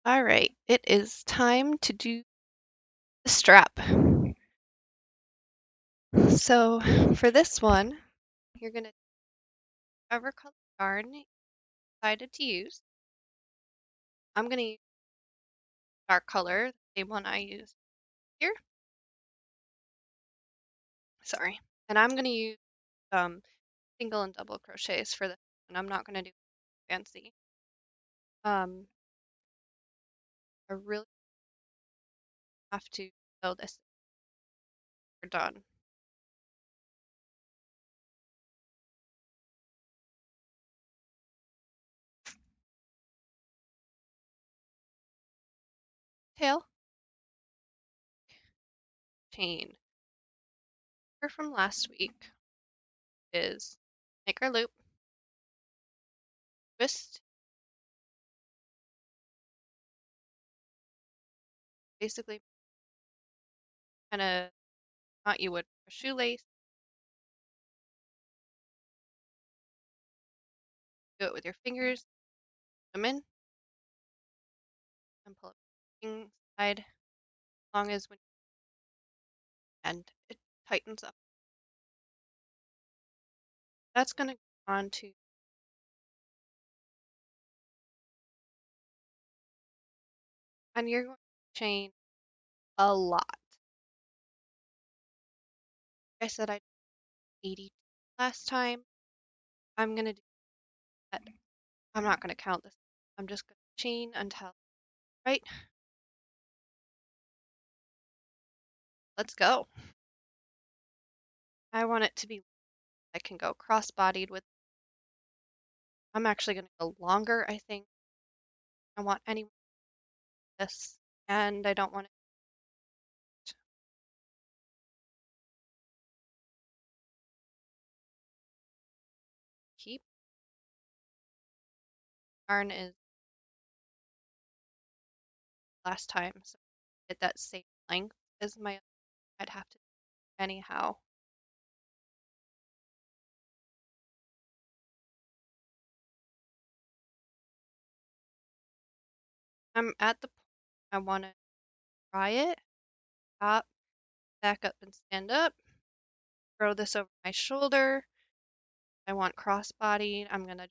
All right, it is time to do the strap. So for this one, you're going to whatever color yarn you decided to use. I'm going to use dark color, the same one I used here. Sorry. And I'm going to use single and double crochets for this, and I'm not going to do fancy. I really have to sew this. We're done. Tail, chain. From last week is make our loop, twist, basically kind of not you would a shoelace. Do it with your fingers, them in, and pull it inside. As long as when and it tightens up. That's going to go on to, and you're going to chain a lot. I said I did 80 last time. I'm going to do that. I'm not going to count this. I'm just going to chain until, right? Let's go. I want it to be, I can go cross-bodied with, I'm actually going to go longer, I think. I want any this, and I don't want it. Keep. Yarn is last time, so get that same length as my, I'd have to anyhow. I'm at the point I want to try it, stop, back up and stand up, throw this over my shoulder. I want cross-bodied. I'm going to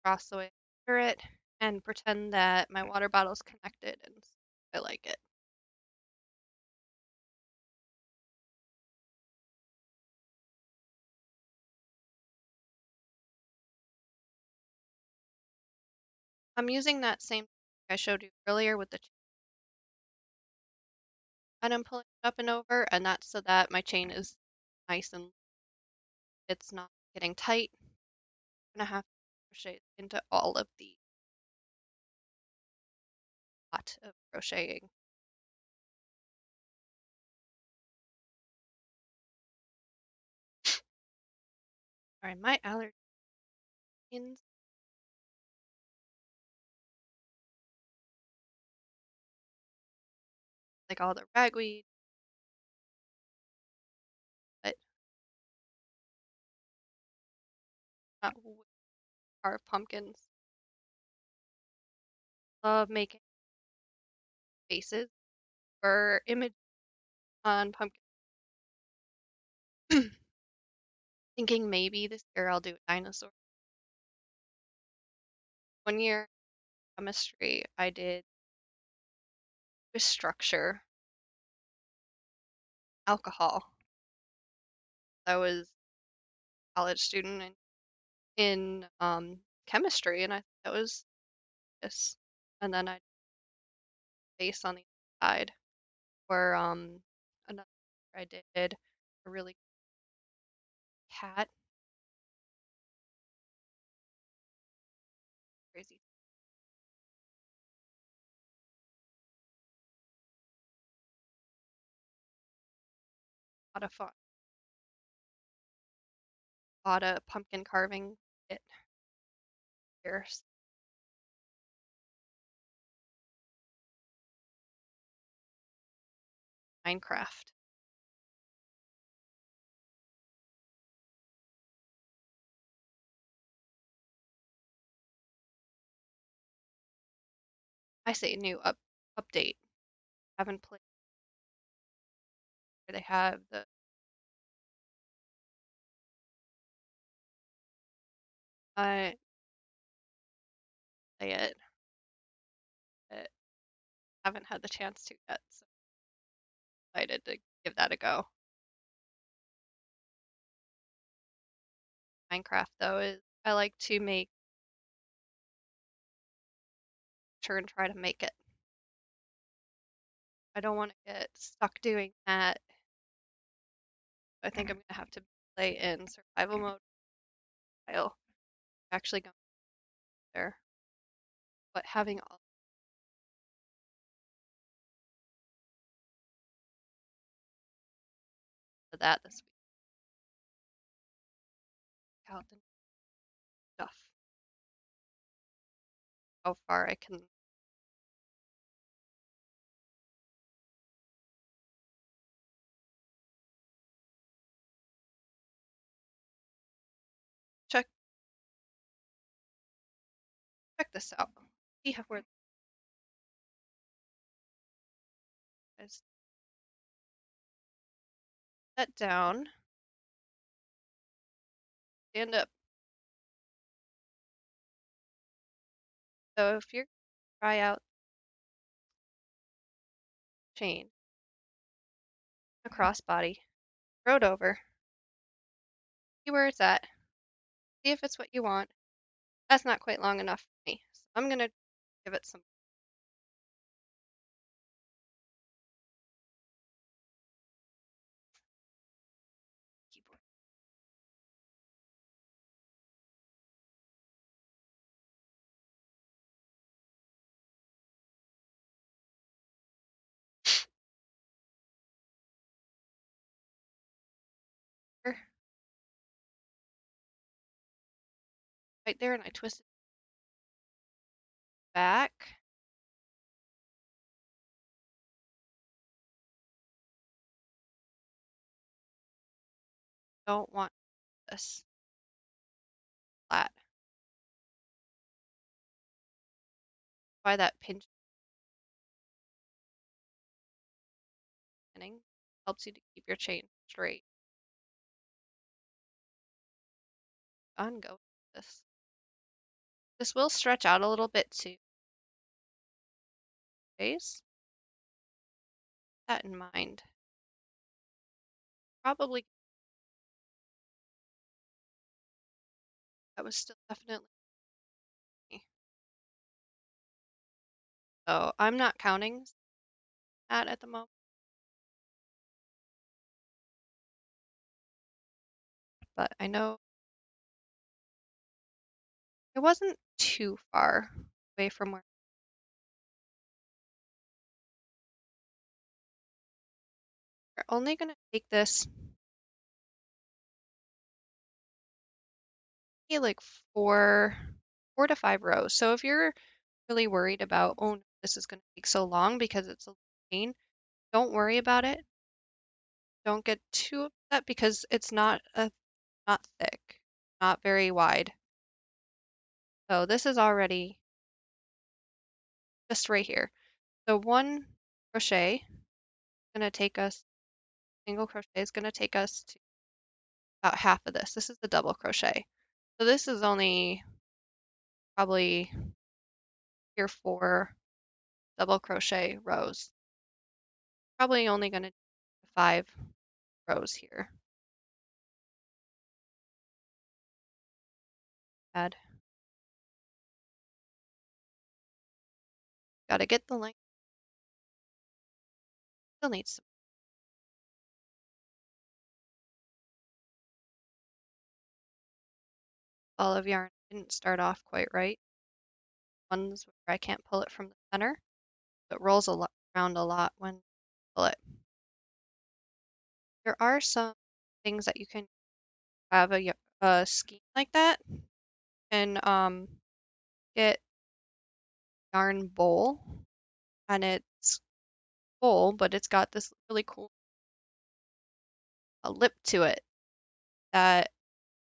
cross the way under it and pretend that my water bottle's connected and I like it. I'm using that same I showed you earlier with the chain, and I'm pulling it up and over, and that's so that my chain is nice and it's not getting tight. I'm gonna have to crochet into all of the lot of crocheting. All right, my allergies, like all the ragweed, but not our pumpkins. Love making faces or image on pumpkin. Thinking maybe this year I'll do a dinosaur. One year, chemistry, I did a structure, alcohol. I was a college student in chemistry, and I that was this. And then I face on the side where another I did a really cat crazy, a lot of fun. Bought a pumpkin carving kit here, Minecraft. I say new update. Haven't played where they have the I play it, but haven't had the chance to yet, so I'm excited to give that a go. Minecraft though is I like to make sure and try to make it. I don't want to get stuck doing that. I think I'm gonna have to play in survival mode while actually going there. But having all of that this week out the stuff. How far I can check this out. See how where is set down. Stand up. So if you're try out chain, a crossbody, throw it over, see where it's at, see if it's what you want. That's not quite long enough for me. So I'm gonna give it some keyboard. Right there, and I twist it back. Don't want this flat. Why that pinch pinning helps you to keep your chain straight. Go with this. This will stretch out a little bit too. Keep that in mind. Probably that was still definitely me. So I'm not counting that at the moment, but I know it wasn't too far away from where we're only gonna take this maybe like four to five rows. So if you're really worried about, oh, no, this is gonna take so long because it's a chain, don't worry about it. Don't get too upset because it's not thick, not very wide. So this is already just right here. So one crochet is gonna take us, single crochet is gonna take us to about half of this. This is the double crochet. So this is only probably 3 or 4 double crochet rows. Probably only gonna do 5 rows here. Add. Gotta get the length. Still needs some ball of yarn. Didn't start off quite right. Ones where I can't pull it from the center. It rolls around a lot when you pull it. There are some things that you can have a scheme like that and get yarn bowl, and it's bowl, but it's got this really cool lip to it that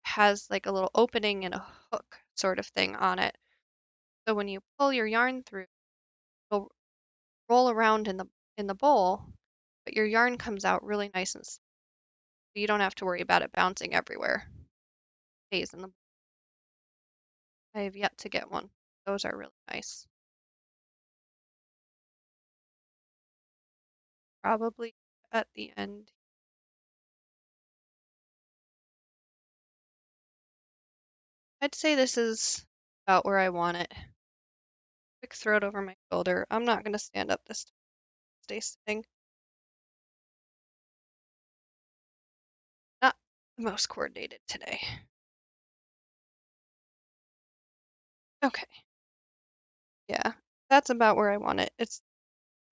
has like a little opening and a hook sort of thing on it. So when you pull your yarn through, it'll roll around in the bowl, but your yarn comes out really nice and you don't have to worry about it bouncing everywhere. It stays in the. I have yet to get one. Those are really nice. Probably at the end. I'd say this is about where I want it. Quick throw it over my shoulder. I'm not going to stand up this time. Stay sitting. Not the most coordinated today. Okay. Yeah, that's about where I want it. It's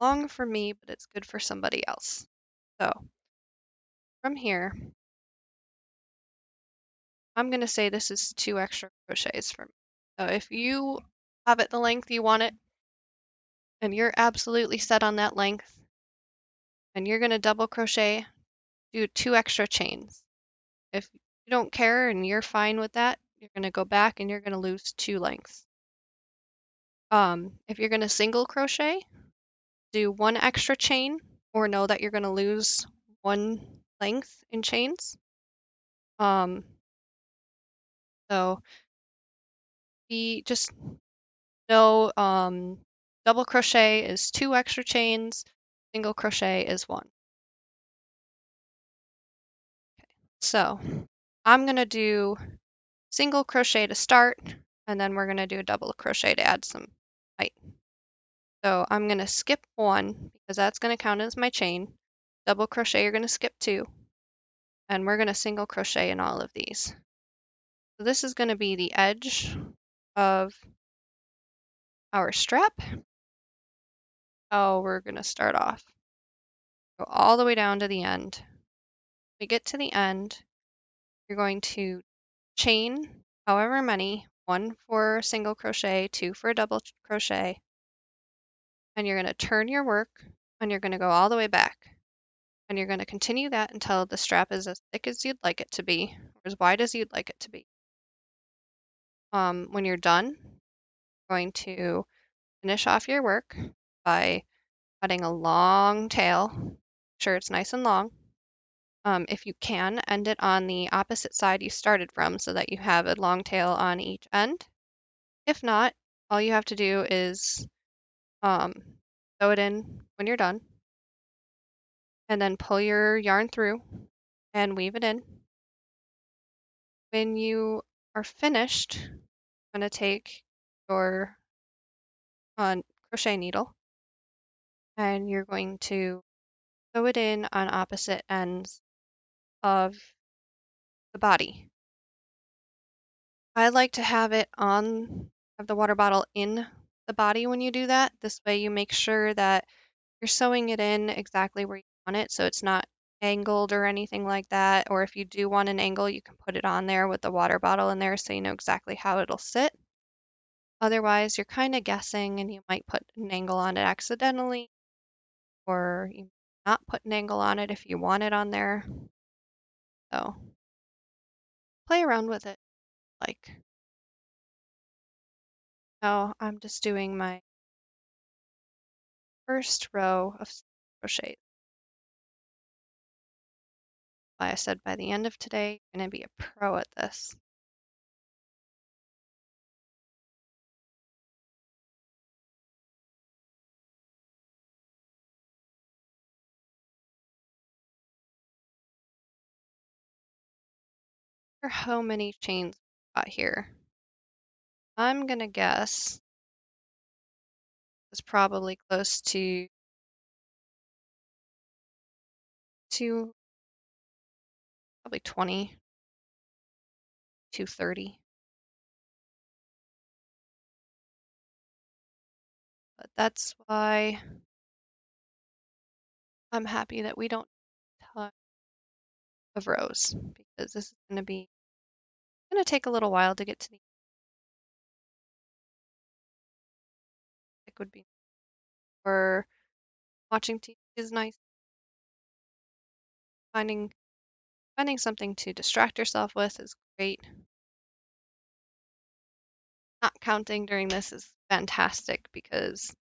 long for me, but it's good for somebody else. So from here, I'm going to say this is 2 extra crochets for me. So if you have it the length you want it, and you're absolutely set on that length, and you're going to double crochet, do 2 extra chains. If you don't care and you're fine with that, you're going to go back and you're going to lose 2 lengths. If you're going to single crochet, do 1 extra chain, or know that you're going to lose 1 length in chains. So we just know double crochet is 2 extra chains, single crochet is 1. Okay. So I'm going to do single crochet to start, and then we're going to do a double crochet to add some height. So I'm going to skip 1 because that's going to count as my chain. Double crochet, you're going to skip 2, and we're going to single crochet in all of these. So this is going to be the edge of our strap. How we're going to start off. Go all the way down to the end. When we get to the end, you're going to chain however many, 1 for single crochet, 2 for a double crochet, and you're going to turn your work and you're going to go all the way back. And you're going to continue that until the strap is as thick as you'd like it to be, or as wide as you'd like it to be. When you're done, you're going to finish off your work by cutting a long tail. Make sure it's nice and long. If you can, end it on the opposite side you started from so that you have a long tail on each end. If not, all you have to do is sew it in when you're done, and then pull your yarn through and weave it in. When you are finished, I'm going to take your crochet needle and you're going to sew it in on opposite ends of the body. I like to have the water bottle in the body when you do that. This way you make sure that you're sewing it in exactly where you want it so it's not angled or anything like that. Or if you do want an angle, you can put it on there with the water bottle in there so you know exactly how it'll sit. Otherwise, you're kind of guessing and you might put an angle on it accidentally, or you might not put an angle on it if you want it on there. So play around with it. Like, now I'm just doing my first row of crochet. I said by the end of today, you're going to be a pro at this. How many chains we got here? I'm going to guess it's probably close to probably 20 to 30. But that's why I'm happy that we don't have a ton of rows, because this is going to take a little while to get to the it would be for watching TV is nice. Finding something to distract yourself with is great. Not counting during this is fantastic because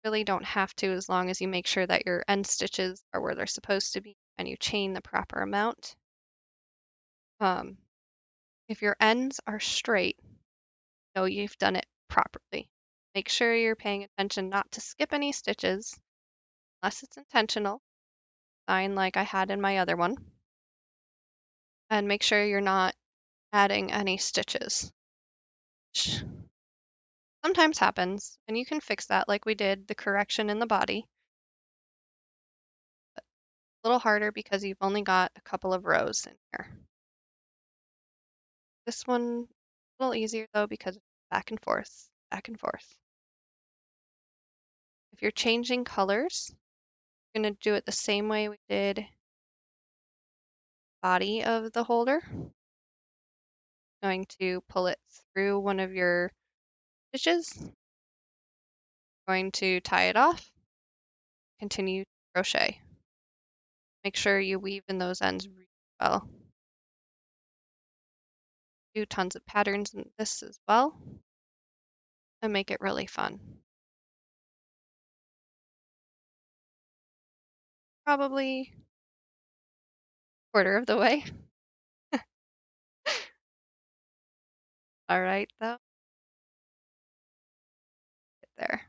really don't have to as long as you make sure that your end stitches are where they're supposed to be and you chain the proper amount. If your ends are straight, know you've done it properly. Make sure you're paying attention not to skip any stitches unless it's intentional, sign like I had in my other one. And make sure you're not adding any stitches, which sometimes happens, and you can fix that like we did the correction in the body. But a little harder because you've only got a couple of rows in here. This one a little easier though because back and forth, back and forth. If you're changing colors, you're going to do it the same way we did body of the holder. Going to pull it through one of your stitches, going to tie it off, continue to crochet. Make sure you weave in those ends really well. Do tons of patterns in this as well and make it really fun. Probably quarter of the way. All right, though. Get there.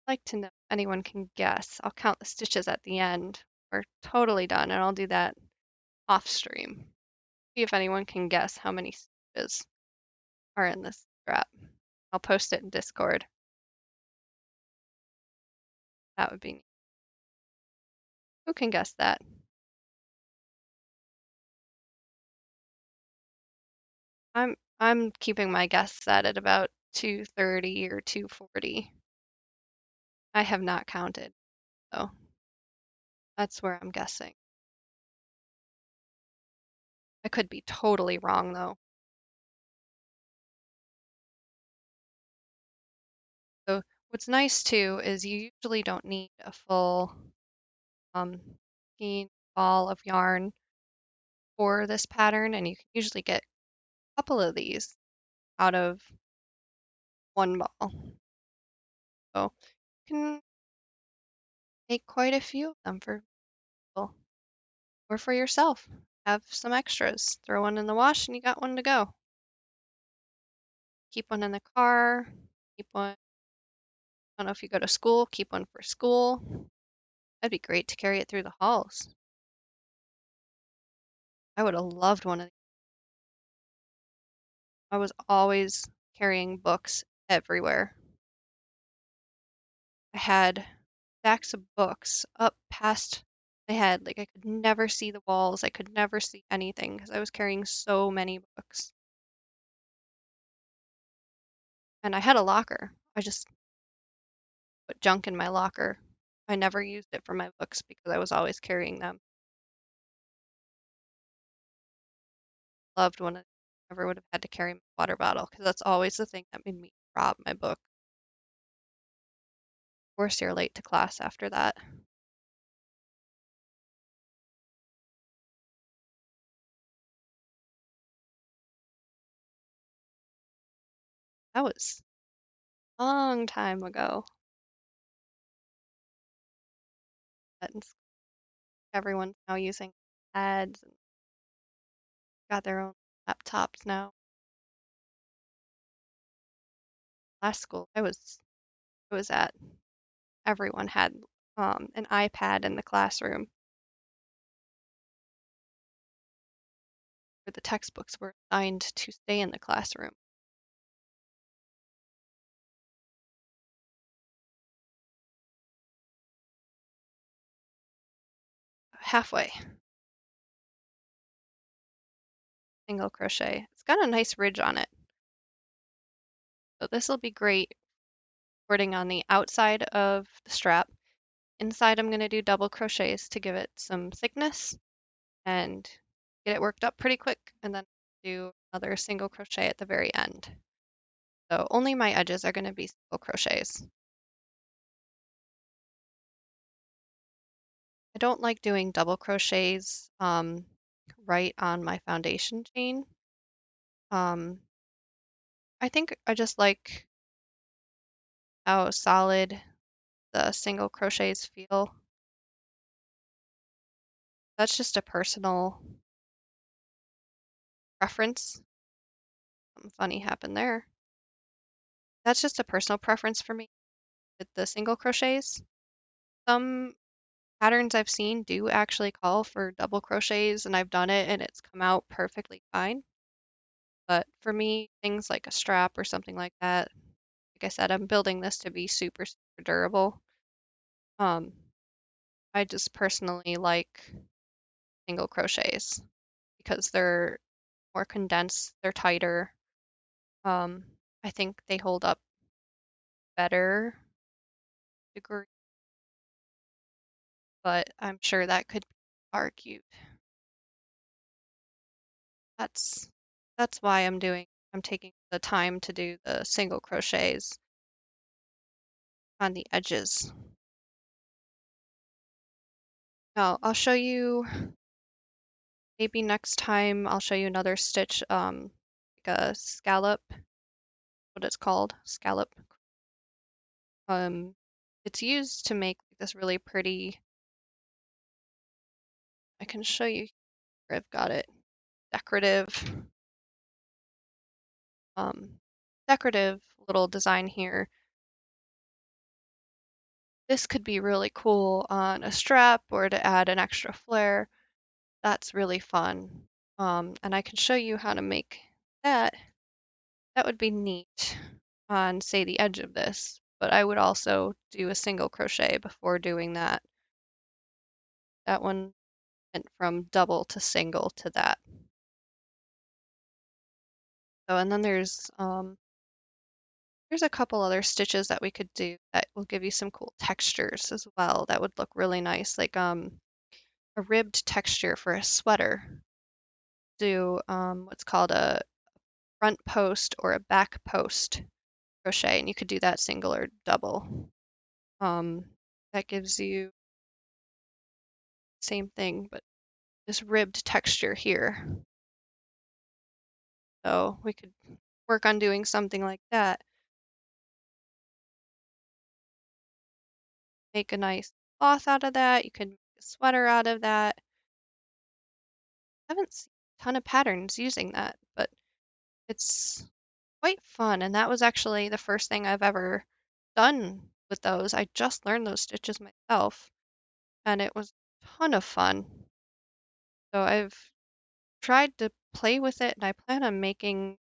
I'd like to know if anyone can guess. I'll count the stitches at the end. We're totally done, and I'll do that off stream. See if anyone can guess how many stitches are in this strap. I'll post it in Discord. That would be neat. Who can guess that? I'm keeping my guess set at about 230 or 240. I have not counted, so that's where I'm guessing. I could be totally wrong though. So what's nice too is you usually don't need a full um, ball of yarn for this pattern, and you can usually get a couple of these out of one ball. So you can make quite a few of them for people or for yourself. Have some extras. Throw one in the wash and you got one to go. Keep one in the car. Keep one, I don't know if you go to school, keep one for school. That'd be great to carry it through the halls. I would have loved one of these. I was always carrying books everywhere. I had stacks of books up past my head. Like I could never see the walls. I could never see anything because I was carrying so many books. And I had a locker. I just put junk in my locker. I never used it for my books because I was always carrying them. Loved when I never would have had to carry my water bottle because that's always the thing that made me drop my book. Of course, you're late to class after that. That was a long time ago. But everyone's now using pads and got their own laptops now. Last school I was at, everyone had an iPad in the classroom where the textbooks were assigned to stay in the classroom. Halfway, single crochet. It's got a nice ridge on it. So this will be great cording on the outside of the strap. Inside I'm going to do double crochets to give it some thickness and get it worked up pretty quick, and then do another single crochet at the very end. So only my edges are going to be single crochets. I don't like doing double crochets right on my foundation chain. I think I just like how solid the single crochets feel. That's just a personal preference. Something funny happened there. That's just a personal preference for me with the single crochets. Some patterns I've seen do actually call for double crochets, and I've done it and it's come out perfectly fine. But for me, things like a strap or something like that, like I said, I'm building this to be super, super durable. Um, I just personally like single crochets because they're more condensed, they're tighter. Um, I think they hold up better degree, but I'm sure that could be argued. That's that's why I'm taking the time to do the single crochets on the edges. Now, I'll show you maybe next time I'll show you another stitch, like a scallop, what it's called, scallop. It's used to make this really pretty, I can show you here, I've got it, decorative, um, decorative little design here. This could be really cool on a strap or to add an extra flare. That's really fun. And I can show you how to make that. That would be neat on, say, the edge of this, but I would also do a single crochet before doing that. That one went from double to single to that. So, and then there's a couple other stitches that we could do that will give you some cool textures as well. That would look really nice, like a ribbed texture for a sweater. Do what's called a front post or a back post crochet, and you could do that single or double. Um, that gives you same thing, but this ribbed texture here. So we could work on doing something like that. Make a nice cloth out of that. You could make a sweater out of that. I haven't seen a ton of patterns using that, but it's quite fun. And that was actually the first thing I've ever done with those. I just learned those stitches myself, and it was a ton of fun. So I've tried to play with it, and I plan on making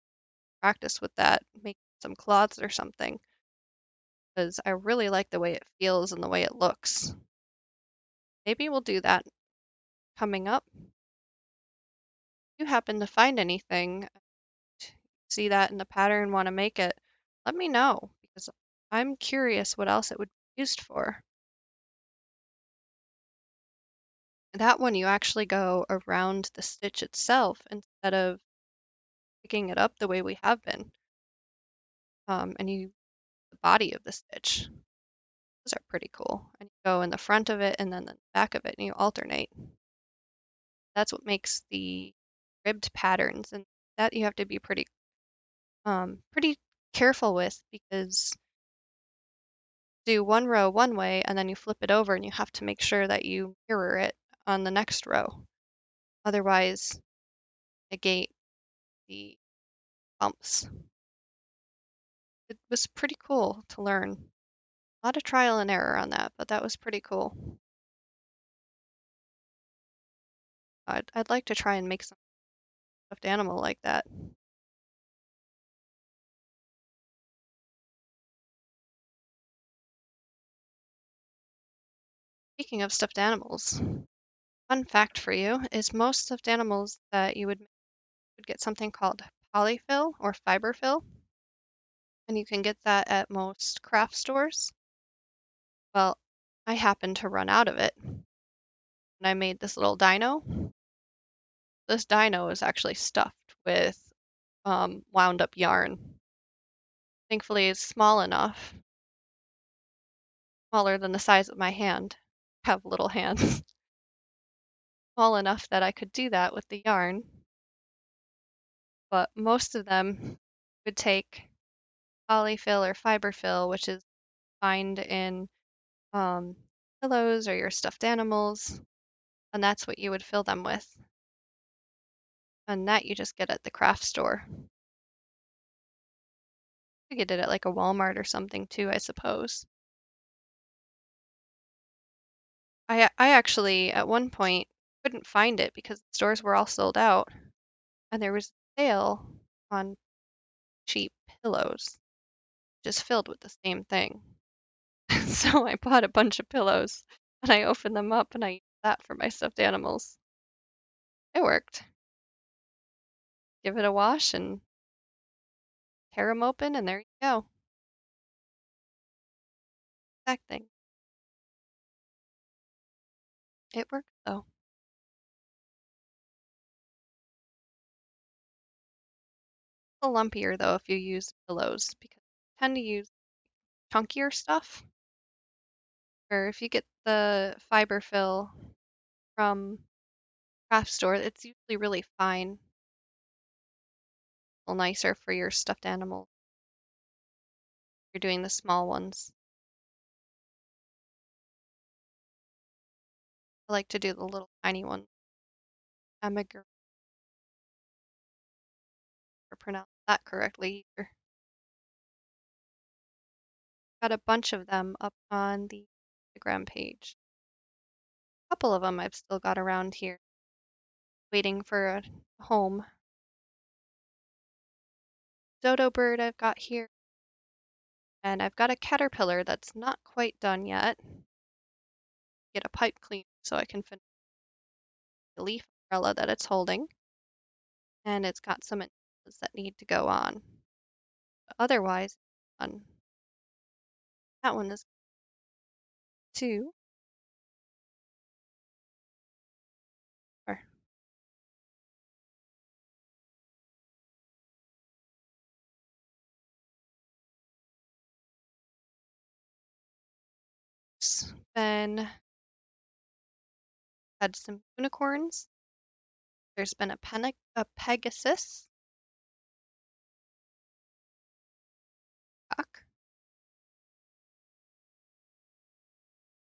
practice with that, make some cloths or something, because I really like the way it feels and the way it looks. Maybe we'll do that coming up. If you happen to find anything, see that in the pattern, want to make it, let me know, because I'm curious what else it would be used for. That one you actually go around the stitch itself instead of picking it up the way we have been. And you the body of the stitch. Those are pretty cool. And you go in the front of it and then the back of it and you alternate. That's what makes the ribbed patterns, and that you have to be pretty careful with, because do one row one way and then you flip it over and you have to make sure that you mirror it on the next row. Otherwise, negate the bumps. It was pretty cool to learn. A lot of trial and error on that, but that was pretty cool. I'd like to try and make some stuffed animal like that. Speaking of stuffed animals, fun fact for you is most stuffed animals that you would get something called polyfill or fiberfill, and you can get that at most craft stores. Well, I happened to run out of it, and I made this little dino. This dino is actually stuffed with wound up yarn. Thankfully, it's small enough, smaller than the size of my hand. I have little hands. Small enough that I could do that with the yarn. But most of them would take polyfill or fiberfill, which is find in um, pillows or your stuffed animals, and that's what you would fill them with. And that you just get at the craft store. You get it at like a Walmart or something too, I suppose. I actually at one point couldn't find it because the stores were all sold out, and there was a sale on cheap pillows, just filled with the same thing. So I bought a bunch of pillows and I opened them up and I used that for my stuffed animals. It worked. Give it a wash and tear them open, and there you go. Exact thing. It worked though. A little lumpier though if you use pillows because you tend to use chunkier stuff. Or if you get the fiber fill from craft store, it's usually really fine. A little nicer for your stuffed animal. You're doing the small ones. I like to do the little tiny ones. Amig, or pronounce that correctly either. Got a bunch of them up on the Instagram page. A couple of them I've still got around here, waiting for a home. Dodo bird I've got here, and I've got a caterpillar that's not quite done yet. Get a pipe cleaner so I can finish the leaf umbrella that it's holding, and it's got some antennas that need to go on. But otherwise, done. That one is two. Or been had some unicorns. There's been a Pegasus cock.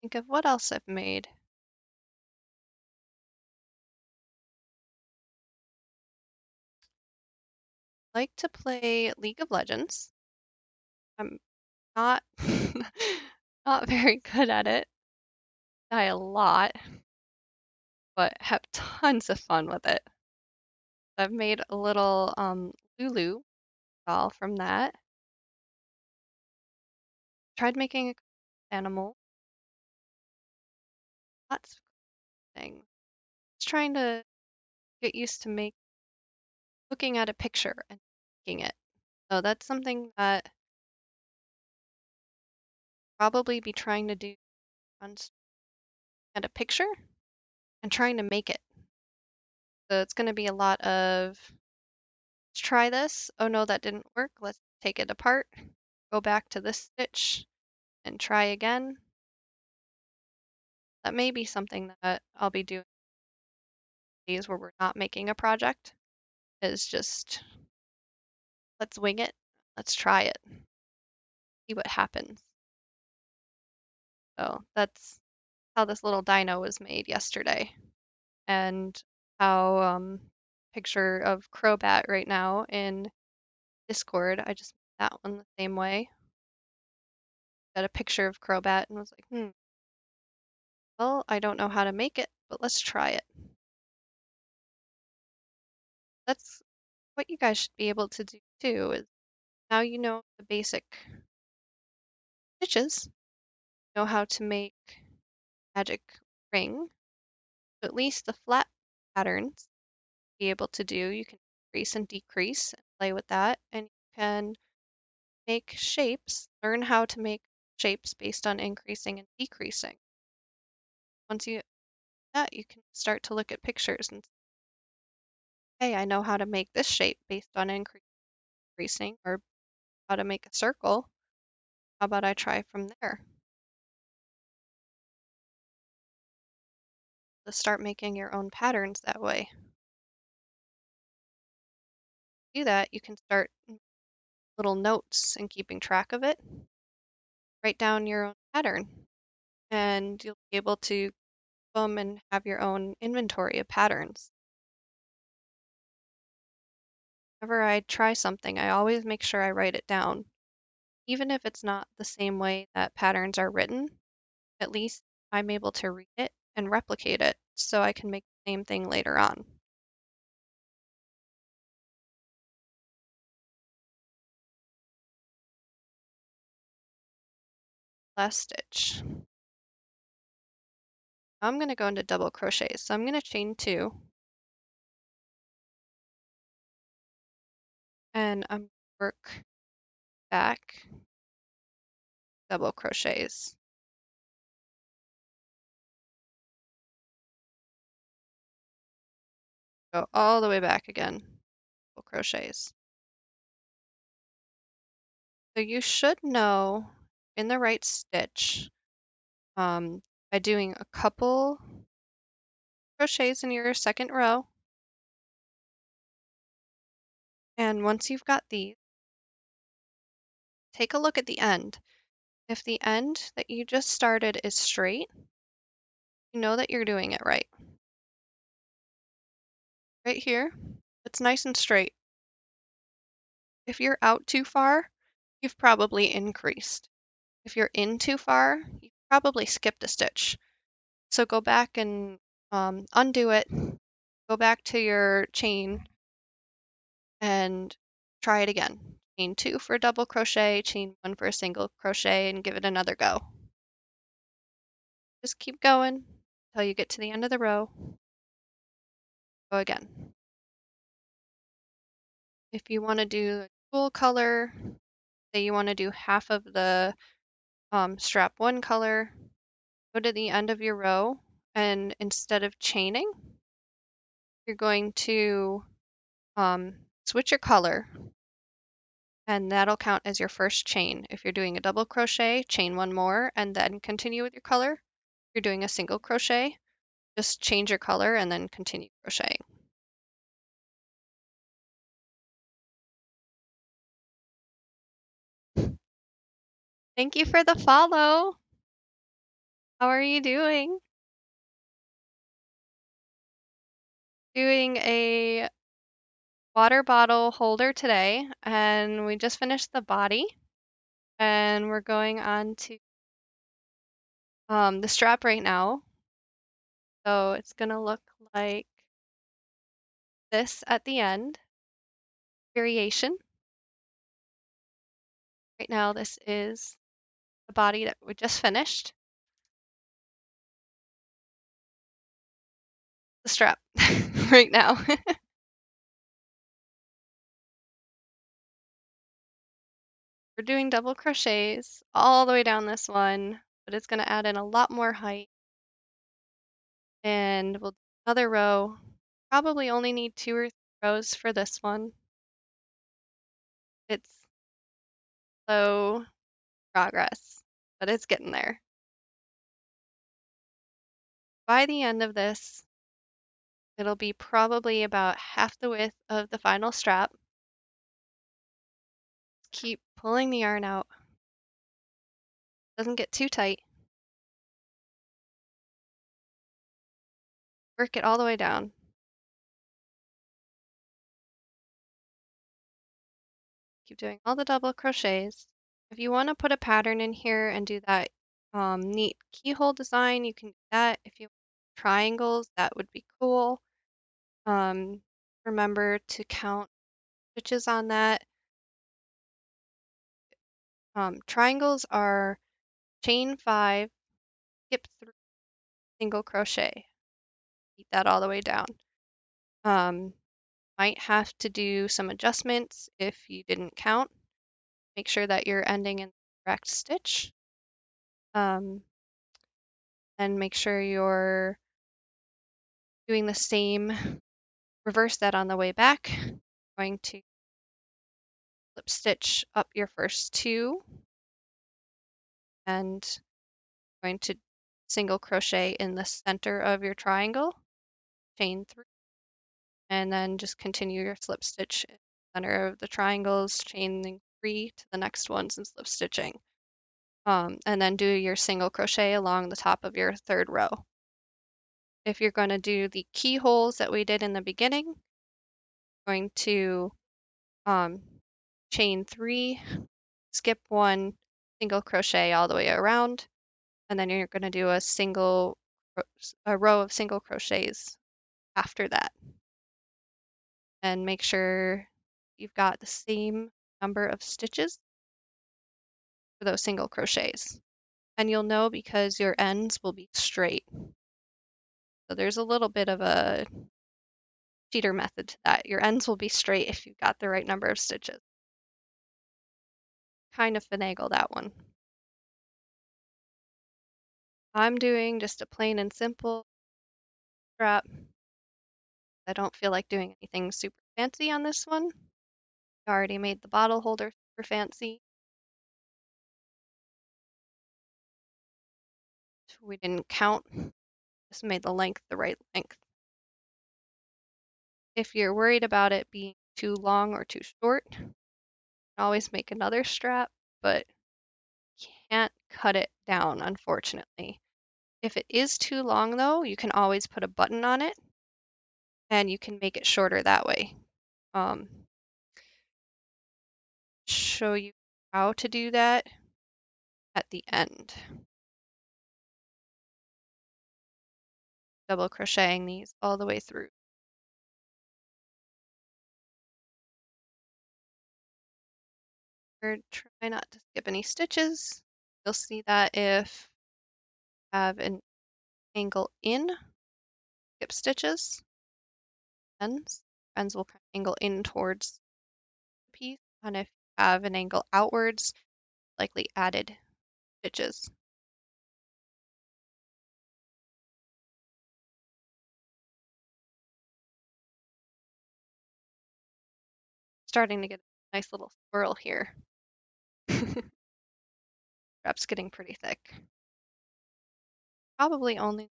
Think of what else I've made. Like to play League of Legends. I'm not not very good at it. Die a lot, but have tons of fun with it. I've made a little Lulu doll from that. Tried making a animal. Lots of things. Just trying to get used to looking at a picture and making it. So that's something that I'll probably be trying to do on at a picture and trying to make it. So it's going to be a lot of let's try this. Oh no, that didn't work. Let's take it apart. Go back to this stitch and try again. That may be something that I'll be doing days where we're not making a project. Is just let's wing it. Let's try it. See what happens. So that's how this little dino was made yesterday. And how picture of Crobat right now in Discord. I just made that one the same way. Got a picture of Crobat and was like, well, I don't know how to make it, but let's try it. That's what you guys should be able to do too, is now you know the basic stitches, know how to make magic ring, at least the flat patterns be able to do. You can increase and decrease and play with that, and you can make shapes, learn how to make shapes based on increasing and decreasing. Once you that, you can start to look at pictures and say, hey, I know how to make this shape based on increasing, or how to make a circle. How about I try from there? To start making your own patterns that way. Do that, you can start little notes and keeping track of it, write down your own pattern and you'll be able to them and have your own inventory of patterns. Whenever I try something, I always make sure I write it down. Even if it's not the same way that patterns are written, at least I'm able to read it and replicate it so I can make the same thing later on. Last stitch. Now I'm going to go into double crochets. So I'm going to chain 2 and I'm work back double crochets. Go all the way back again, double crochets. So you should know in the right stitch by doing a couple crochets in your second row. And once you've got these, take a look at the end. If the end that you just started is straight, you know that you're doing it right. Right here, it's nice and straight. If you're out too far, you've probably increased. If you're in too far, you probably skipped a stitch. So go back and undo it, go back to your chain and try it again. Chain 2 for a double crochet, chain 1 for a single crochet, and give it another go. Just keep going until you get to the end of the row. Go again. If you want to do a tulle color, say you want to do half of the strap 1 color, go to the end of your row, and instead of chaining, you're going to switch your color, and that'll count as your first chain. If you're doing a double crochet, chain 1 more, and then continue with your color. If you're doing a single crochet, just change your color and then continue crocheting. Thank you for the follow. How are you doing? Doing a water bottle holder today, and we just finished the body, and we're going on to the strap right now. So it's gonna look like this at the end. Variation. Right now, this is the body that we just finished. The strap right now. We're doing double crochets all the way down this one, but it's going to add in a lot more height. And we'll do another row. Probably only need 2 or 3 rows for this one. It's slow progress, but it's getting there. By the end of this, it'll be probably about half the width of the final strap. Keep pulling the yarn out. Doesn't get too tight. Work it all the way down. Keep doing all the double crochets. If you want to put a pattern in here and do that neat keyhole design, you can do that. If you want triangles, that would be cool. Remember to count stitches on that. Triangles are chain 5, skip 3, single crochet. Keep that all the way down. Might have to do some adjustments if you didn't count. Make sure that you're ending in the correct stitch. And make sure you're doing the same, reverse that on the way back. Going to slip stitch up your first 2 and going to single crochet in the center of your triangle, chain 3, and then just continue your slip stitch in the center of the triangles, chaining 3 to the next ones and slip stitching. And then do your single crochet along the top of your third row. If you're going to do the keyholes that we did in the beginning, going to chain 3, skip 1, single crochet all the way around, and then you're going to do a row of single crochets after that. And make sure you've got the same number of stitches for those single crochets. And you'll know because your ends will be straight. So there's a little bit of a cheater method to that. Your ends will be straight if you've got the right number of stitches. Kind of finagle that one. I'm doing just a plain and simple strap. I don't feel like doing anything super fancy on this one. I already made the bottle holder super fancy. We didn't count, just made the length the right length. If you're worried about it being too long or too short, you can always make another strap, but can't cut it down, unfortunately. If it is too long, though, you can always put a button on it, and you can make it shorter that way. Show you how to do that at the end. Double crocheting these all the way through. Try not to skip any stitches. You'll see that if you have an angle in, skip stitches, ends will kind of angle in towards the piece, and if you have an angle outwards, likely added stitches. Starting to get a nice little swirl here. Strap's getting pretty thick. Probably only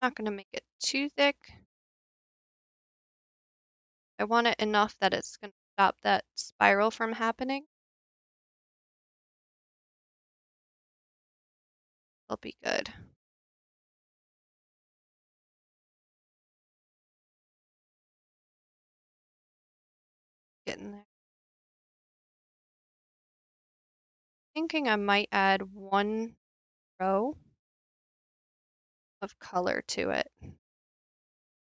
not going to make it too thick. I want it enough that it's going to stop that spiral from happening. It'll be good. Getting there. Thinking I might add one row of color to it.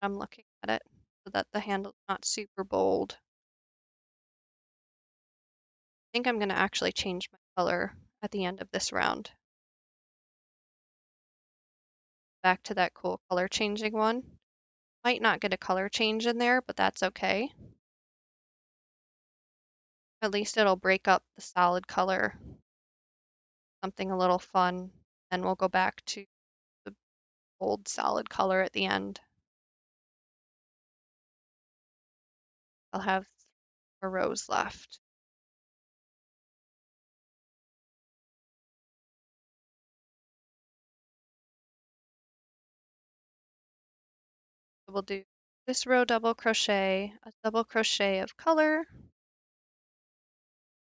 I'm looking at it so that the handle's not super bold. I think I'm going to actually change my color at the end of this round. Back to that cool color changing one. Might not get a color change in there, but that's okay. At least it'll break up the solid color. Something a little fun. Then we'll go back to the bold solid color at the end. I'll have 4 rows left. We'll do this row double crochet, a double crochet of color,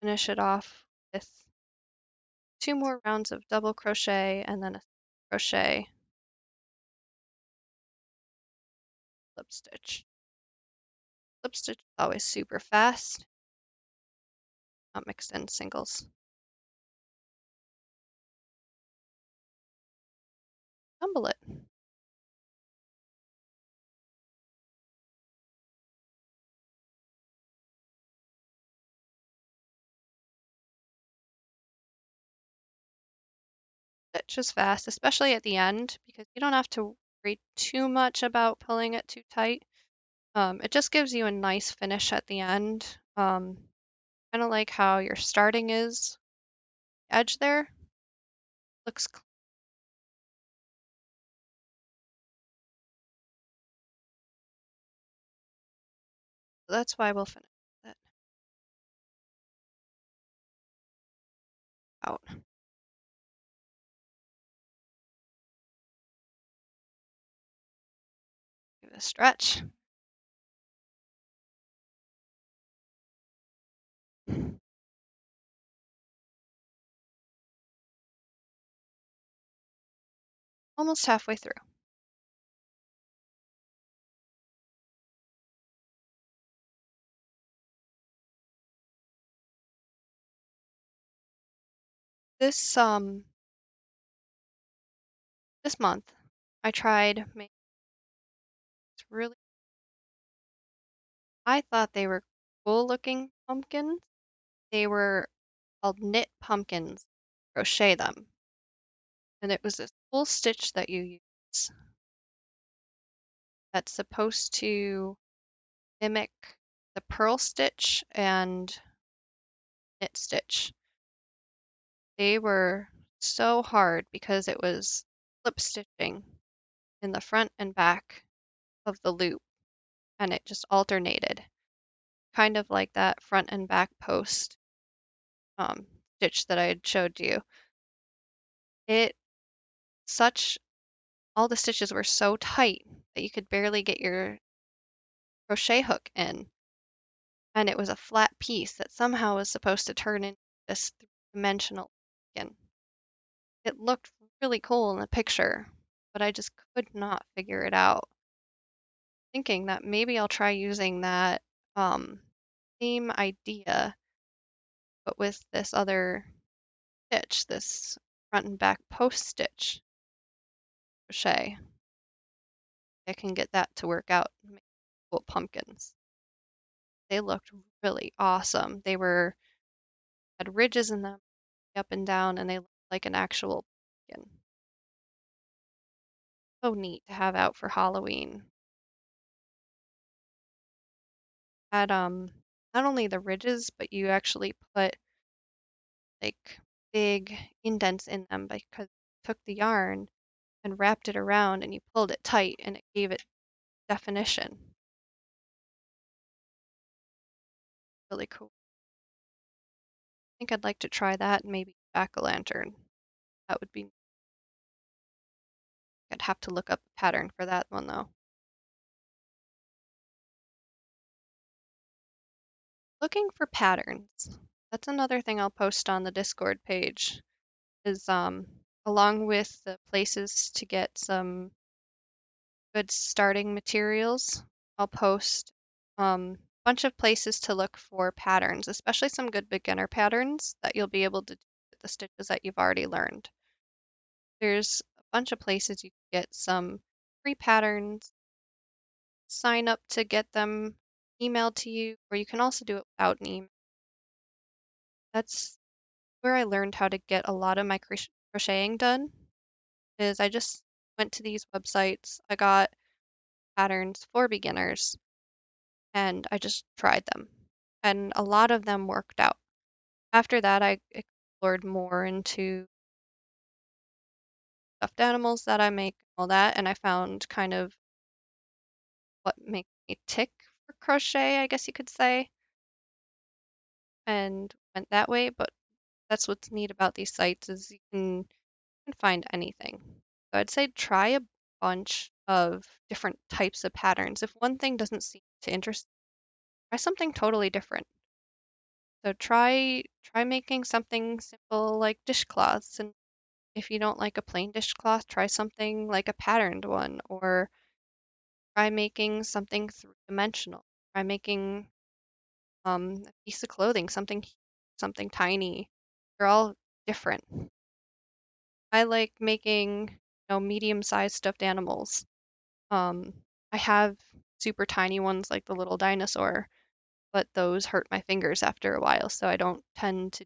finish it off with 2 more rounds of double crochet and then a crochet, slip stitch. Slip stitch is always super fast, not mixed in singles. Tumble it. Stitch is fast, especially at the end, because you don't have to worry too much about pulling it too tight. It just gives you a nice finish at the end. Kind of like how your starting is. Edge there looks clean. That's why we'll finish it out. a stretch. Almost halfway through. This this month I tried making really I thought they were cool looking pumpkins. They were called knit pumpkins. Crochet them. And it was this cool stitch that you use that's supposed to mimic the purl stitch and knit stitch. They were so hard because it was slip stitching in the front and back of the loop, and it just alternated, kind of like that front and back post um, stitch that I had showed you. It such all the stitches were so tight that you could barely get your crochet hook in, and it was a flat piece that somehow was supposed to turn into this three-dimensional skin. It looked really cool in the picture, but I just could not figure it out. Thinking that maybe I'll try using that um, same idea, but with this other stitch, this front and back post stitch crochet. I can get that to work out and make cool pumpkins. They looked really awesome. They were had ridges in them up and down, and they looked like an actual pumpkin. So neat to have out for Halloween. Had not only the ridges, but you actually put like big indents in them because you took the yarn and wrapped it around and you pulled it tight and it gave it definition. Really cool. I think I'd like to try that and maybe jack-o'-lantern. That would be, I'd have to look up a pattern for that one though. Looking for patterns. That's another thing I'll post on the Discord page is along with the places to get some good starting materials, I'll post a bunch of places to look for patterns, especially some good beginner patterns that you'll be able to do with the stitches that you've already learned. There's a bunch of places you can get some free patterns, sign up to get them emailed to you, or you can also do it without an email. That's where I learned how to get a lot of my crocheting done, is I just went to these websites, I got patterns for beginners, and I just tried them. And a lot of them worked out. After that, I explored more into stuffed animals that I make, all that, and I found kind of what makes me tick for crochet, I guess you could say, and went that way. But that's what's neat about these sites is you can find anything. So I'd say try a bunch of different types of patterns. If one thing doesn't seem to interest, try something totally different. So try making something simple like dishcloths, and if you don't like a plain dishcloth, try something like a patterned one, or try making something three-dimensional. Try making a piece of clothing, something tiny. They're all different. I like making, medium-sized stuffed animals. Um, I have super tiny ones like the little dinosaur, but those hurt my fingers after a while, so I don't tend to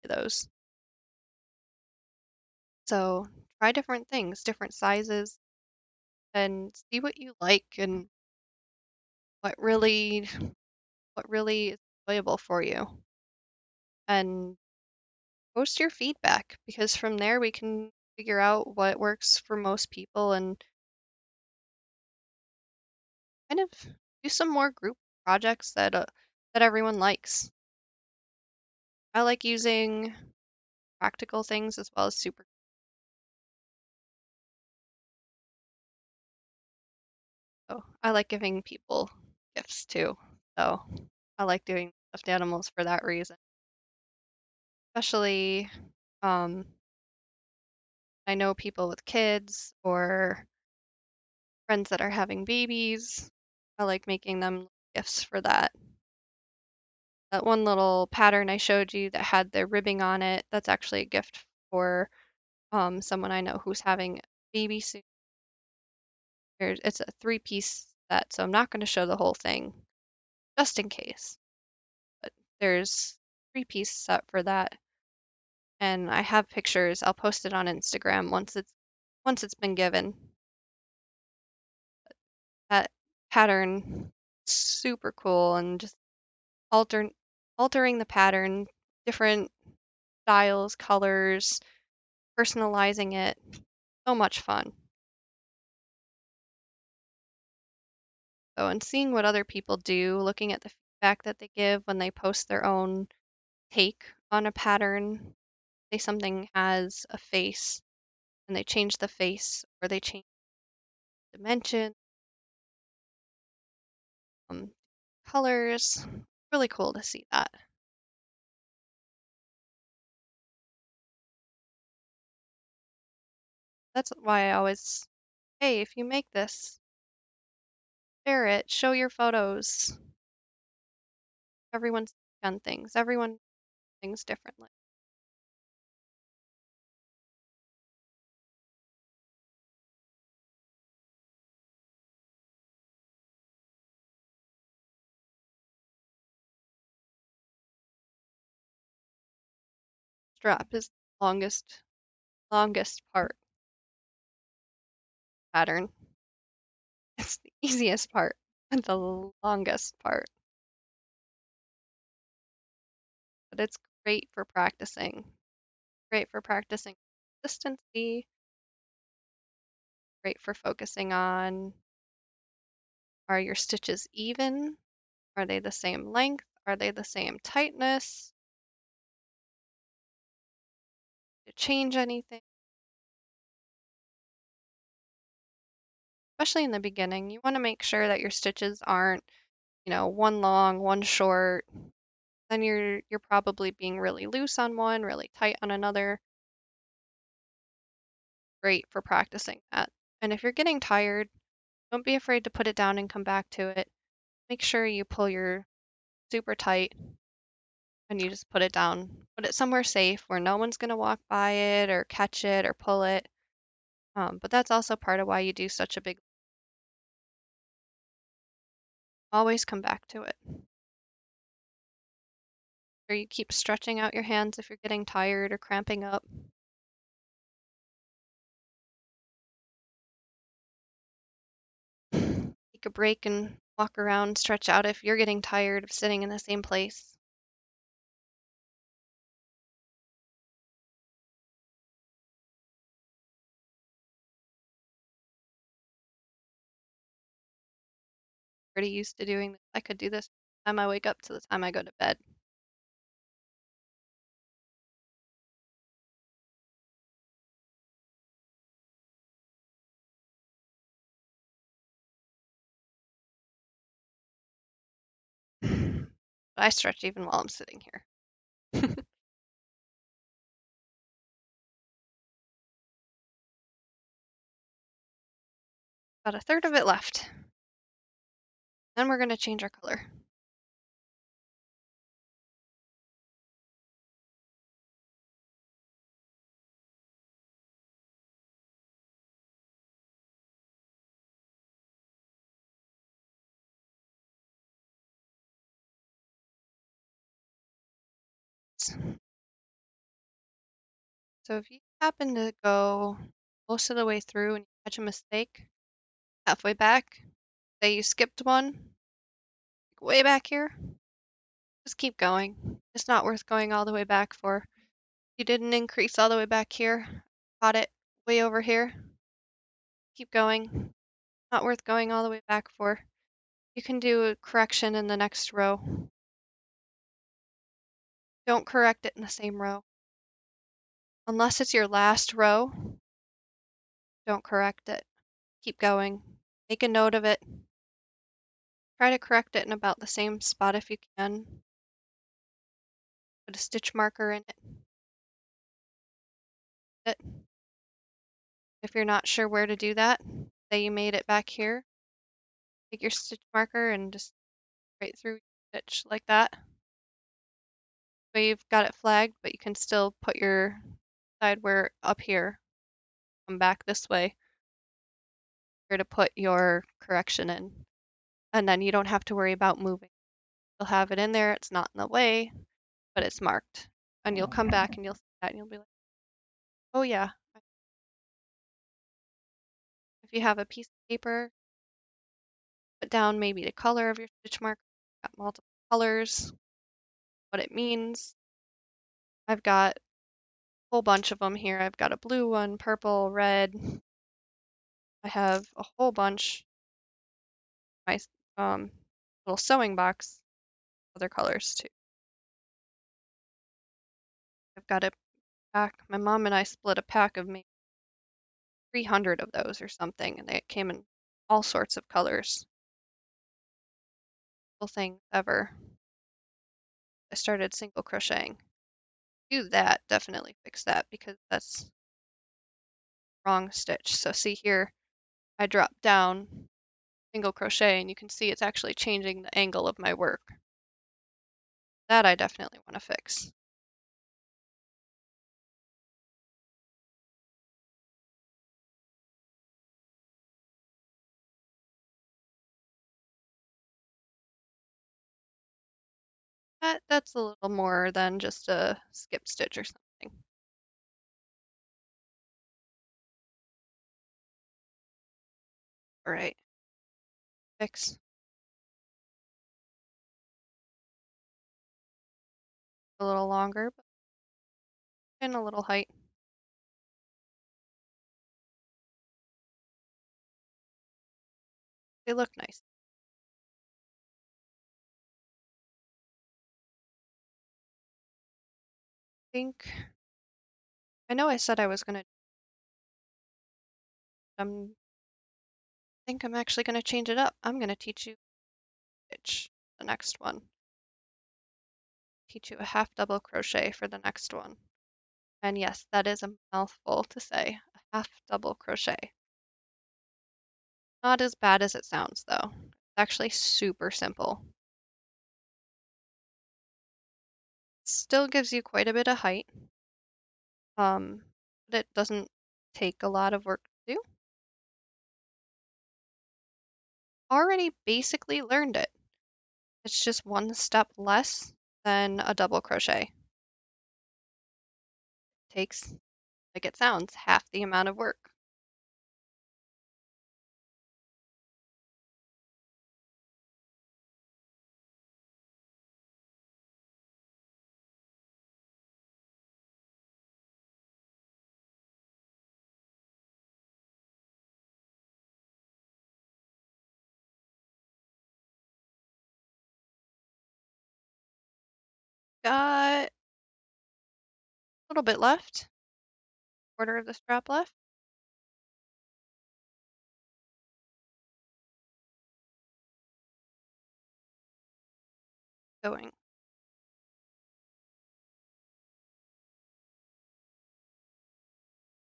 do those. So try different things, different sizes, and see what you like and what really what really is enjoyable for you. And post your feedback because from there we can figure out what works for most people and kind of do some more group projects that everyone likes. I like using practical things as well as super. So I like giving people gifts too. So I like doing stuffed animals for that reason. Especially, um, I know people with kids or friends that are having babies. I like making them gifts for that. That one little pattern I showed you that had the ribbing on it, that's actually a gift for someone I know who's having a baby soon. It's a three-piece set, so I'm not going to show the whole thing just in case. But there's three-piece set for that, and I have pictures. I'll post it on Instagram once it's been given. That pattern, super cool, and just altering the pattern, different styles, colors, personalizing it. So much fun. So, and seeing what other people do, looking at the feedback that they give when they post their own take on a pattern. Say something has a face and they change the face or they change the dimension, um, colors. Really cool to see that. That's why I always, hey, if you make this, share it, show your photos. Everyone's done things. Everyone does things differently. Strap is the longest part pattern. It's the easiest part and the longest part. But it's great for practicing consistency, great for focusing on, are your stitches even? Are they the same length? Are they the same tightness? To change anything? Especially in the beginning, you want to make sure that your stitches aren't, one long, one short. Then you're probably being really loose on one, really tight on another. Great for practicing that. And if you're getting tired, don't be afraid to put it down and come back to it. Make sure you pull your super tight and you just put it down. Put it somewhere safe where no one's going to walk by it or catch it or pull it. But that's also part of why you do such a big. Always come back to it. Or you keep stretching out your hands if you're getting tired or cramping up. Take a break and walk around, stretch out if you're getting tired of sitting in the same place. Pretty used to doing this. I could do this from the time I wake up to the time I go to bed. But I stretch even while I'm sitting here. About a third of it left. Then we're going to change our color. So if you happen to go most of the way through and you catch a mistake halfway back, say you skipped one, way back here, just keep going. It's not worth going all the way back for. You didn't increase all the way back here, caught it way over here, keep going. Not worth going all the way back for. You can do a correction in the next row. Don't correct it in the same row. Unless it's your last row, don't correct it. Keep going. Make a note of it. Try to correct it in about the same spot if you can. Put a stitch marker in it. If you're not sure where to do that, say you made it back here, take your stitch marker and just right through each stitch like that. So you've got it flagged, but you can still put your side where up here, come back this way, here to put your correction in. And then you don't have to worry about moving. You'll have it in there, it's not in the way, but it's marked. And you'll come back and you'll see that and you'll be like, oh yeah. If you have a piece of paper, put down maybe the color of your stitch marker, got multiple colors, what it means. I've got a whole bunch of them here. I've got a blue one, purple, red. I have a whole bunch in my little sewing box, other colors too. I've got a pack. My mom and I split a pack of maybe 300 of those or something, and they came in all sorts of colors. Cool thing ever. I started single crocheting. Do that, definitely fix that because that's wrong stitch. So see here, I dropped down single crochet and you can see it's actually changing the angle of my work. That I definitely want to fix. That's a little more than just a skip stitch or something. All right, fix. A little longer, but in a little height. They look nice. I know I said I was gonna, I think I'm actually gonna change it up. I'm gonna teach you stitch the next one. Teach you a half double crochet for the next one. And yes, that is a mouthful to say, a half double crochet. Not as bad as it sounds though. It's actually super simple. Still gives you quite a bit of height. But it doesn't take a lot of work to do. Already basically learned it. It's just one step less than a double crochet. Takes, like it sounds, half the amount of work. Got a little bit left, quarter of the strap left. Going.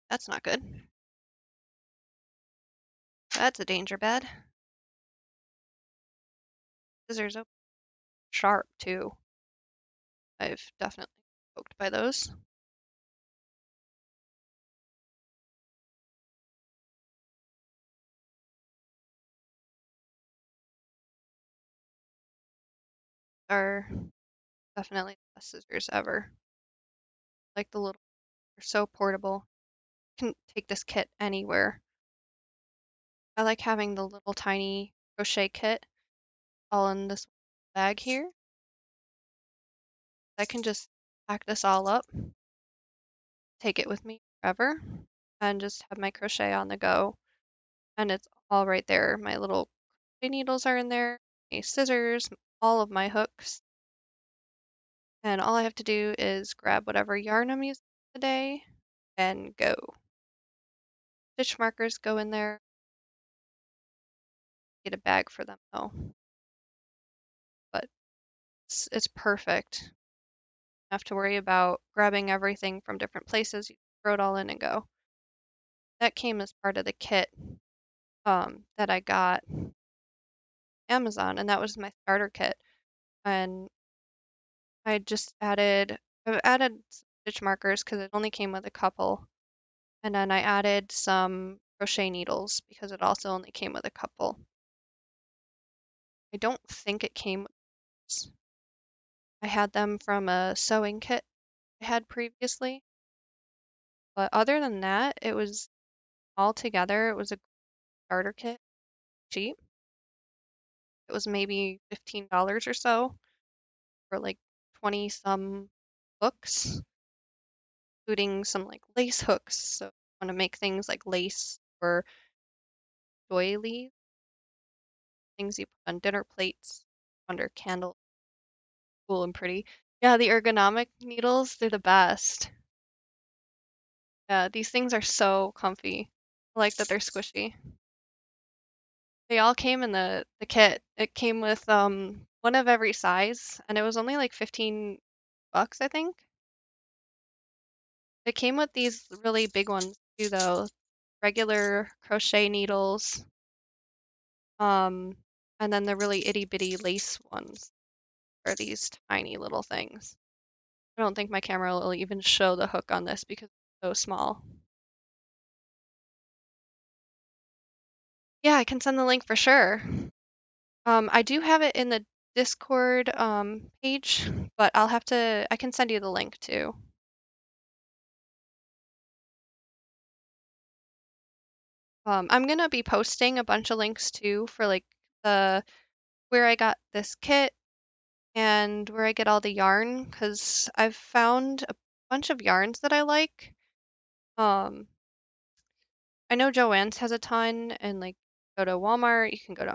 That's not good. That's a danger bed. Scissors open sharp too. I've definitely poked by those. Are definitely the best scissors ever. Like the little, they're so portable. You can take this kit anywhere. I like having the little tiny crochet kit all in this bag here. I can just pack this all up, take it with me forever, and just have my crochet on the go. And it's all right there. My little crochet needles are in there, my scissors, all of my hooks. And all I have to do is grab whatever yarn I'm using today and go. Stitch markers go in there. get a bag for them though. But it's perfect. You don't have to worry about grabbing everything from different places. You throw it all in and go. That came as part of the kit that I got Amazon, and that was my starter kit. And I just I've added some stitch markers because it only came with a couple. And then I added some crochet needles because it also only came with a couple. I don't think it came with these. I had them from a sewing kit I had previously. But other than that, it was all together. It was a starter kit, cheap. It was maybe $15 or so for like 20 some hooks, including some like lace hooks. So I want to make things like lace or doilies, things you put on dinner plates, under candles, cool and pretty. Yeah, the ergonomic needles, they're the best. Yeah, these things are so comfy. I like that they're squishy. They all came in the kit. It came with one of every size, and it was only like 15 bucks, I think. It came with these really big ones too, though. Regular crochet needles, um, and then the really itty bitty lace ones are these tiny little things. I don't think my camera will even show the hook on this because it's so small. Yeah, I can send the link for sure. I do have it in the Discord page, but I can send you the link too. I'm gonna be posting a bunch of links too for like the where I got this kit and where I get all the yarn because I've found a bunch of yarns that I like. Um, I know Joann's has a ton, and like go to Walmart, you can go to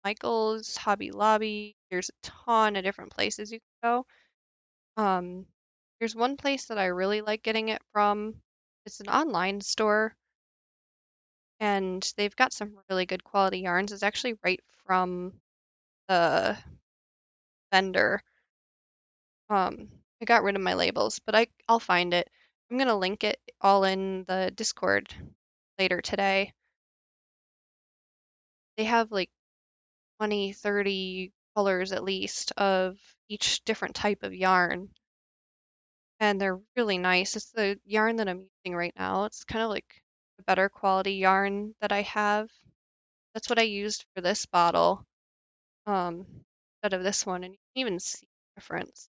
Michael's, Hobby Lobby. There's a ton of different places you can go. There's one place that I really like getting it from. It's an online store, and they've got some really good quality yarns. It's actually right from the vendor. I got rid of my labels, but I'll find it. I'm gonna link it all in the Discord later today. They have like 20, 30 colors at least of each different type of yarn, and they're really nice. It's the yarn that I'm using right now. It's kind of like a better quality yarn that I have. That's what I used for this bottle, instead of this one, and you can even see the difference.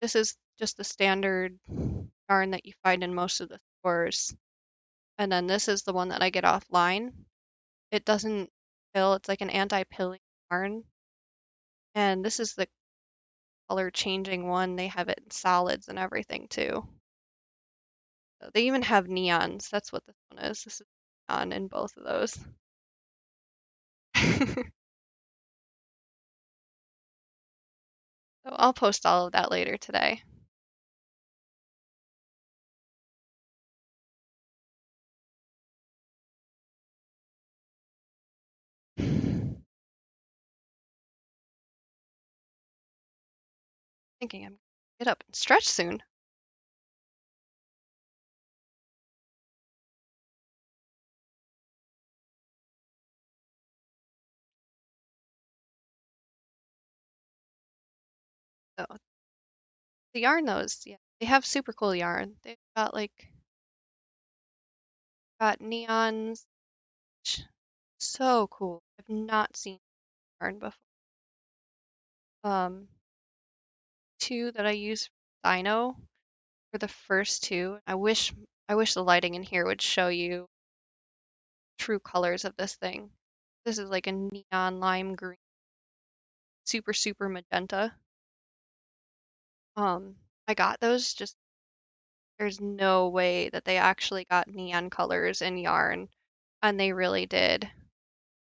This is just the standard yarn that you find in most of the stores. And then this is the one that I get offline. It doesn't pill, it's like an anti-pilling yarn. And this is the color changing one. They have it in solids and everything too. So they even have neons. That's what this one is. This is neon in both of those. So I'll post all of that later today. Thinking I'm gonna get up and stretch soon. So the yarn those, yeah, they have super cool yarn. They've got like got neons. So cool. I've not seen yarn before. Um, two that I use for Dino for the first two. I wish the lighting in here would show you true colors of this thing. This is like a neon lime green, super, super magenta. Um, I got those just there's no way that they actually got neon colors in yarn, and they really did.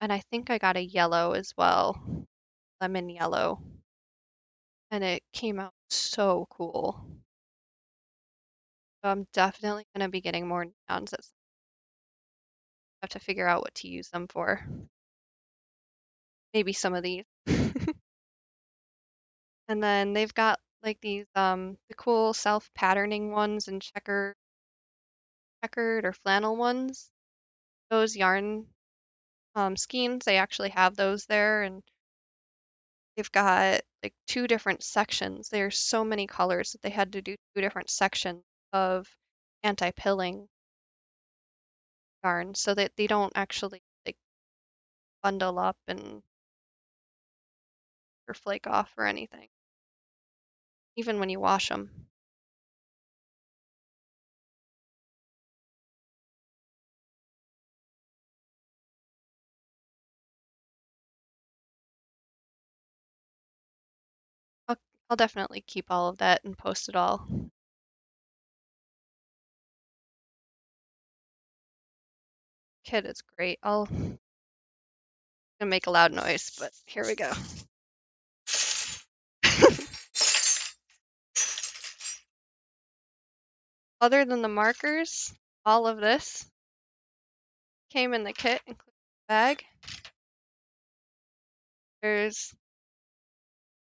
And I think I got a yellow as well, lemon yellow, and it came out so cool. So I'm definitely gonna be getting more neons. Have to figure out what to use them for. Maybe some of these. And then they've got like these the cool self-patterning ones and checkered or flannel ones. Those yarn skeins, they actually have those there, and they've got like two different sections. There's so many colors that they had to do two different sections of anti-pilling yarn so that they don't actually like bundle up and or flake off or anything, even when you wash them. I'll, I'll definitely keep all of that and post it all. Kit is great. I'll gonna make a loud noise, but here we go. Other than the markers, all of this came in the kit, including the bag. There's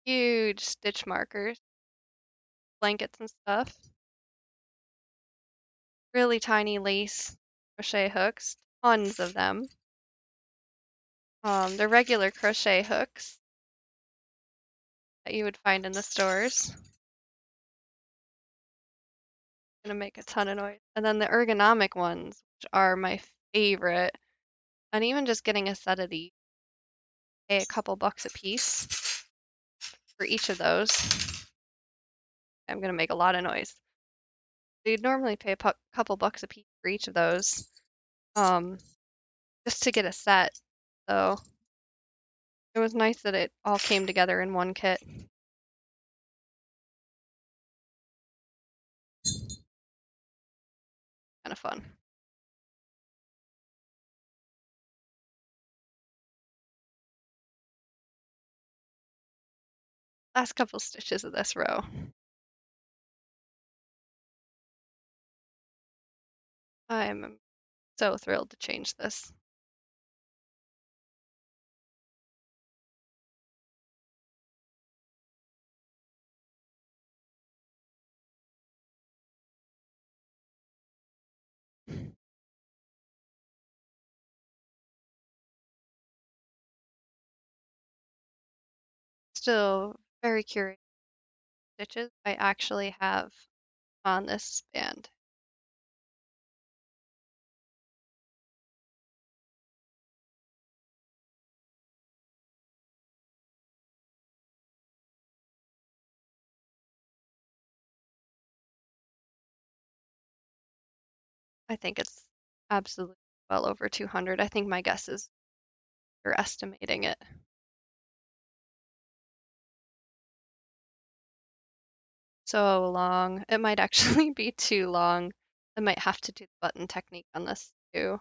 huge stitch markers, blankets and stuff. Really tiny lace crochet hooks, tons of them. The regular crochet hooks that you would find in the stores. Gonna make a ton of noise. And then the ergonomic ones, which are my favorite. And even just getting a set of these, pay a couple bucks a piece for each of those. I'm gonna make a lot of noise. So you'd normally pay a couple bucks a piece for each of those, just to get a set. So it was nice that it all came together in one kit. Kind of fun. Last couple stitches of this row. I'm so thrilled to change this. Still very curious stitches I actually have on this band. I think it's absolutely well over 200. I think my guess is you're estimating it. So long. It might actually be too long. I might have to do the button technique on this too.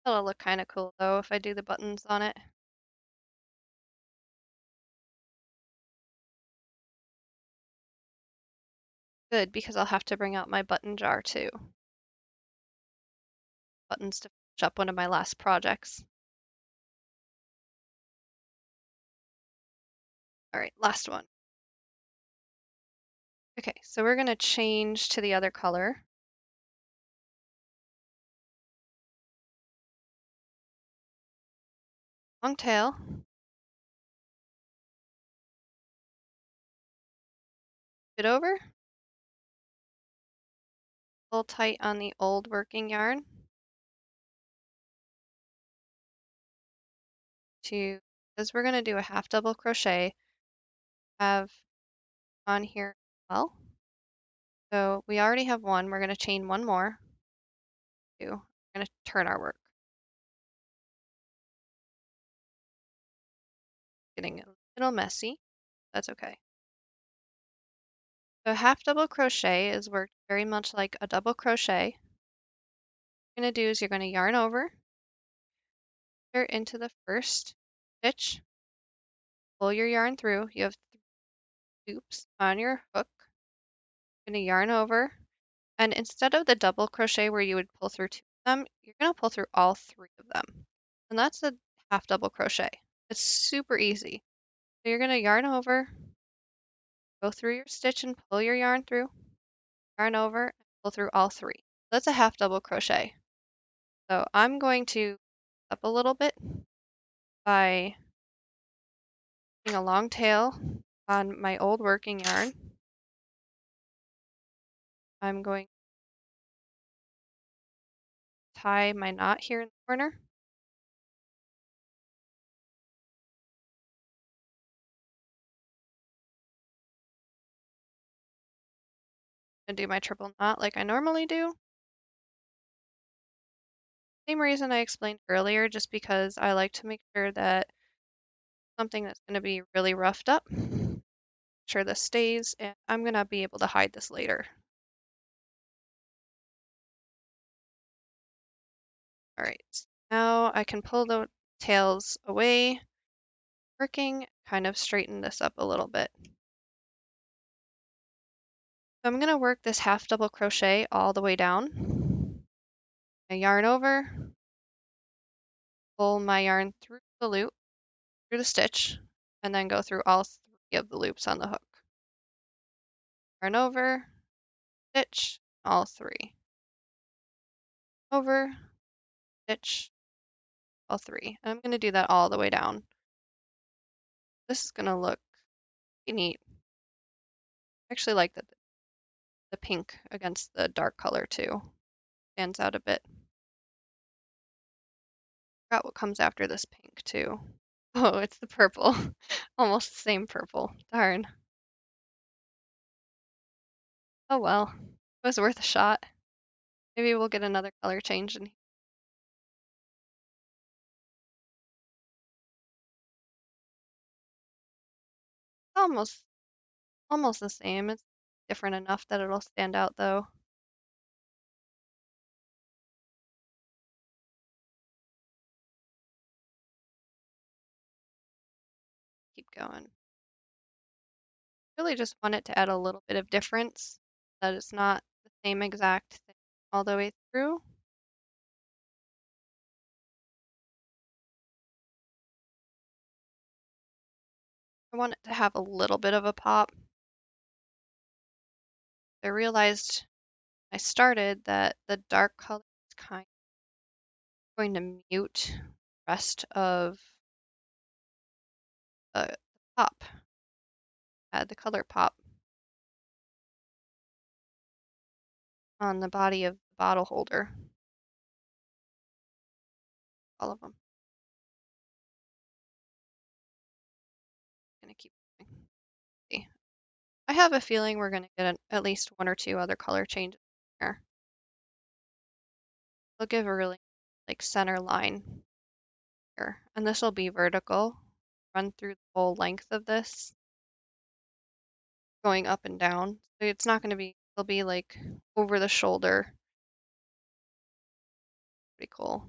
That'll look kind of cool though if I do the buttons on it. Good, because I'll have to bring out my button jar too. Buttons to finish up one of my last projects. All right, last one. Okay, so we're gonna change to the other color. Long tail. It over. Pull tight on the old working yarn. Because we're gonna do a half double crochet, have on here as well. So we already have one. We're gonna chain one more. Two. We're gonna turn our work. Getting a little messy. That's okay. So half double crochet is worked very much like a double crochet. What you're gonna do is you're gonna yarn over into the first stitch, pull your yarn through. You have loops on your hook. I'm going to yarn over, and instead of the double crochet where you would pull through two of them, you're going to pull through all three of them. And that's a half double crochet. It's super easy. So you're going to yarn over, go through your stitch and pull your yarn through, yarn over, and pull through all three. That's a half double crochet. So I'm going to up a little bit by putting a long tail on my old working yarn. I'm going to tie my knot here in the corner. And do my triple knot like I normally do. Same reason I explained earlier, just because I like to make sure that something that's going to be really roughed up, make sure this stays, and I'm going to be able to hide this later. All right, now I can pull the tails away, working, kind of straighten this up a little bit. So I'm going to work this half double crochet all the way down. I yarn over, pull my yarn through the loop, through the stitch, and then go through all three of the loops on the hook. Yarn over, stitch, all three. Over, stitch, all three. And I'm going to do that all the way down. This is going to look pretty neat. I actually like the pink against the dark color too. Stands out a bit. Forgot what comes after this pink too. Oh, it's the purple. Almost the same purple. Darn. Oh well. It was worth a shot. Maybe we'll get another color change in here. Almost the same. It's different enough that it'll stand out though. Keep going. Really just want it to add a little bit of difference, that it's not the same exact thing all the way through. I want it to have a little bit of a pop. I realized when I started that the dark color is kind of going to mute the rest of the pop, add the color pop on the body of the bottle holder. All of them. Gonna keep going. See. I have a feeling we're gonna get at least one or two other color changes here. We'll give a really like center line here, and this will be vertical. Run through the whole length of this, going up and down. So it's not going to be, it'll be like over the shoulder. Pretty cool.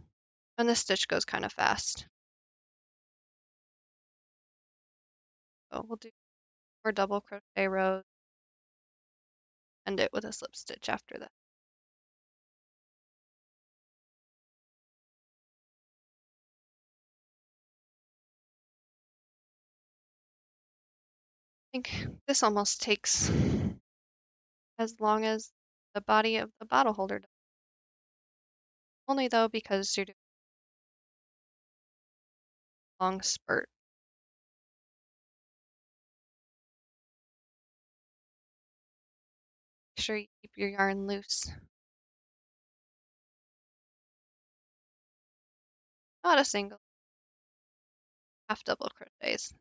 And this stitch goes kind of fast. So we'll do 4 double crochet rows, end it with a slip stitch after that. I think this almost takes as long as the body of the bottle holder does. Only though because you're doing a long spurt. Make sure you keep your yarn loose. Not a single, half double crochets.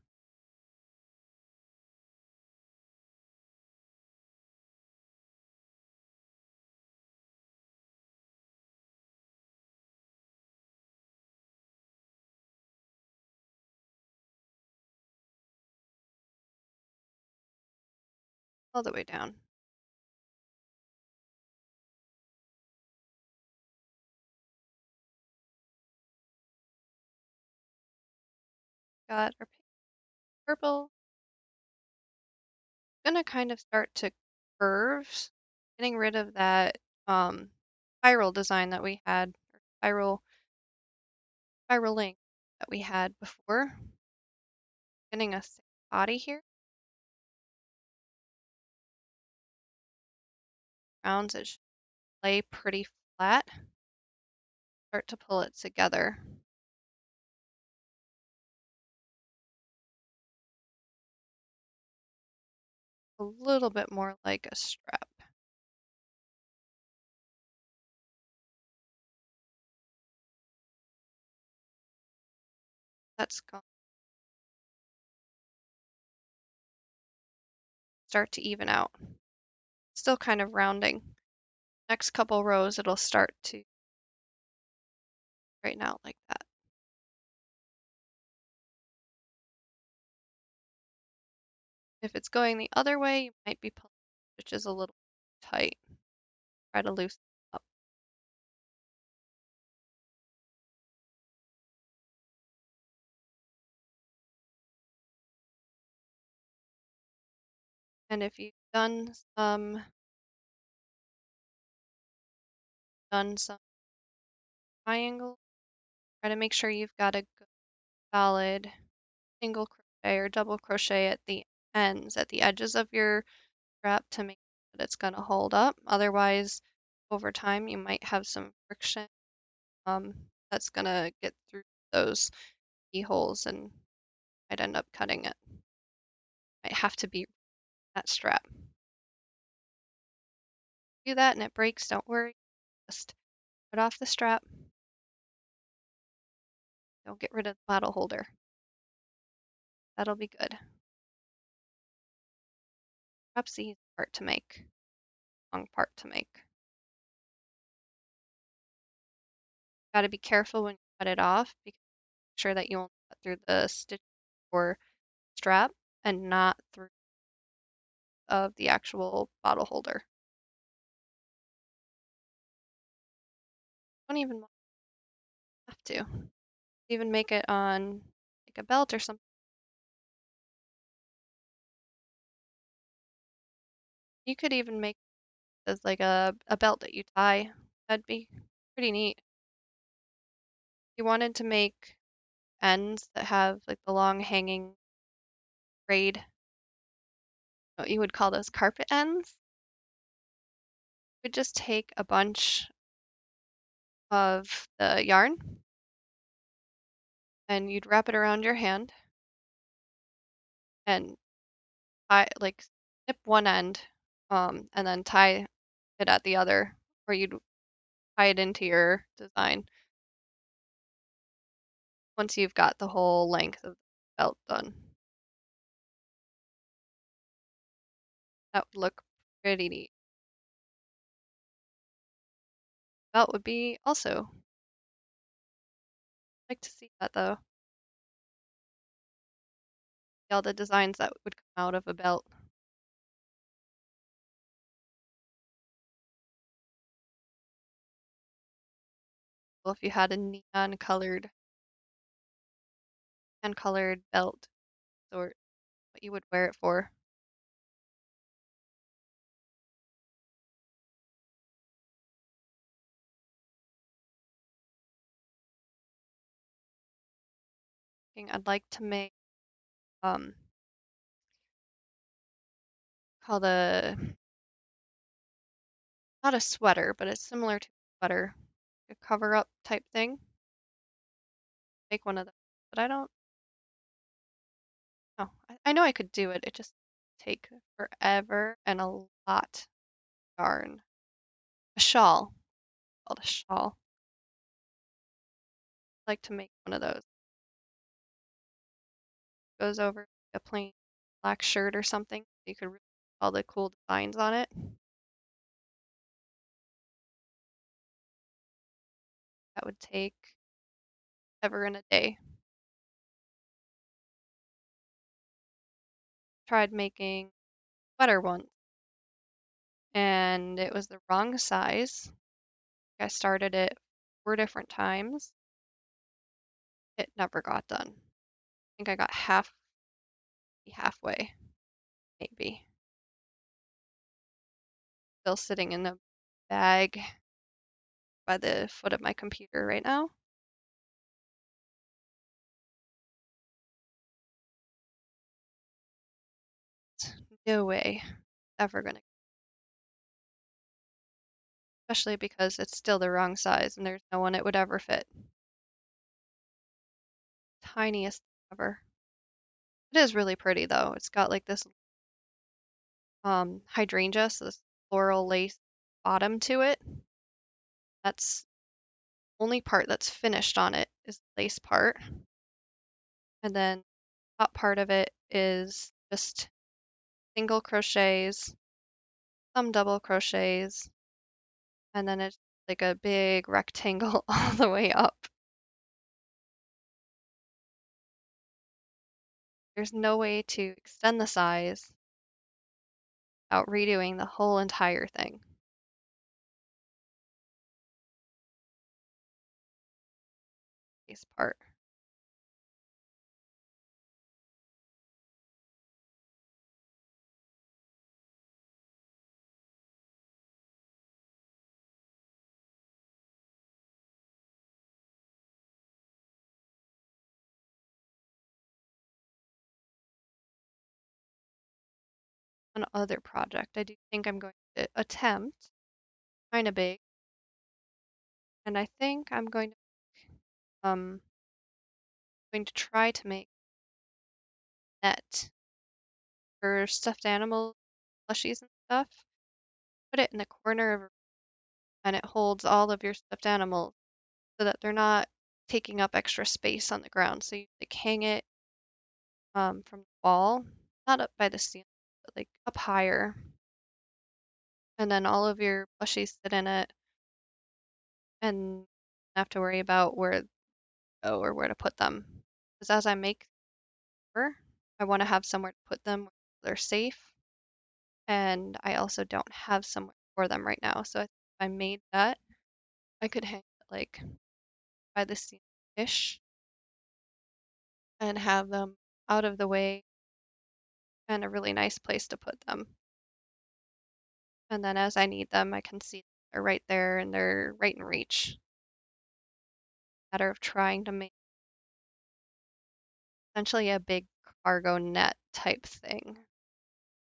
All the way down. Got our purple. Gonna kind of start to curves, getting rid of that spiral design that we had, or spiraling that we had before. Getting a body here. Rounds it should lay pretty flat. Start to pull it together. A little bit more like a strap. That's going to start to even out. Still kind of rounding. Next couple rows, it'll start to straighten out like that. If it's going the other way, you might be pulling stitches a little tight. Try to loosen up. And if you've done some triangle, try to make sure you've got a good solid single crochet or double crochet at the ends, at the edges of your strap to make sure that it's going to hold up. Otherwise, over time, you might have some friction that's going to get through those keyholes and might end up cutting it. Might have to be that strap. Do that and it breaks, don't worry. Just cut off the strap. Don't get rid of the bottle holder. That'll be good. Strap's the easy part to make, long part to make. Got to be careful when you cut it off because make sure that you won't cut through the stitch or strap and not through of the actual bottle holder. Don't even have to. Even make it on like a belt or something. You could even make it as like a belt that you tie. That'd be pretty neat. If you wanted to make ends that have like the long hanging braid, what you would call those carpet ends. You would just take a bunch of the yarn and you'd wrap it around your hand and tie like snip one end and then tie it at the other, or you'd tie it into your design once you've got the whole length of the belt done. That would look pretty neat. Belt would be also. I'd like to see that though. All the designs that would come out of a belt. Well, if you had a neon colored belt or what you would wear it for. I'd like to make um called a not a sweater, but it's similar to a sweater, a cover up type thing. Make one of those, but I don't know. I know I could do it. It just take forever and a lot of yarn. A shawl, called a shawl. I'd like to make one of those. Goes over a plain black shirt or something. You could really put all the cool designs on it. That would take ever in a day. Tried making a sweater once, and it was the wrong size. I started it 4 different times. It never got done. I think I got halfway, maybe. still sitting in the bag by the foot of my computer right now. No way ever gonna, especially because it's still the wrong size and there's no one it would ever fit. Tiniest ever. It is really pretty though. It's got like this hydrangea, so this floral lace bottom to it. That's the only part that's finished on it is the lace part. And then top part of it is just single crochets, some double crochets, and then it's like a big rectangle all the way up. There's no way to extend the size without redoing the whole entire thing. This part. One other project I do think I'm going to attempt, kind of big, and I think I'm going to try to make net for stuffed animal plushies and stuff. Put it in the corner of, and it holds all of your stuffed animals so that they're not taking up extra space on the ground. So you like hang it from the wall, not up by the ceiling, but like up higher. And then all of your plushies sit in it and don't have to worry about where to go or where to put them. Because as I make more, I want to have somewhere to put them where they're safe. And I also don't have somewhere for them right now. So if I made that, I could hang it like by the ceiling-ish and have them out of the way and a really nice place to put them. And then as I need them, I can see they're right there and they're right in reach. Matter of trying to make essentially a big cargo net type thing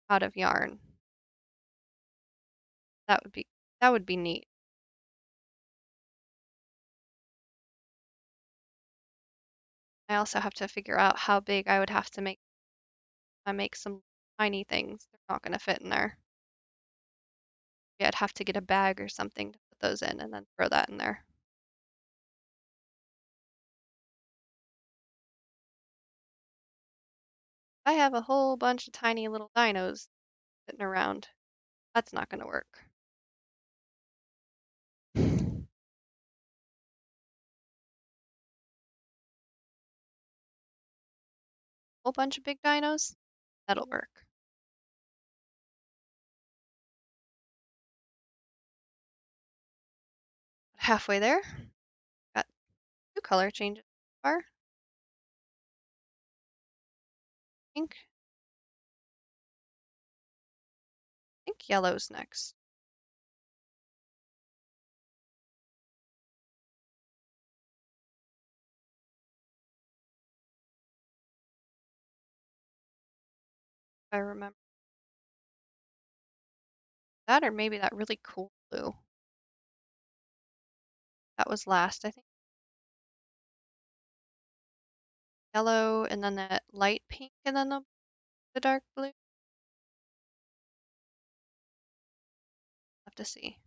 out of yarn. That would be neat. I also have to figure out how big I would have to make. I make some tiny things. They're not going to fit in there. Yeah, I'd have to get a bag or something to put those in and then throw that in there. I have a whole bunch of tiny little dinos sitting around. That's not going to work. Whole bunch of big dinos? That'll work. Halfway there. Got two color changes so far. Pink. I think yellow's next. If I remember that, or maybe that really cool blue. That was last, I think. Yellow, and then that light pink, and then the dark blue. Have to see.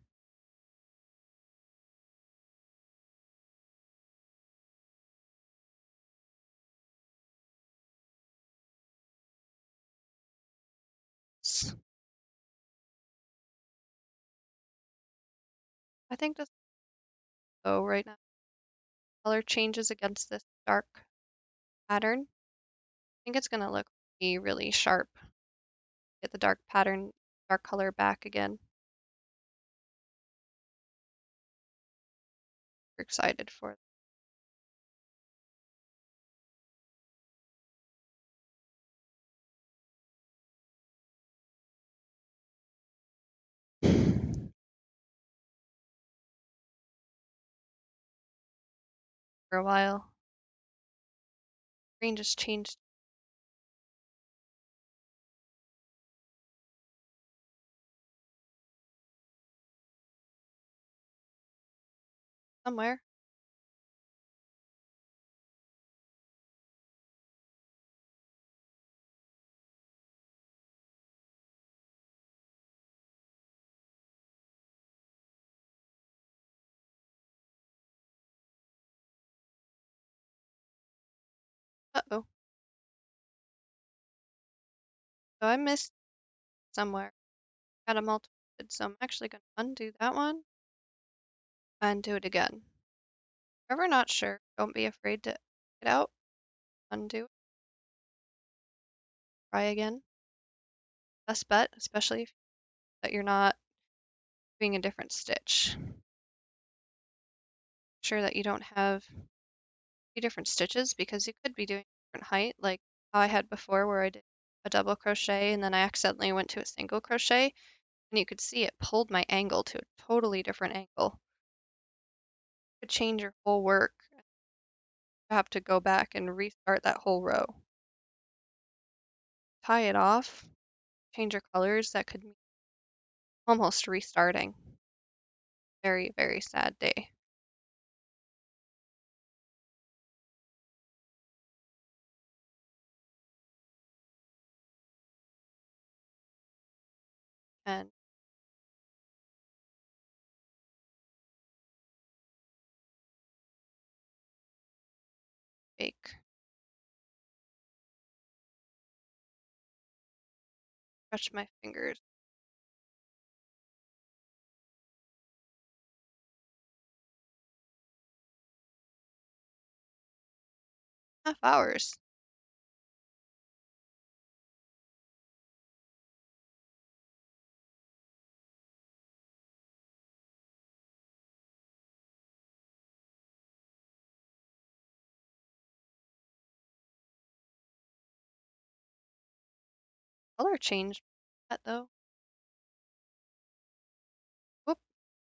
I think this right now. Color changes against this dark pattern. I think it's gonna look really sharp. Get the dark pattern, dark color back again. We're excited for it. for a while. Screen just changed somewhere. Uh-oh. So I missed somewhere. Got a multiple, so I'm actually going to undo that one and do it again. If you're ever not sure, don't be afraid to get out, undo it, try again. Best bet, especially if that you're not doing a different stitch. Sure that you don't have two different stitches because you could be doing a different height, like how I had before where I did a double crochet and then I accidentally went to a single crochet and you could see it pulled my angle to a totally different angle. It could change your whole work. You have to go back and restart that whole row. Tie it off, change your colors, that could mean almost restarting. Very, very sad day. And bake. Stretch my fingers. Half hours. Color changed that though. Whoop,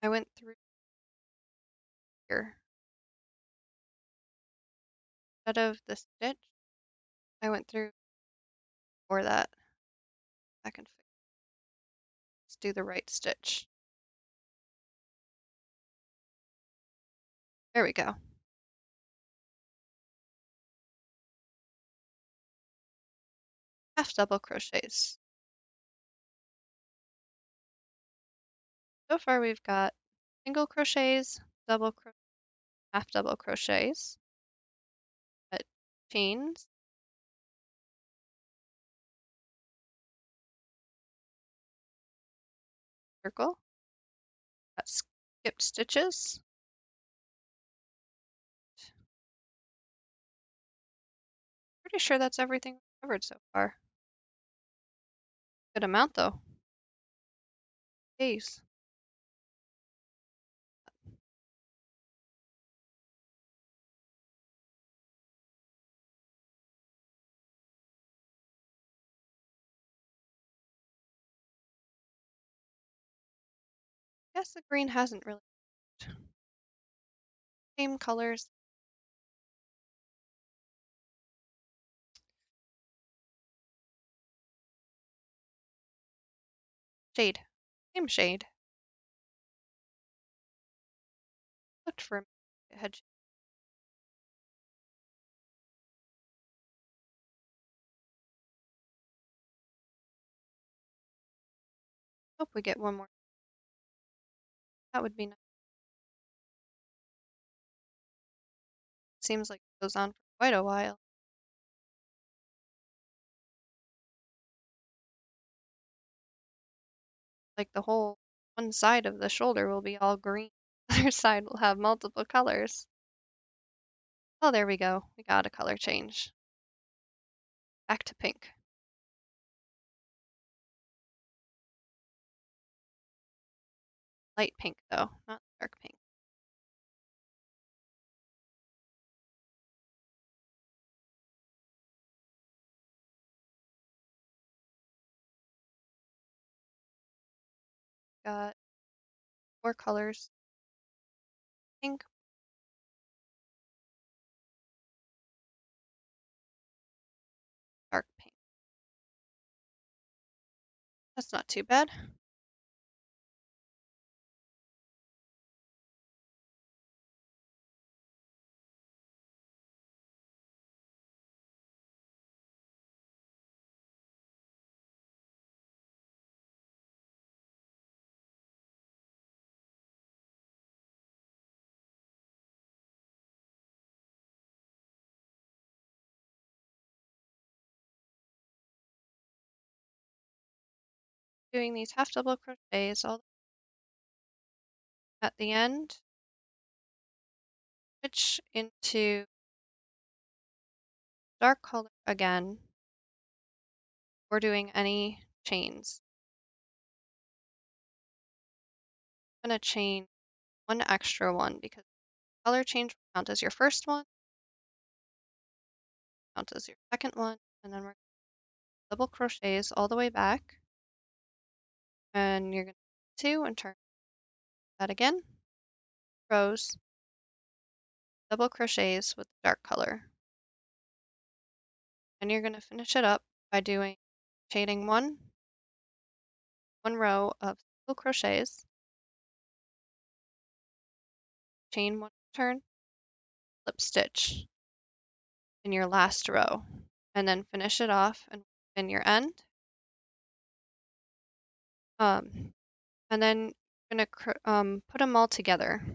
I went through here. Instead of the stitch, I went through for that. I can let's do the right stitch. There we go. Half double crochets. So far we've got single crochets, half double crochets, but chains, circle, got skipped stitches. Pretty sure that's everything we've covered so far. Good amount though. Jeez. Guess the green hasn't really same colors. Shade. Same shade. Looked for a hedge. Hope we get one more. That would be nice. Seems like it goes on for quite a while. Like the whole one side of the shoulder will be all green. The other side will have multiple colors. Oh, there we go. We got a color change. Back to pink. Light pink though, not dark pink. Got more colors. Pink, That's not too bad. Doing these half double crochets all at the end, switch into dark color again. We're doing any chains. I'm going to chain one extra one because color change will count as your first one, count as your second one, and then we're double crochets all the way back. And you're going to do 2 and turn that again. Rows, double crochets with the dark color. And you're going to finish it up by doing chaining one row of double crochets, chain 1 turn, slip stitch in your last row, and then finish it off and in your end. And then I'm gonna put them all together.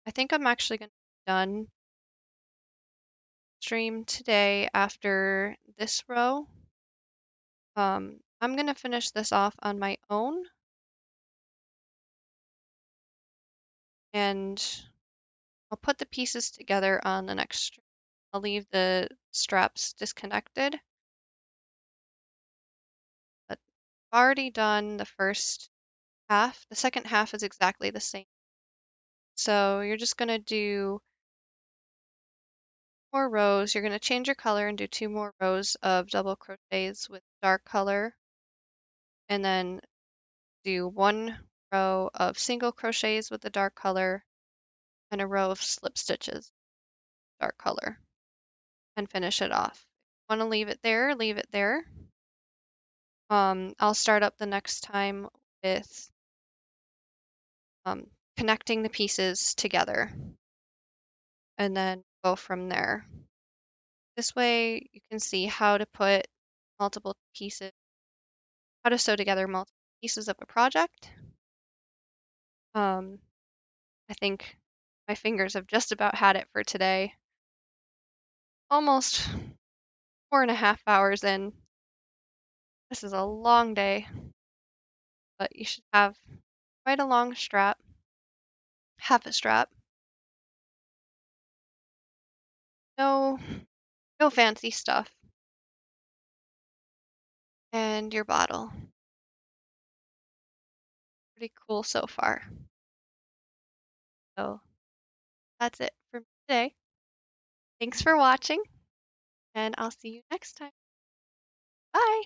I think I'm actually gonna be done stream today after this row. I'm gonna finish this off on my own, and I'll put the pieces together on the next stream. I'll leave the straps disconnected, but I've already done the first half. The second half is exactly the same. So you're just gonna do 4 rows. You're gonna change your color and do 2 more rows of double crochets with dark color, and then do 1 row of single crochets with the dark color and a row of slip stitches, dark color, and finish it off. If you want to leave it there, leave it there. I'll start up the next time with connecting the pieces together and then go from there. This way you can see how to put multiple pieces, how to sew together multiple pieces of a project. I think my fingers have just about had it for today. Almost 4.5 hours in. This is a long day, but you should have quite a long strap, half a strap. No, no fancy stuff. And your bottle. Pretty cool so far. So that's it for today. Thanks for watching, and I'll see you next time. Bye!